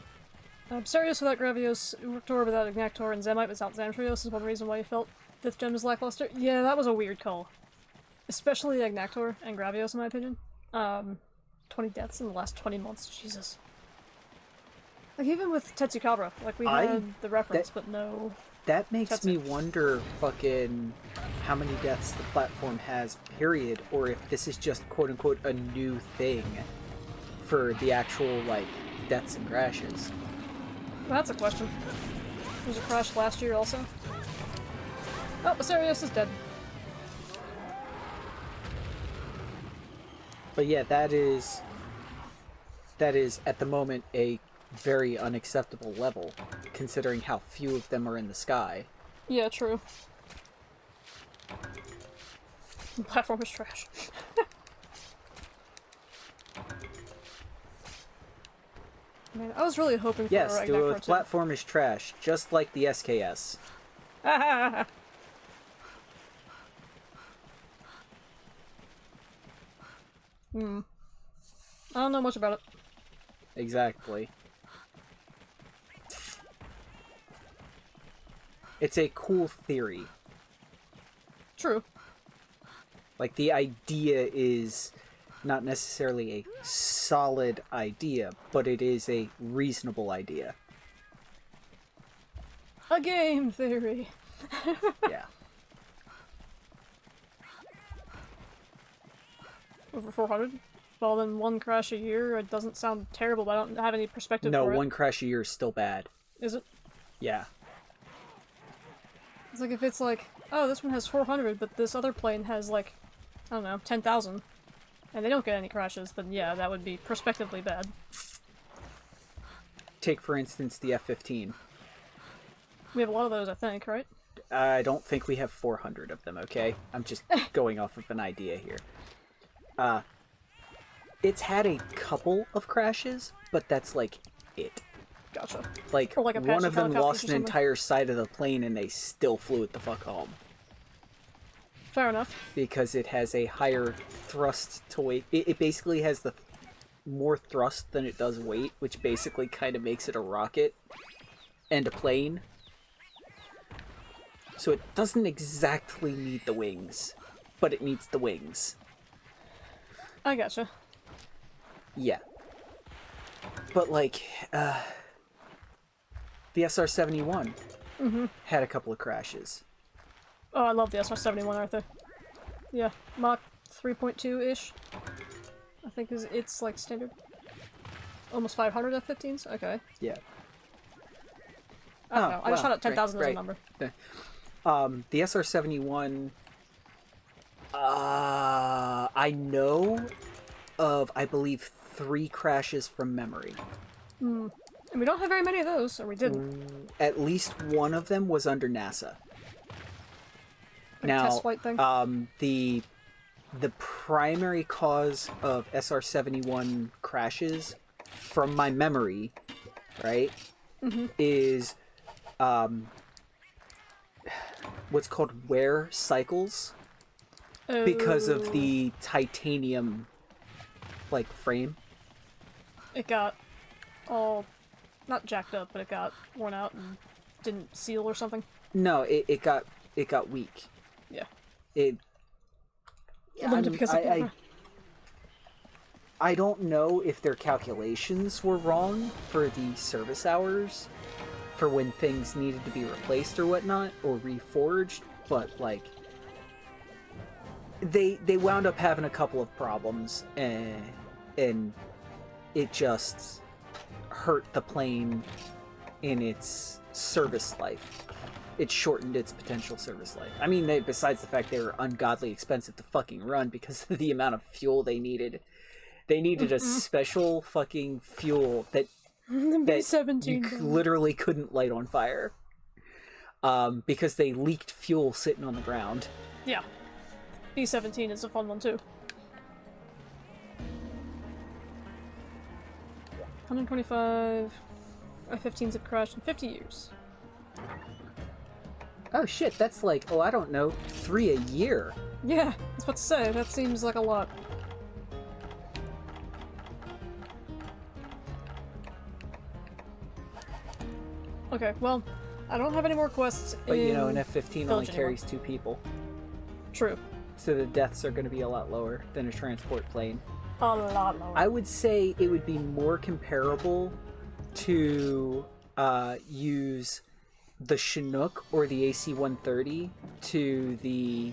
Psarios without Gravios, Uruktor without Ignactor, and Zemite without Zamtrios is one reason why he felt 5th gem is lackluster. Yeah, that was a weird call. Especially Ignactor and Gravios, in my opinion. 20 deaths in the last 20 months, Jesus. Like, even with Tetsukabra, like, we had the reference, but no... That makes me wonder fucking how many deaths the platform has, period, or if this is just quote-unquote a new thing for the actual, like, deaths and crashes. Well, that's a question. There was a crash last year also. Oh, Asarios is dead. But yeah, that is at the moment a very unacceptable level, considering how few of them are in the sky. Yeah, true. The platform is trash. I mean, I was really hoping for Yes, the too. platform is trash, just like the SKS. I don't know much about it. Exactly. It's a cool theory. True. Like, the idea is not necessarily a solid idea, but it is a reasonable idea. A game theory. Yeah. Over 400? Well, then one crash a year, it doesn't sound terrible, but I don't have any perspective No, for it. one crash a year is still bad. Is it? Yeah. It's like if it's like, oh, this one has 400, but this other plane has like, I don't know, 10,000, and they don't get any crashes, then yeah, that would be prospectively bad. Take, for instance, the F-15. We have a lot of those, I think, right? I don't think we have 400 of them, okay? I'm just going off of an idea here. It's had a couple of crashes, but that's like it. Gotcha. Like, Or like a one of them helicopter lost or an something. entire side of the plane and they still flew it the fuck home. Fair enough. Because it has a higher thrust to weight. It basically has the more thrust than it does weight, which basically kind of makes it a rocket and a plane. So it doesn't exactly need the wings, but it needs the wings. I gotcha. Yeah. But like, the SR-71 had a couple of crashes. Oh, I love the SR-71 right there. Yeah, Mach 3.2-ish. I think it's like standard. Almost 500 F-15s? Okay. Yeah. I don't know. I just wow, shot at 10,000 as a right. number. The SR-71, I know of, I believe, 3 crashes from memory. And we don't have very many of those, or we didn't. At least one of them was under NASA. Now, test flight thing? The primary cause of SR-71 crashes, from my memory, right, is what's called wear cycles, because of the titanium, like, frame. It got all, not jacked up, but it got worn out and didn't seal or something. No, it got weak. Yeah. It. Learned it because of I don't know if their calculations were wrong for the service hours for when things needed to be replaced or whatnot, or reforged, but, like, they wound up having a couple of problems, and it just hurt the plane in its service life. It shortened its potential service life. I mean, besides the fact they were ungodly expensive to fucking run because of the amount of fuel they needed. They needed a special fucking fuel that you literally couldn't light on fire. Because they leaked fuel sitting on the ground. Yeah. B-17 is a fun one too. 125 F-15s have crashed in 50 years. Oh shit, that's like, oh, I don't know, 3 a year. Yeah, I was about to say, that seems like a lot. Okay, well, I don't have any more quests But you know, an F-15 only carries 2 people. True. So the deaths are going to be a lot lower than a transport plane. A lot lower. I would say it would be more comparable to use the Chinook or the AC-130 to the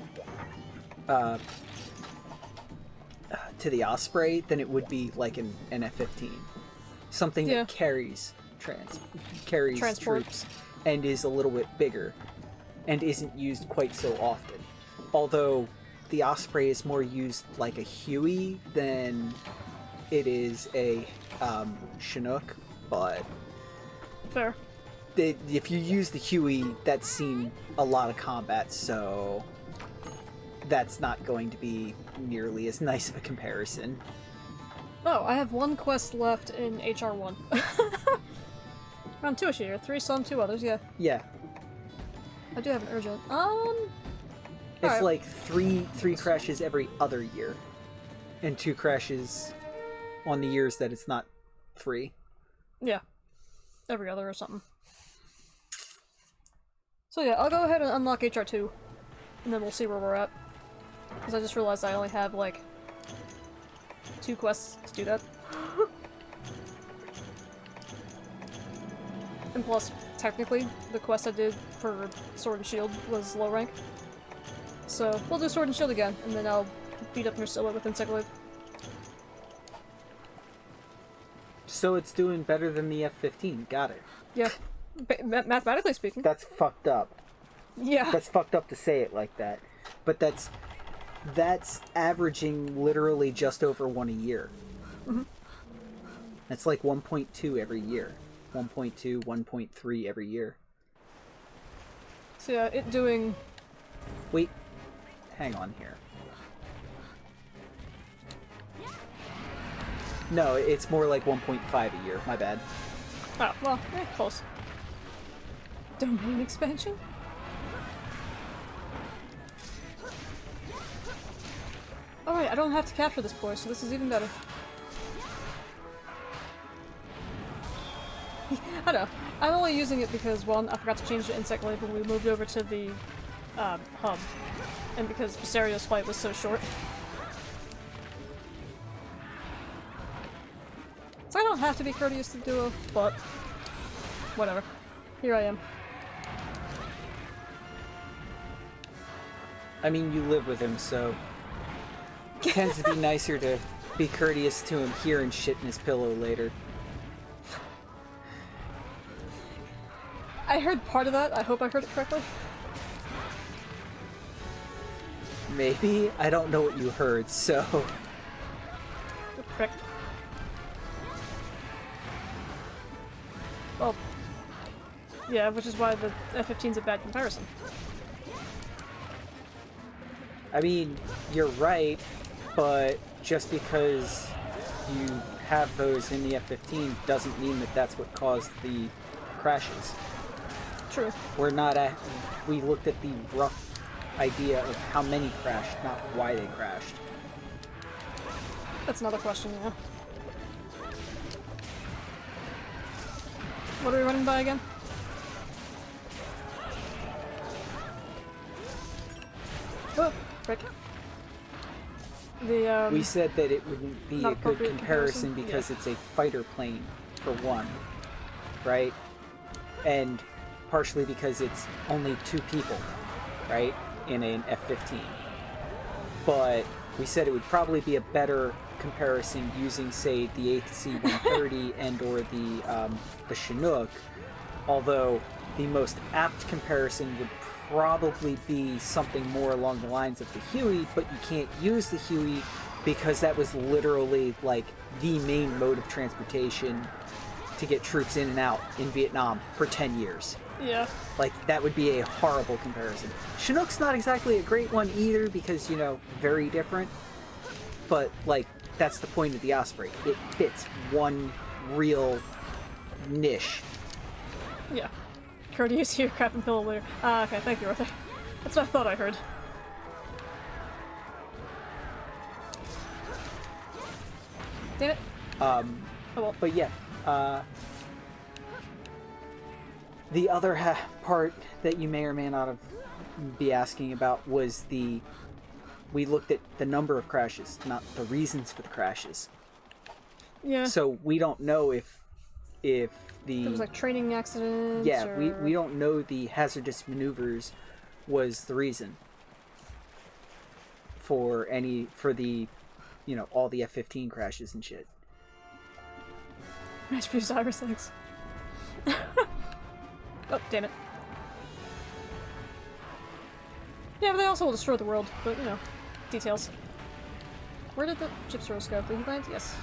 Osprey than it would be like an F-15. Something that carries transport troops and is a little bit bigger and isn't used quite so often. Although the Osprey is more used like a Huey than it is a Chinook, but fair. If you use the Huey, that's seen a lot of combat, so that's not going to be nearly as nice of a comparison. Oh, I have 1 quest left in HR1. Around 2ish a year. 3 some, 2 others, yeah. Yeah. I do have an urgent. It's right. like three crashes every other year. And 2 crashes on the years that it's not 3. Yeah. Every other or something. So yeah, I'll go ahead and unlock HR2. And then we'll see where we're at. Because I just realized I only have, like, 2 quests to do that. And plus, technically, the quest I did for Sword and Shield was low rank. So, we'll do Sword and Shield again, and then I'll beat up Nursilla with Glaive. So it's doing better than the F-15, got it. Yeah. Mathematically speaking. That's fucked up. Yeah. That's fucked up to say it like that. But that's averaging literally just over 1 a year. Mm-hmm. That's like 1.2 every year. 1.2, 1.3 every year. So yeah, it doing... Wait, hang on here. No, it's more like 1.5 a year, my bad. Oh, well, close. Domain expansion? Alright, I don't have to capture this boy, so this is even better. I know. I'm only using it because, one, I forgot to change the insect glaive when we moved over to the hub. And because Visario's fight was so short. So I don't have to be courteous to Duo, but whatever. Here I am. I mean, you live with him, so it tends to be nicer to be courteous to him here and shit in his pillow later. I heard part of that. I hope I heard it correctly. Maybe? I don't know what you heard, so... Frick. Well, yeah, which is why the F-15's a bad comparison. I mean, you're right, but just because you have those in the F-15 doesn't mean that that's what caused the crashes. True. We're not at... We looked at the rough idea of how many crashed, not why they crashed. That's another question, yeah. What are we running by again? Oh, frick. The We said that it wouldn't be not a good appropriate comparison comparison? because Yeah. it's a fighter plane, for one, right? And partially because it's only 2 people, right, in an F-15. But we said it would probably be a better comparison using, say, the AC-130 and or the Chinook, although the most apt comparison would probably be something more along the lines of the Huey, but you can't use the Huey because that was literally like the main mode of transportation to get troops in and out in Vietnam for 10 years. Yeah. Like, that would be a horrible comparison. Chinook's not exactly a great one either because, you know, very different. But, like, that's the point of the Osprey. It fits one real niche. Yeah. Courteous here, crap and pillow later. Ah, okay, thank you, Arthur. That's what I thought I heard. Damn it. Oh well. But yeah, the other part that you may or may not have be asking about was we looked at the number of crashes, not the reasons for the crashes. Yeah. So we don't know if It was like training accidents. yeah, or... we don't know the hazardous maneuvers was the reason for the, you know, all the F-15 crashes and shit. Match produced iris legs. Oh, damn it. Yeah, but they also will destroy the world, but, you know, details. Where did the Gypsaros go? Did he land? Yes.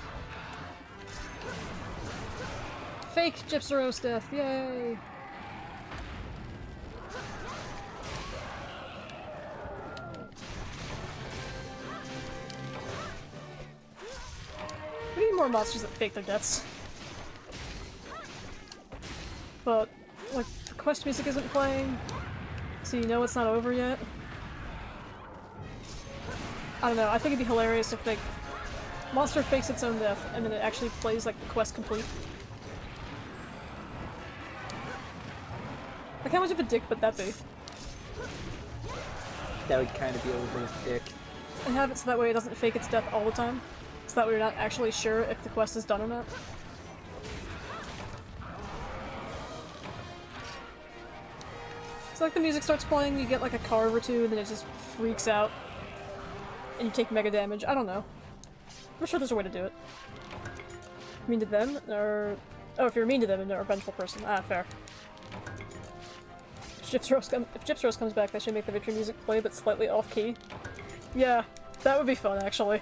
Fake Gypsaros death, yay! We need more monsters that fake their deaths. But, like, the quest music isn't playing, so you know it's not over yet. I don't know, I think it'd be hilarious if the monster fakes its own death and then it actually plays, like, the quest complete. Like, how much of a dick would that be? That would kind of be a little bit of a dick. And have it so that way it doesn't fake its death all the time. So that way you're not actually sure if the quest is done or not. So like the music starts playing, you get like a carve or two, and then it just freaks out. And you take mega damage. I don't know. I'm sure there's a way to do it. Mean to them, or... Oh, if you're mean to them and they're a vengeful person. Ah, fair. If Gypsaros comes back, they should make the victory music play, but slightly off-key. Yeah, that would be fun, actually.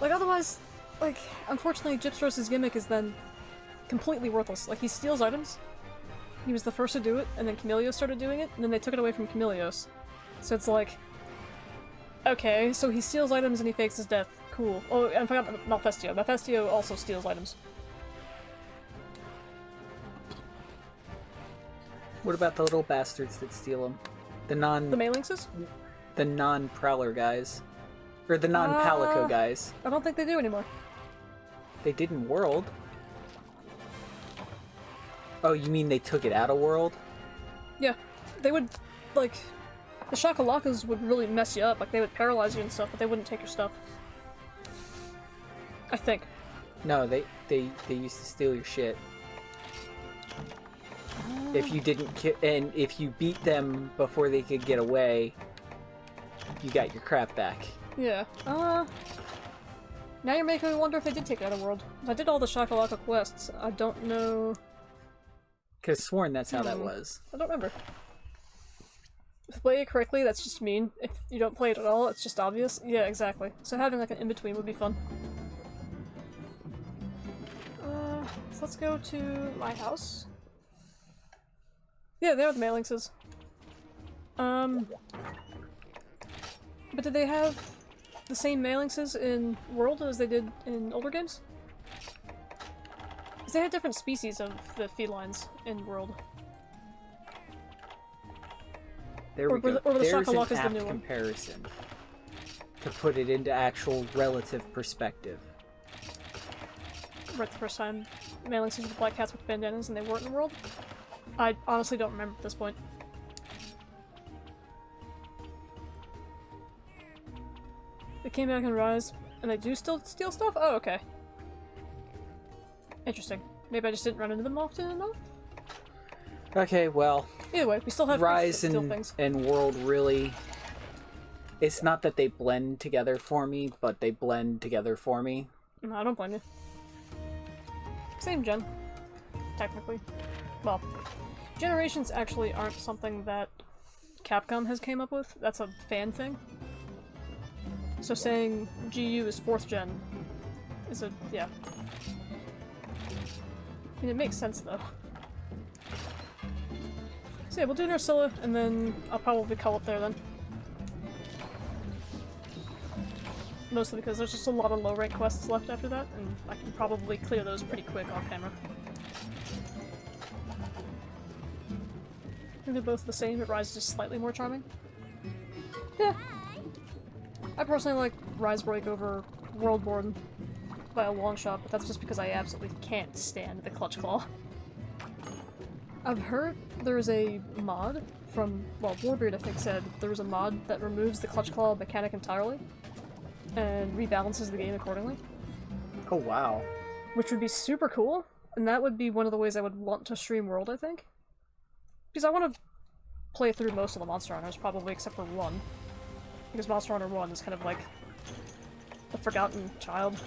Like, otherwise, like, unfortunately, Gypsaros' gimmick is then completely worthless. Like, he steals items. He was the first to do it, and then Camelios started doing it, and then they took it away from Camelios. So it's like... Okay, so he steals items and he fakes his death. Cool. Oh, and I forgot Malfestio. Malfestio also steals items. What about the little bastards that steal them? The The Malinxes? non-Prowler guys. Or the non-Palico guys. I don't think they do anymore. They did in World. Oh, you mean they took it out of World? Yeah. They would, like... The Shakalakas would really mess you up. Like, they would paralyze you and stuff, but they wouldn't take your stuff. I think. No, they used to steal your shit. If you didn't and if you beat them before they could get away, you got your crap back. Yeah. Now you're making me wonder if they did take it out of World. I did all the Shakalaka quests. I don't know... Could've sworn that's how that was. I don't remember. If you play it correctly, that's just mean. If you don't play it at all, it's just obvious. Yeah, exactly. So having like an in-between would be fun. So let's go to my house. Yeah, there are the Malinxes. But did they have the same Malinxes in World as they did in older games? Because they had different species of the felines in World. There we go. Or the There's an Shakalaka is the apt new one. comparison. To put it into actual relative perspective. Right the first time Malinxes with black hats with bandanas and they weren't in World? I honestly don't remember at this point. They came back in Rise, and they do still steal stuff? Oh, okay. Interesting. Maybe I just didn't run into them often enough? Okay, well... Either way, we still have Rise steal things. and World really... It's not that they blend together for me, but they blend together for me. No, I don't blame you. Same gen, technically. Well, generations actually aren't something that Capcom has came up with. That's a fan thing. So saying GU is 4th gen is a... yeah. I mean, it makes sense, though. So yeah, we'll do Nursilla, and then I'll probably call it there then. Mostly because there's just a lot of low-rank quests left after that, and I can probably clear those pretty quick off-camera. I think they're both the same, but Rise is just slightly more charming. Yeah. I personally like Rise Break over Worldborn by a long shot, but that's just because I absolutely can't stand the Clutch Claw. I've heard there's a mod from, well, Warbeard I think said there was a mod that removes the Clutch Claw mechanic entirely and rebalances the game accordingly. Oh, wow. Which would be super cool, and that would be one of the ways I would want to stream World, I think. Because I want to play through most of the Monster Hunters, probably except for 1. Because Monster Hunter 1 is kind of like the forgotten child.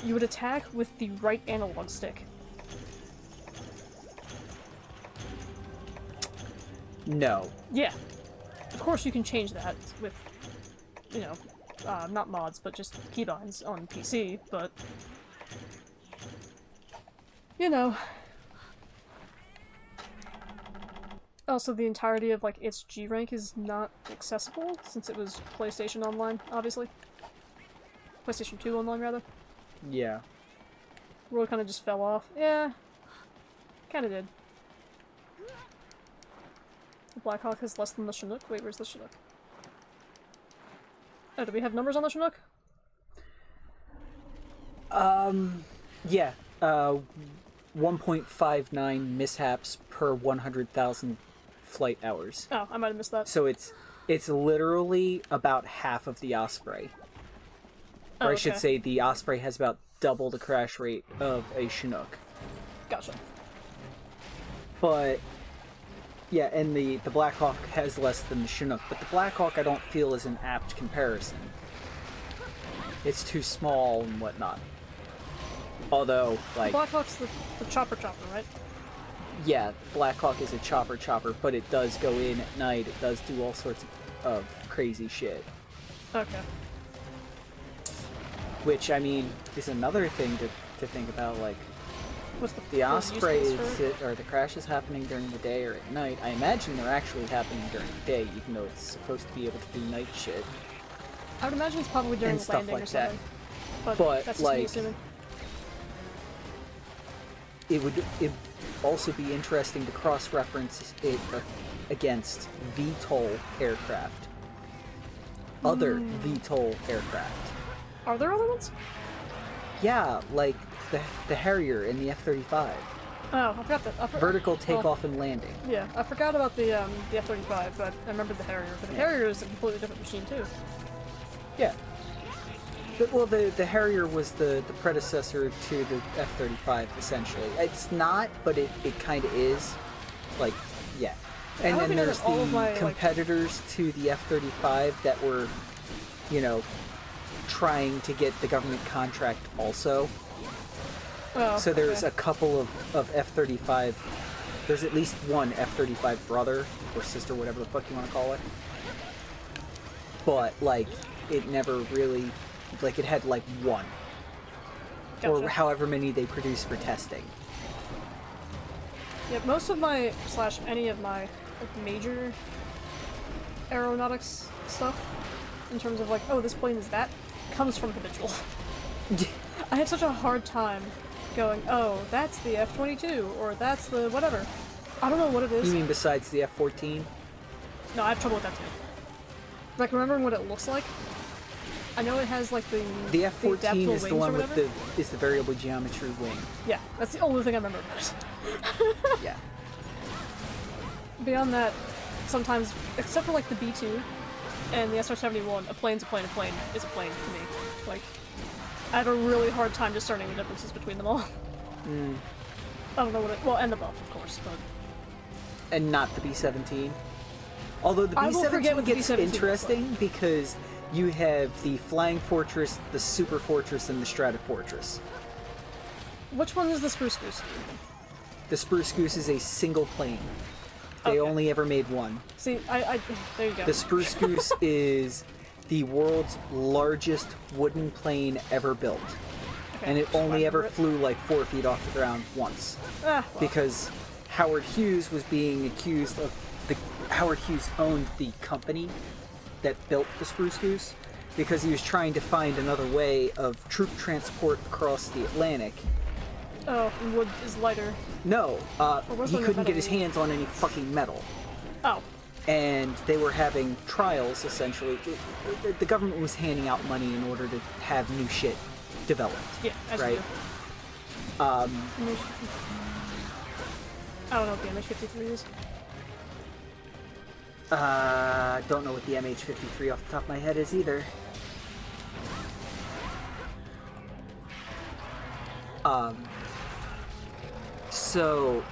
You would attack with the right analog stick. No. Yeah. Of course you can change that with, you know, not mods, but just keybinds on PC, but... you know. Also, the entirety of, like, its G rank is not accessible, since it was PlayStation Online, obviously. PlayStation 2 Online, rather. Yeah. World kind of just fell off. Yeah. Kinda did. The Blackhawk has less than the Chinook. Wait, where's the Chinook? Oh, do we have numbers on the Chinook? Yeah. 1.59 mishaps per 100,000 flight hours. Oh, I might have missed that. So it's literally about half of the Osprey. Or I should say the Osprey has about double the crash rate of a Chinook. Gotcha. But yeah, and the Blackhawk has less than the Chinook, but the Blackhawk I don't feel is an apt comparison. It's too small and whatnot. Although, like... The Blackhawk's the chopper, right? Yeah, Blackhawk is a chopper, but it does go in at night, it does do all sorts of crazy shit. Okay. Which, I mean, is another thing to think about, like... What's the Osprey are the crashes happening during the day or at night? I imagine they're actually happening during the day, even though it's supposed to be able to do night shit. I would imagine it's probably during and landing stuff like or something. That. But that's just like, me assuming. It would also be interesting to cross-reference it against VTOL aircraft. Other VTOL aircraft. Are there other ones? Yeah, like the Harrier and the F-35. Oh, I forgot that. Vertical takeoff and landing. Yeah, I forgot about the F-35, but I remembered the Harrier. But the Harrier is a completely different machine too. Yeah. Well, the Harrier was the predecessor to the F-35, essentially. It's not, but it kind of is. Like, yeah. And then there's the competitors to the F-35 that were, you know, trying to get the government contract also. Oh, so there's a couple of F-35. There's at least one F-35 brother or sister, whatever the fuck you want to call it. But, like, it never really... Like, it had, like, one. Gotcha. Or however many they produce for testing. Yeah, most of my, / any of my, like, major aeronautics stuff, in terms of, like, oh, this plane is that, comes from Habitual. I have such a hard time going, oh, that's the F-22, or that's the whatever. I don't know what it is. You mean besides the F-14? No, I have trouble with that too. Like, remembering what it looks like. I know it has, like, the F-14 is the one with the variable geometry wing. Yeah, that's the only thing I remember about it. Yeah. Beyond that, sometimes, except for, like, the B-2, and the SR-71, a plane's a plane, a plane is a plane to me. Like, I have a really hard time discerning the differences between them all. I don't know what it... Well, and the buff, of course, but... And not the B-17. Although the I will forget B-17 what the gets B-17 looks interesting because you have the Flying Fortress, the Super Fortress, and the Strata Fortress. Which one is the Spruce Goose? The Spruce Goose is a single plane. They Okay. only ever made one. See, there you go. The Spruce Goose is the world's largest wooden plane ever built. Okay, And it just only remember ever it. flew like 4 feet off the ground once. Well. Because Howard Hughes was being accused of... Howard Hughes owned the company that built the Spruce Goose because he was trying to find another way of troop transport across the Atlantic. Oh, wood is lighter. No, was he there couldn't get metal? his hands on any fucking metal. Oh. And they were having trials, essentially. The government was handing out money in order to have new shit developed. Yeah, as right? you do. I don't know what the MH53 is. Don't know what the MH53 off the top of my head is either. So,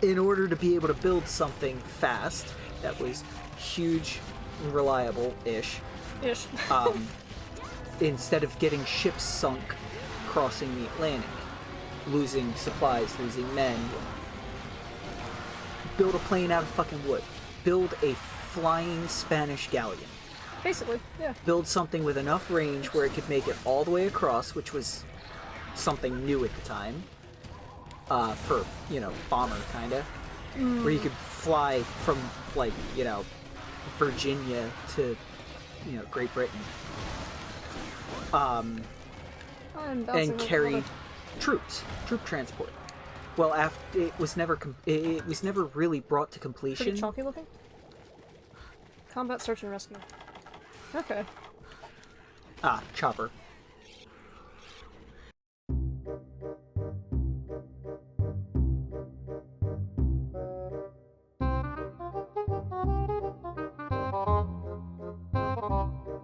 in order to be able to build something fast that was huge and reliable-ish, Ish. instead of getting ships sunk crossing the Atlantic, losing supplies, losing men, build a plane out of fucking wood. Build a flying Spanish galleon. Basically, yeah. Build something with enough range where it could make it all the way across, which was something new at the time. For, bomber, kinda. Where you could fly from, like, Virginia to, Great Britain. I'm bouncing And like a carry bullet. troop transport. Well, after it was never really brought to Pretty completion. chunky looking. Combat search and rescue. Okay. Chopper.